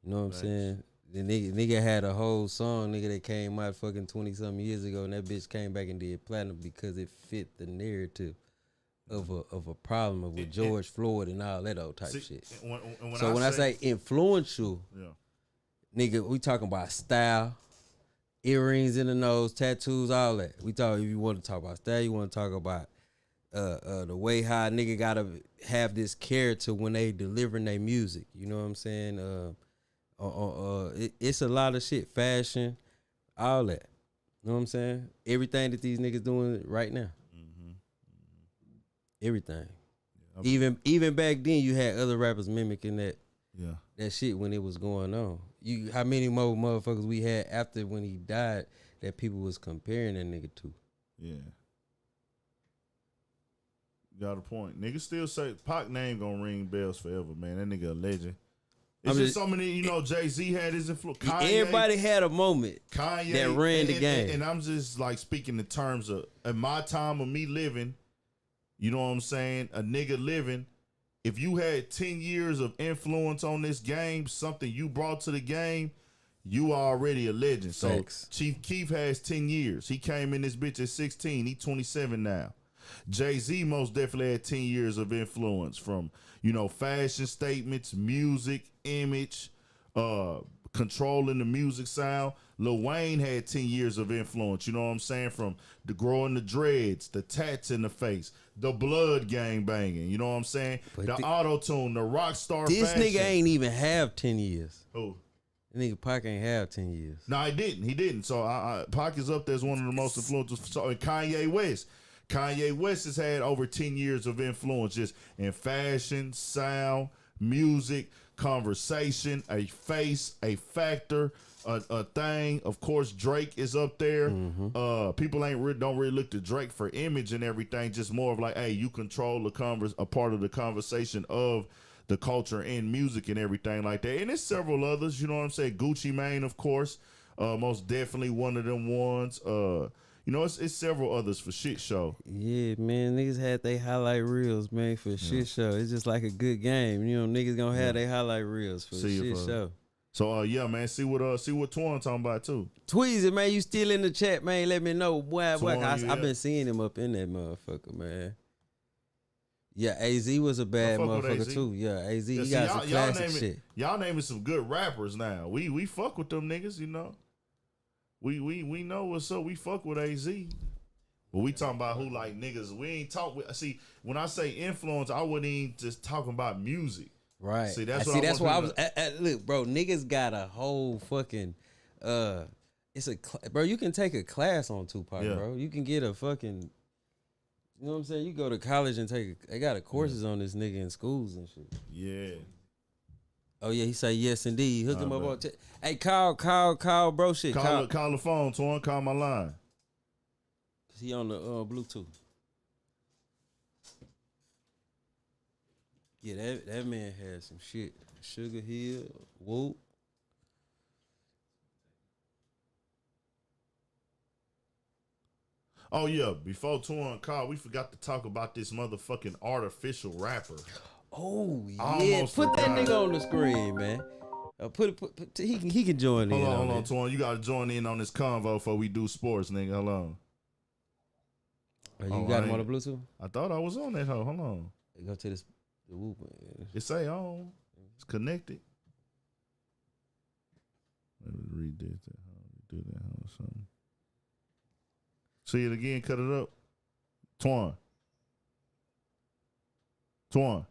You know what I'm saying? The nigga had a whole song, nigga, that came out fucking 20-something years ago, and that bitch came back and did platinum because it fit the narrative of a problem with George Floyd and all that old type shit. When I say influential, nigga, we talking about style, earrings in the nose, tattoos, all that. We talk. If you want to talk about style, you want to talk about the way how a nigga gotta have this character when they delivering their music. You know what I'm saying? It's a lot of shit, fashion, all that. You know what I'm saying? Everything that these niggas doing right now. Everything. Yeah, even back then, you had other rappers mimicking that shit when it was going on. How many more motherfuckers we had after when he died that people was comparing that nigga to? Yeah. Got a point. Niggas still say Pac name gonna ring bells forever, man. That nigga a legend. It's just so many, Jay-Z had his influence. Everybody had a moment that ran the game. And I'm just like speaking in terms of in my time of me living. You know what I'm saying? A nigga living, if you had 10 years of influence on this game, something you brought to the game, you are already a legend. Thanks. So Chief Keef has 10 years. He came in this bitch at 16. He 27 now. Jay-Z most definitely had 10 years of influence from, fashion statements, music, image, controlling the music sound. Lil Wayne had 10 years of influence, you know what I'm saying? From the growing the dreads, the tats in the face, the blood gang banging, you know what I'm saying? But the auto-tune, the rock star this fashion. Nigga ain't even have 10 years. Who? The nigga Pac ain't have 10 years. No, he didn't. So Pac is up there as one of the most influential. So Kanye West has had over 10 years of influence just in fashion, sound, music, conversation, a face, a factor, a thing. Of course, Drake is up there. Mm-hmm. People don't really look to Drake for image and everything. Just more of like, hey, you control a part of the conversation of the culture and music and everything like that. And there's several others. You know what I'm saying? Gucci Mane, of course, most definitely one of them ones. It's several others for shit show. Yeah, man, niggas had they highlight reels, man, for shit show. It's just like a good game. Niggas gonna have they highlight reels for shit show. So man, see what Twan talking about too. Tweezy, man, you still in the chat, man? Let me know, boy. I've been seeing him up in that motherfucker, man. Yeah, AZ was a bad motherfucker too. Yeah, AZ, he got some classic shit. Y'all naming some good rappers now. We fuck with them niggas, We know what's up. We fuck with AZ. But we talking about who like niggas. We ain't talk. See, when I say influence, I wouldn't even just talking about music. Right. See, that's why I was. Look, bro, niggas got a whole fucking. It's a bro. You can take a class on Tupac, bro. You can get a fucking. You know what I'm saying? You go to college and they got courses on this nigga in schools and shit. Yeah. Oh yeah, he say yes indeed. Hook him up on. Hey, call, bro. Shit. Call the phone, Torn. Call my line. He on the Bluetooth. Yeah, that man had some shit. Sugar Hill, Whoop. Oh yeah, before Torn call, we forgot to talk about this motherfucking artificial rapper. Oh yeah, put that nigga on the screen, man. He can join in. Hold on, Torn. You gotta join in on this convo before we do sports, nigga. Hold on. You got him on the Bluetooth? I thought I was on that hoe. Hold on. Go to the Whoop. It say on. It's connected. Let me read this. Do that or something. See it again. Cut it up. Twan. Hold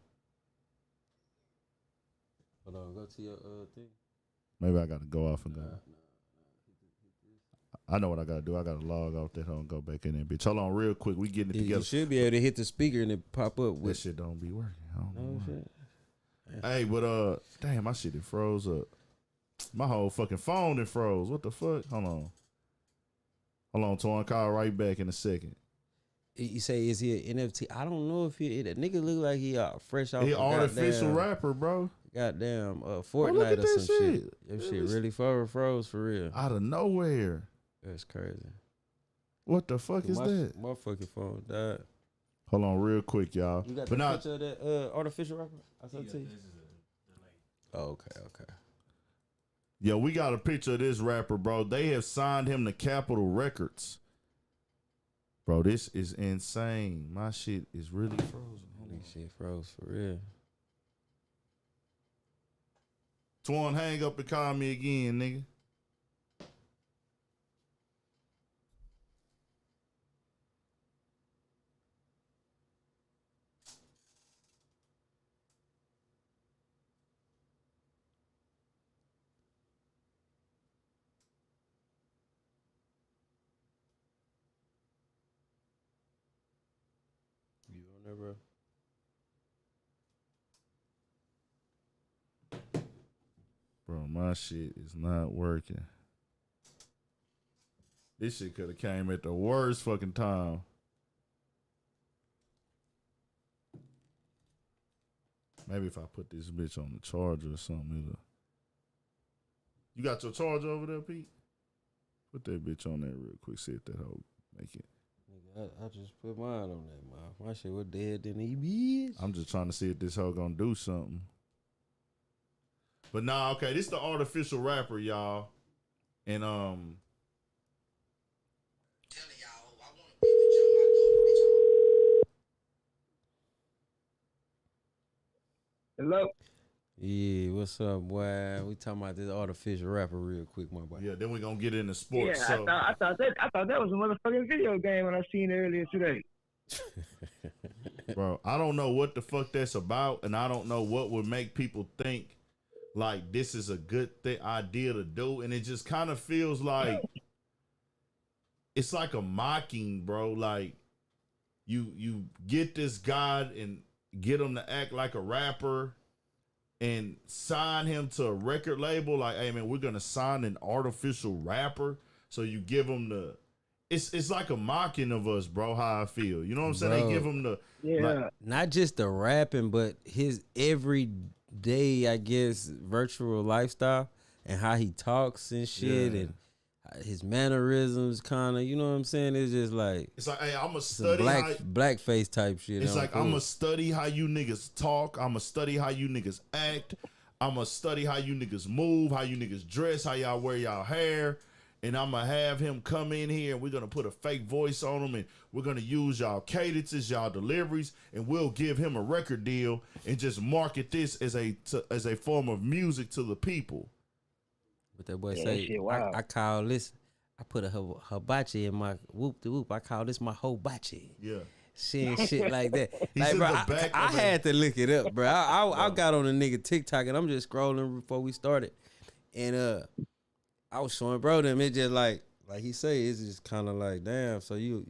on. Go to your thing. Maybe I gotta go off and go. I know what I gotta do. I gotta log off that hoe and go back in there, bitch. Hold on, real quick. We getting it together. You should be able to hit the speaker and it pop up. That shit don't be working. I don't know shit. Hey, but damn, my shit it froze up. My whole fucking phone it froze. What the fuck? Hold on, Torn. Call right back in a second. You say, is he an NFT? I don't know if that nigga look like he fresh off. He artificial rapper, bro. Goddamn, Fortnite or some shit. That shit really froze for real. Out of nowhere. That's crazy. What the fuck is that? My fucking phone died. Hold on, real quick, y'all. You got the picture of that artificial rapper? I sent to you. Oh, okay. Yo, we got a picture of this rapper, bro. They have signed him to Capitol Records. Bro, this is insane. My shit is really frozen. Holy shit froze for real. Twan, hang up and call me again, nigga. You on there, bro? Bro, my shit is not working. This shit could have came at the worst fucking time. Maybe if I put this bitch on the charger or something, it'll... You got your charger over there, Pete? Put that bitch on there real quick. See if that hoe make it. I just put mine on that, man. My shit was dead than he bitch. I'm just trying to see if this hoe gonna do something. But nah, okay, this the artificial rapper, y'all. And Telling y'all, I want to be the Hello? Yeah, what's up, boy? We talking about this artificial rapper real quick, my boy. yeah, then we gonna get into sports. Yeah, so. I thought that was a motherfucking video game when I seen it earlier today. Bro, I don't know what the fuck that's about, and I don't know what would make people think like this is a good idea to do, and it just kind of feels like it's like a mocking, bro. Like you get this guy and get him to act like a rapper and sign him to a record label. Like, hey man, we're gonna sign an artificial rapper. So you give him the. It's like a mocking of us, bro. How I feel, you know what I'm saying? Bro, they give him the like, not just the rapping, but his everyday, I guess, virtual lifestyle and how he talks and shit and his mannerisms, kind of. You know what I'm saying? It's just like hey, I'm a study blackface type shit. It's like I'm a study how you niggas talk. I'm a study how you niggas act. I'm a study how you niggas move, how you niggas dress, how y'all wear y'all hair. And I'm going to have him come in here and we're going to put a fake voice on him and we're going to use y'all cadences, y'all deliveries, and we'll give him a record deal and just market this as a form of music to the people. But that boy say, wow. I call this I put a hibachi in my whoop de whoop. I call this my hibachi. Yeah. Shit like that. He's Like, in bro, the back I of had to look it up, bro. I got on a nigga TikTok and I'm just scrolling before we started, and I was showing bro them. It just like he say, it's just kind of like, damn. So you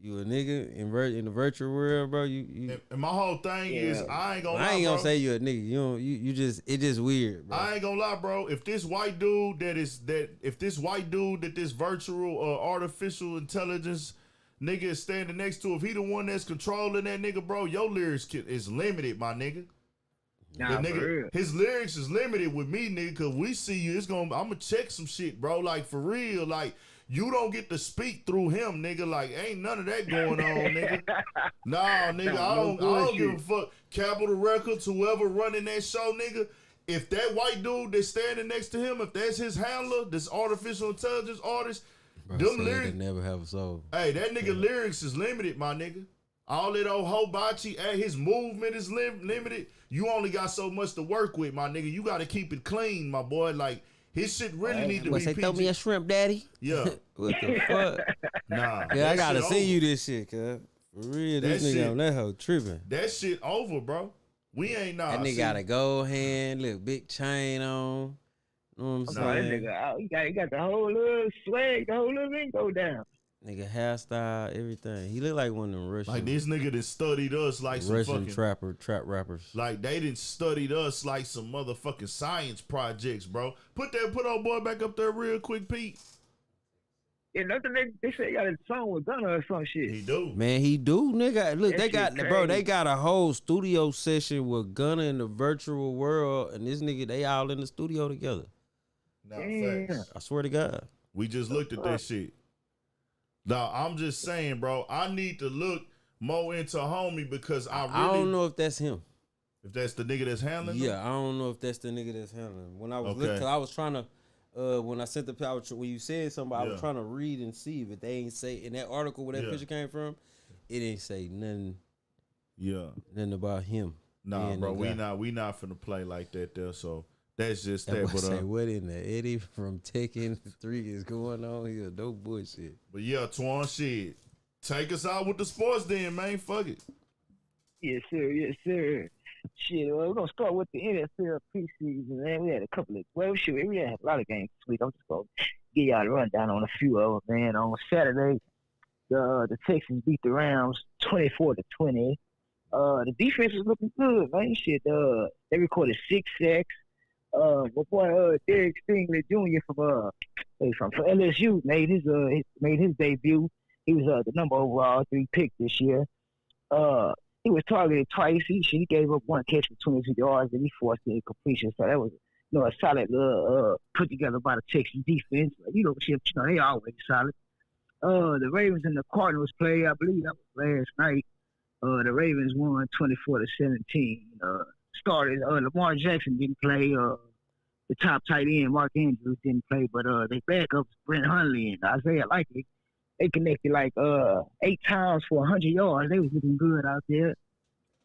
a nigga in the virtual world, bro. You. And my whole thing is, I ain't gonna lie, I ain't gonna bro. say you a nigga. You just it just weird, bro. I ain't gonna lie, bro. If this white dude that this virtual artificial intelligence nigga is standing next to, if he the one that's controlling that nigga, bro, your lyrics is limited, my nigga. Nah, The nigga, for real. his lyrics is limited with me, nigga, cause we see you. I'm gonna check some shit, bro. Like, for real, like, you don't get to speak through him, nigga. Like, ain't none of that going on, nigga. Nah, nigga, I don't give a fuck. Capitol Records, whoever running that show, nigga. If that white dude that's standing next to him, if that's his handler, this artificial intelligence artist, Bro, them lyrics, they never have a soul. hey, that nigga lyrics is limited, my nigga. All that old hibachi, his movement is limited. You only got so much to work with, my nigga. You got to keep it clean, my boy. Like, his shit really need to be Say, PG. throw me a shrimp, daddy. Yeah. What the fuck? Nah. Yeah, I that gotta shit send over. you this shit, cuz. For real, this That nigga shit- on that hoe tripping. That shit over, bro. We ain't nah. That nigga see, got a gold hand, look, big chain on. You know what I'm Nah, saying? that nigga, he got the whole little swag, the whole little Lingo down. Nigga hairstyle, everything. He look like one of them Russian, like, this nigga that studied us like some Russian fucking trap rappers. like they didn't studied us like some motherfucking science projects, bro. Put old boy back up there real quick, Pete. Yeah, nothing. They say he got a song with Gunna or some shit. He do. Man, he do, nigga. Look, That they shit got, crazy. bro, they got a whole studio session with Gunna in the virtual world, and this nigga, they all in the studio together. Nah, Yeah. facts. I swear to God. We just looked at that shit. Nah, I'm just saying, bro. I need to look more into homie because I don't know if that's him. if that's the nigga that's handling. them. Yeah, I don't know if that's the nigga that's handling. When I was Okay. looking, 'cause I was trying to, when I sent the power, when you said something, I Yeah. was trying to read and see, but they ain't say in that article where that Yeah. picture came from, it ain't say nothing Yeah. about him. Nah, being bro. the We guy. not finna play like that there. So that's just That that. boy But say, what in the Eddie from Tekken 3 is going on here? No bullshit. but yeah, Twan, shit. Take us out with the sports then, man. Fuck it. Yes, sir. Yes, sir. Shit, well, we're gonna start with the NFL preseason, man. We had a couple of we had a lot of games this week. I'm just gonna give y'all a rundown on a few of them, man. On Saturday, the Texans beat the Rams 24-20. The defense is looking good, man. Shit, they recorded 6 sacks. My boy Derek Stingley Jr. from LSU made his debut. He was the number overall 3 pick this year. He was targeted twice. He gave up 1 catch for 22 yards, and he forced the incompletion. So that was, a solid put together by the Texas defense. They always solid. The Ravens and the Cardinals played. I believe that was last night. The Ravens won 24-17. Started Lamar Jackson didn't play. The top tight end Mark Andrews didn't play, but they backups Brent Hundley and Isaiah Likely. They connected like 8 times for 100 yards. They was looking good out there.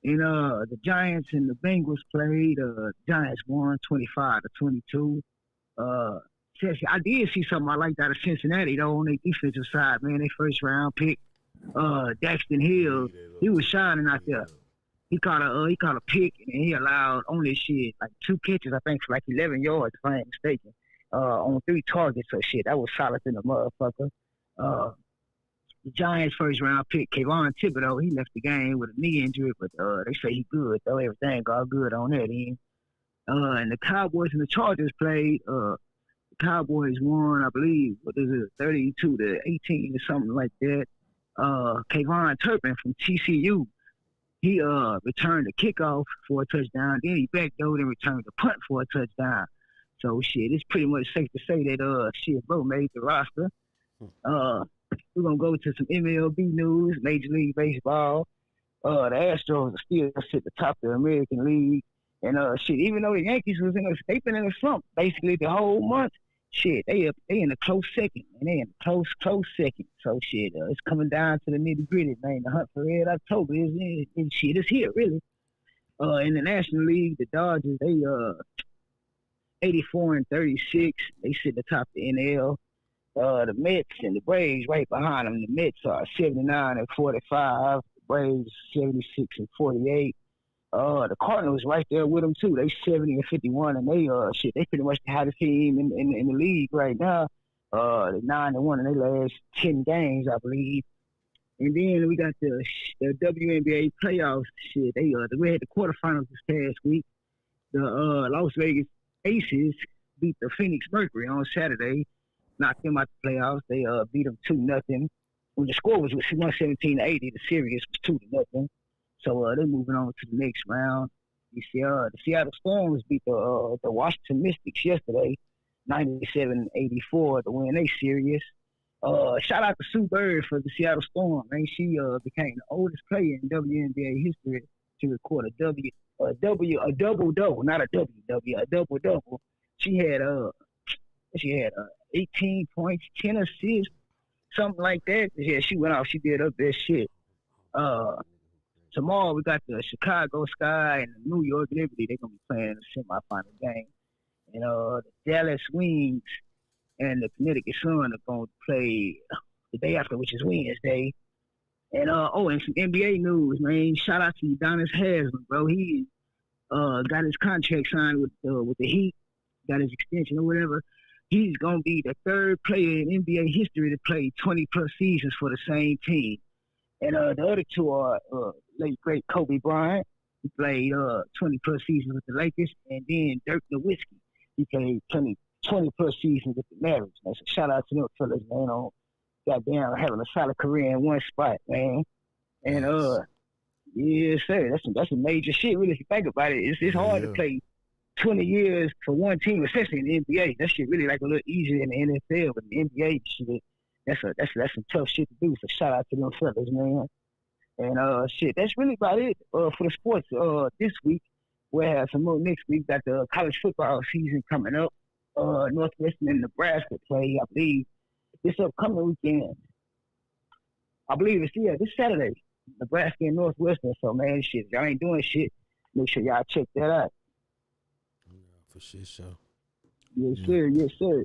And the Giants and the Bengals played. The Giants won 25-22. I did see something I liked out of Cincinnati though on their defensive side, man. They first round pick, Daxton Hill. He was shining out there. He caught a pick and he allowed only 2 catches, I think, for 11 yards, if I ain't mistaken, on 3 targets. So that was solid in the motherfucker. The Giants' first round pick, Kayvon Thibodeau, he left the game with a knee injury, but they say he good, though. Everything got good on that end. And the Cowboys and the Chargers played. The Cowboys won, I believe, 32-18 or something like that. Kayvon Turpin from TCU, he returned the kickoff for a touchdown. Then he backdoored and returned the punt for a touchdown. So it's pretty much safe to say that bro made the roster. We're gonna go to some MLB news, Major League Baseball. The Astros are still at the top of the American League. And even though the Yankees they've been in a slump basically the whole month. They in a close second, and they in a close second. So it's coming down to the nitty gritty, man. The hunt for Red October is here really. In the National League, the Dodgers, they 84-36. They sit at the top of the NL. The Mets and the Braves right behind them. The Mets are 79 and 45. The Braves 76 and 48. The Cardinals right there with them too. They 70 and 51, and they pretty much the hottest team in the league right now. They 9-1 in their last 10 games, I believe. And then we got the WNBA playoffs. Shit, we had the quarterfinals this past week. The Las Vegas Aces beat the Phoenix Mercury on Saturday, knocked them out the playoffs. They beat them 2-0. When the score was 117-80, the series was 2-0. So they're moving on to the next round. The Seattle Storms beat the Washington Mystics yesterday, 97-84 to win their series. Shout out to Sue Bird for the Seattle Storm. Man, she became the oldest player in WNBA history to record a double-double, not a WW, a double-double. She had 18 points, 10 assists, something like that. Yeah, she went off. She did her best shit. Tomorrow we got the Chicago Sky and the New York Liberty. They're gonna be playing the semifinal game. And the Dallas Wings and the Connecticut Sun are going to play the day after, which is Wednesday. And and some NBA news, man. Shout out to Udonis Haslem, bro. He got his contract signed with the Heat, got his extension or whatever. He's gonna be the third player in NBA history to play 20+ seasons for the same team. And the other two are late great Kobe Bryant. He played 20+ seasons with the Lakers, and then Dirk Nowitzki. He played 20+ seasons with the Mavericks. Man. So shout out to them fellas, man, on goddamn having a solid career in one spot, man. And yeah, sir, that's a major shit. Really, if you think about it, it's hard to play 20 years for one team, especially in the NBA. That shit really like a little easier in the NFL, but in the NBA shit, that's some tough shit to do. So shout out to them fellas, man. And shit, that's really about it for the sports this week. We'll have some more next week. Got the college football season coming up. Northwestern and Nebraska play, I believe, this upcoming weekend. I believe it's this Saturday. Nebraska and Northwestern. So man, shit, y'all ain't doing shit. Make sure y'all check that out. Yeah, for shit show. Yes, sir. Yes, sir.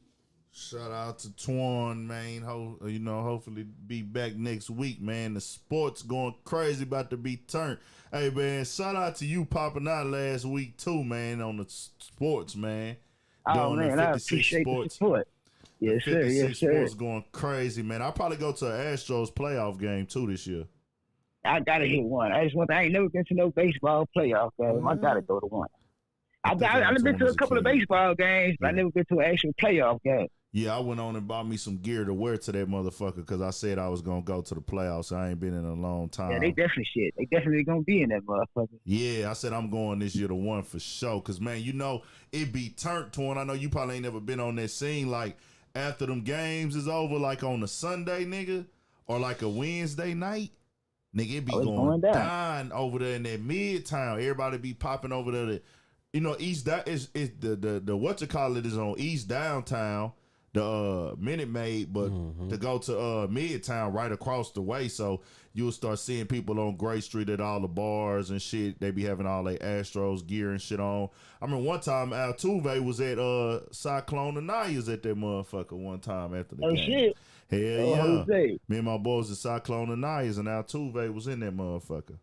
Shout out to Twan, man. Hopefully be back next week, man. The sports going crazy, about to be turned. Hey, man, shout out to you popping out last week too, man, on the sports, man. Oh, man, I appreciate the support. Yes, sir. Yes, sir. Sports going crazy, man. I'll probably go to an Astros playoff game too this year. I gotta hit one. I ain't never been to no baseball playoff game. I gotta go to one. I've been to a couple of baseball games, but I never been to an actual playoff game. Yeah, I went on and bought me some gear to wear to that motherfucker because I said I was going to go to the playoffs. I ain't been in a long time. Yeah, they definitely going to be in that motherfucker. Yeah, I said I'm going this year to one for sure because, man, it be turned to one. I know you probably ain't never been on that scene. Like, after them games is over, like on a Sunday, nigga, or like a Wednesday night, nigga, it be going down over there in that Midtown. Everybody be popping over there. East is the whatchamacallit is on East Downtown. The Minute Maid, but to go to Midtown right across the way, so you'll start seeing people on Gray Street at all the bars and shit. They be having all their Astros gear and shit on. I remember one time Altuve was at Cyclone Anaya's at that motherfucker one time after the game. Shit. Hell yeah. Jose. Me and my boys at Cyclone Anaya's and Altuve was in that motherfucker.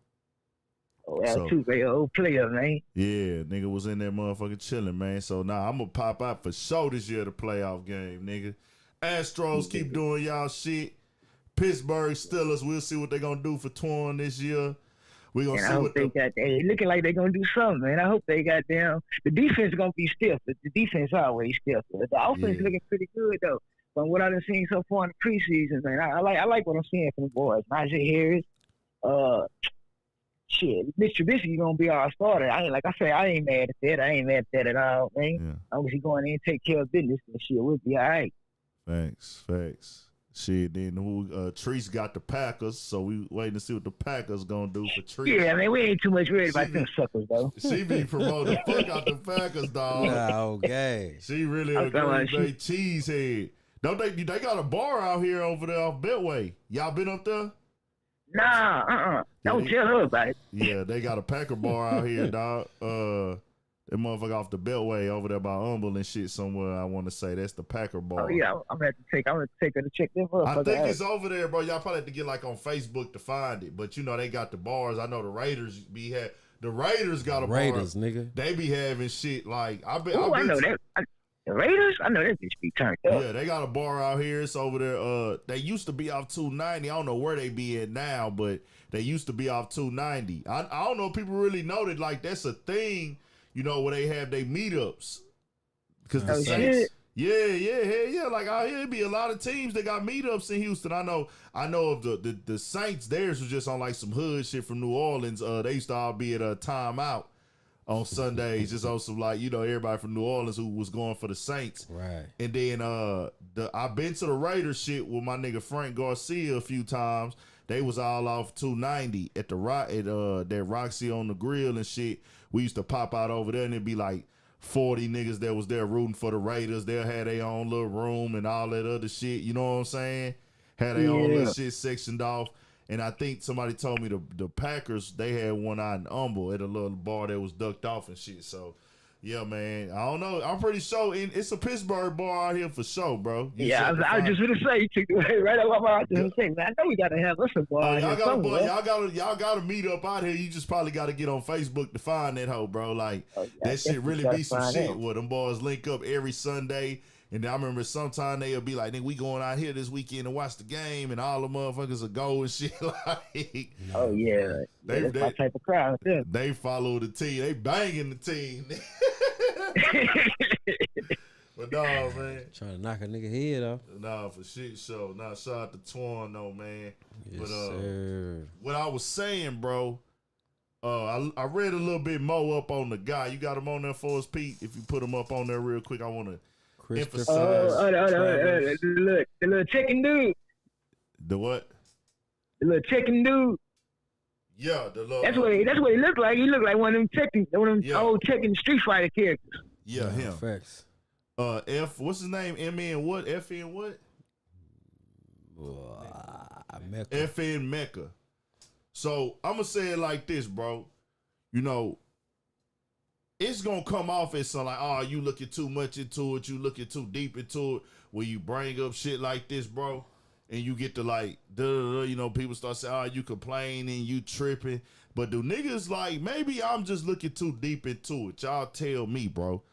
Oh, Altuve, old player, man. Yeah, nigga was in there motherfucking chilling, man. So now I'm gonna pop out for sure this year the playoff game, nigga. Astros keep doing y'all shit. Pittsburgh Steelers, we'll see what they gonna do for Twan this year. We gonna see what they looking like they gonna do something, man. I hope they got down. The defense gonna be stiff. The defense always stiff. The offense looking pretty good though. From what I've seen so far in the preseason, man, I like what I'm seeing from the boys. Najee Harris, shit, Mitch Trubisky gonna be our starter. I ain't mad at that. I ain't mad at that at all, man. Yeah. I wish he going in and take care of business and shit. We'll be all right. Facts. Shit, then Treese got the Packers, so we waiting to see what the Packers gonna do for Treese. Yeah, man, we ain't too much worried about them suckers, though. She be promoting the fuck out the Packers, dog. Okay. She really a Green Bay cheesehead. Don't they got a bar out here over there off Beltway? Y'all been up there? Nah, don't tell her about it. Yeah, they got a Packer bar out here, dog. That motherfucker off the Beltway over there by Humble and shit somewhere. I want to say that's the Packer bar. Oh yeah, I'm gonna take her to check them up. I think it's over there, bro. Y'all probably have to get like on Facebook to find it. But you know they got the bars. I know the Raiders the Raiders got a Raiders, bar. nigga. They be having shit like I know that. The Raiders, I know that bitch be turned up. Yeah, they got a bar out here. It's over there. They used to be off 290. I don't know where they be at now, but they used to be off 290. I don't know if people really know that like that's a thing. You know, where they have their meetups. Because the Saints. Yeah. Like out here, it be a lot of teams that got meetups in Houston. I know of the Saints, theirs was just on like some hood shit from New Orleans. They used to all be at a timeout on Sundays, just on some like, you know, everybody from New Orleans who was going for the Saints. Right. And then I've been to the Raiders shit with my nigga Frank Garcia a few times. They was all off 290 at that Roxy on the Grill and shit. We used to pop out over there and it'd be like 40 niggas that was there rooting for the Raiders. They'll have their own little room and all that other shit. You know what I'm saying? Had their own little shit sectioned off. And I think somebody told me the Packers, they had one out in Humble at a little bar that was ducked off and shit. So, yeah, man. I don't know. I'm pretty sure it's a Pittsburgh bar out here for sure, bro. I was just gonna say, you took it right out of my mouth. Man, I know we gotta have us a bar. Y'all gotta meet up out here. You just probably gotta get on Facebook to find that hoe, bro. Like that shit really be some shit where them boys link up every Sunday. And I remember sometime they'll be like, nigga, we going out here this weekend to watch the game, and all the motherfuckers will go and shit. Like, oh yeah, that's my type of crowd. Yeah. They follow the team. They banging the team. But no, man. Trying to knock a nigga head off. Nah, for shit show. Nah, shout out to Twan though, man. Yes, but sir. What I was saying, bro, I read a little bit more up on the guy. You got him on there for us, Pete? If you put him up on there real quick, I want to emphasize. The little chicken dude. The what? The little chicken dude. Yeah, the little. That's what he looked like. He looked like one of them old Tekken Street Fighter characters. Yeah, him. Facts. What's his name? M.N. what? F.N. what? Mecca. F.N. Mecca. So I'm gonna say it like this, bro. You know, it's gonna come off as something like, oh, you looking too much into it, you looking too deep into it. When you bring up shit like this, bro, and you get to like, you know, people start saying, oh, you complaining, you tripping. But do niggas like, maybe I'm just looking too deep into it. Y'all tell me, bro.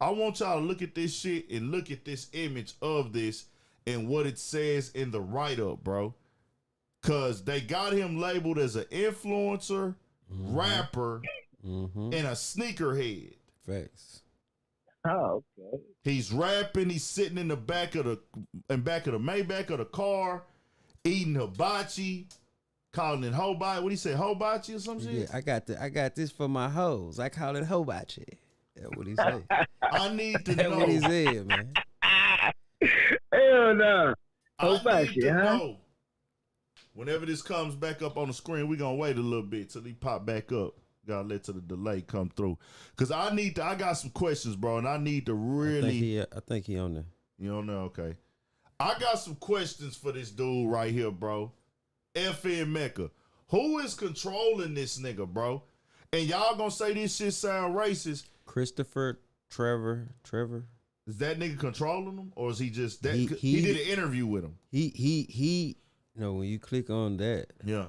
I want y'all to look at this shit and look at this image of this and what it says in the write-up, bro. Cause they got him labeled as an influencer, rapper, and a sneakerhead. Facts. Oh, okay. He's rapping. He's sitting in the back of the Maybach of the car, eating hibachi, calling it hibachi. What he say, hibachi or some shit? Yeah, I got this for my hoes. I call it hibachi. That's what he said. I need to That's know. what he said, man. Hell no. I need to know. Whenever this comes back up on the screen, we're gonna wait a little bit till he pop back up. Gotta let the delay come through. Cause I got some questions, bro, and I need to really. I think he on there. You don't know, okay. I got some questions for this dude right here, bro. FN Mecca. Who is controlling this nigga, bro? And y'all gonna say this shit sound racist. Christopher Trevor. Is that nigga controlling him? Or is he just that he did an interview with him? He you know, when you click on that. Yeah.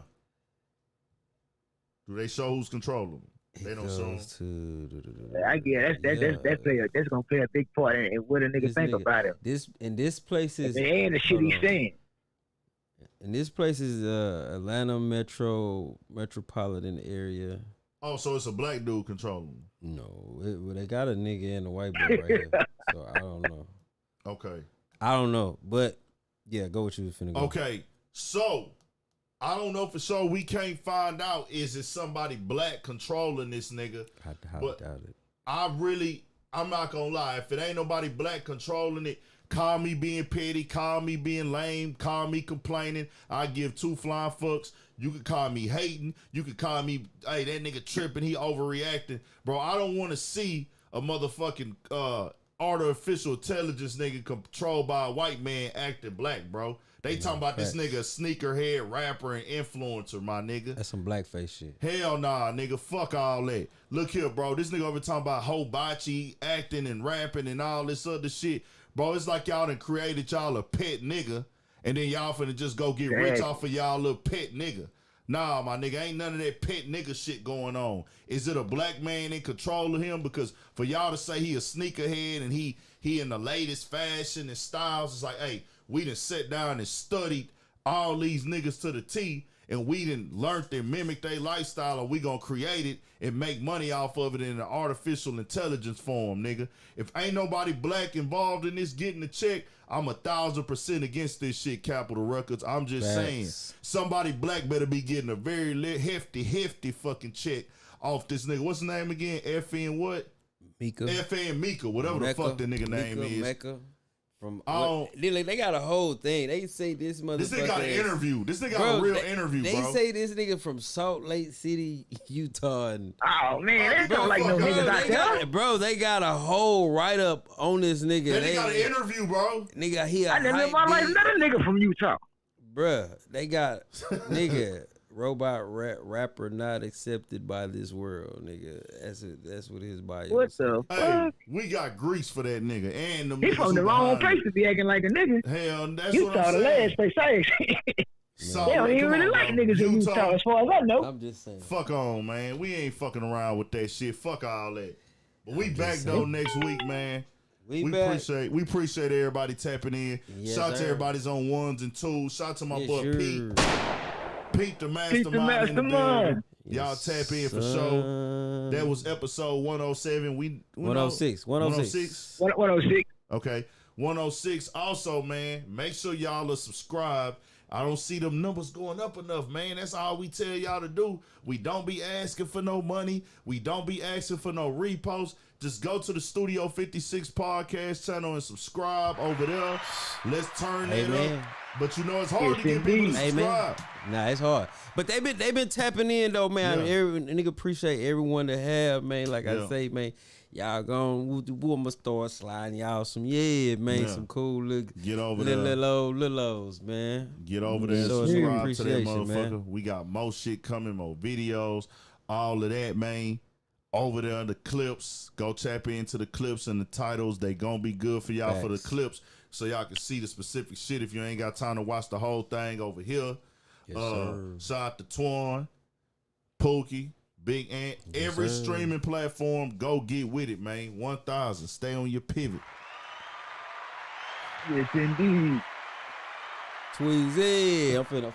Do they show who's controlling him? They don't show him. I guess that's gonna play a big part in what a nigga think about him. This place is and the shit he's saying. And this place is Atlanta metropolitan area. Oh, so it's a black dude controlling him? No, they got a nigga and a white boy right here. So I don't know. Okay. I don't know, but yeah, go what you was finna go. Okay, so I don't know for sure. We can't find out is it somebody black controlling this nigga. I doubt it. I'm not gonna lie. If it ain't nobody black controlling it, call me being petty, call me being lame, call me complaining. I give two flying fucks. You could call me hating. You could call me, hey, that nigga tripping. He overreacting. Bro, I don't want to see a motherfucking artificial intelligence nigga controlled by a white man acting black, bro. They talking about this nigga sneakerhead rapper and influencer, my nigga. That's some blackface shit. Hell nah, nigga. Fuck all that. Look here, bro. This nigga over talking about hibachi acting and rapping and all this other shit. Bro, it's like y'all done created y'all a pet nigga and then y'all finna just go get rich off of y'all little pet nigga. Nah, my nigga, ain't none of that pet nigga shit going on. Is it a black man in control of him? Because for y'all to say he a sneakerhead and he in the latest fashion and styles, it's like, hey, we done sat down and studied all these niggas to the T, and we done learned and mimic their lifestyle, and we gonna create it and make money off of it in an artificial intelligence form, nigga. If ain't nobody black involved in this getting the check, I'm 1,000% against this shit, Capitol Records. I'm just saying, somebody black better be getting a very hefty fucking check off this nigga. What's his name again? FN what? Mika. FN Mika, whatever the fuck the nigga name is. Mecca. From they got a whole thing. They say this motherfucker. This nigga got an interview. This nigga got a real interview, bro. They say this nigga from Salt Lake City, Utah. And, oh man, they don't like no niggas out there. Bro, they got a whole write up on this nigga. They got an interview, bro. Nigga, I never in my life met a nigga from Utah. Bruh, they got nigga. Robot rapper not accepted by this world, nigga. That's what his bio. What the fuck? Hey, we got grease for that nigga. And the he from the wrong place to be acting like a nigga. Hell, that's Utah, what I'm the saying. last place I They don't even really like niggas in Utah, as far as I know. I'm just saying. Fuck on, man. We ain't fucking around with that shit. Fuck all that. But we back though next week, man. We appreciate everybody tapping in. Yes, Shout out to everybody's on ones and twos. Shout out to my boy Pete. Pete the mastermind in the building. Y'all tap in for sure. That was episode 107. 106. 106. Okay. 106. Also, man, make sure y'all are subscribed. I don't see them numbers going up enough, man. That's all we tell y'all to do. We don't be asking for no money. We don't be asking for no reposts. Just go to the Studio 56 podcast channel and subscribe over there. Let's turn it up. But you know it's hard to get people to subscribe. Nah, it's hard. But they been tapping in though, man. Yeah. Nigga appreciate everyone to have, man. Like I say, man, y'all we'll start sliding y'all some some cool get over there. Little man. Get over there and subscribe to that motherfucker. Man. We got more shit coming, more videos, all of that, man. Over there, the clips. Go tap into the clips and the titles. They gonna be good for y'all for the clips, so y'all can see the specific shit if you ain't got time to watch the whole thing over here. Yes, shout out to Twan, Pookie, Big Ant, every streaming platform. Go get with it, man. 1,000. Stay on your pivot. Yes, indeed. Tweezy. I'm finna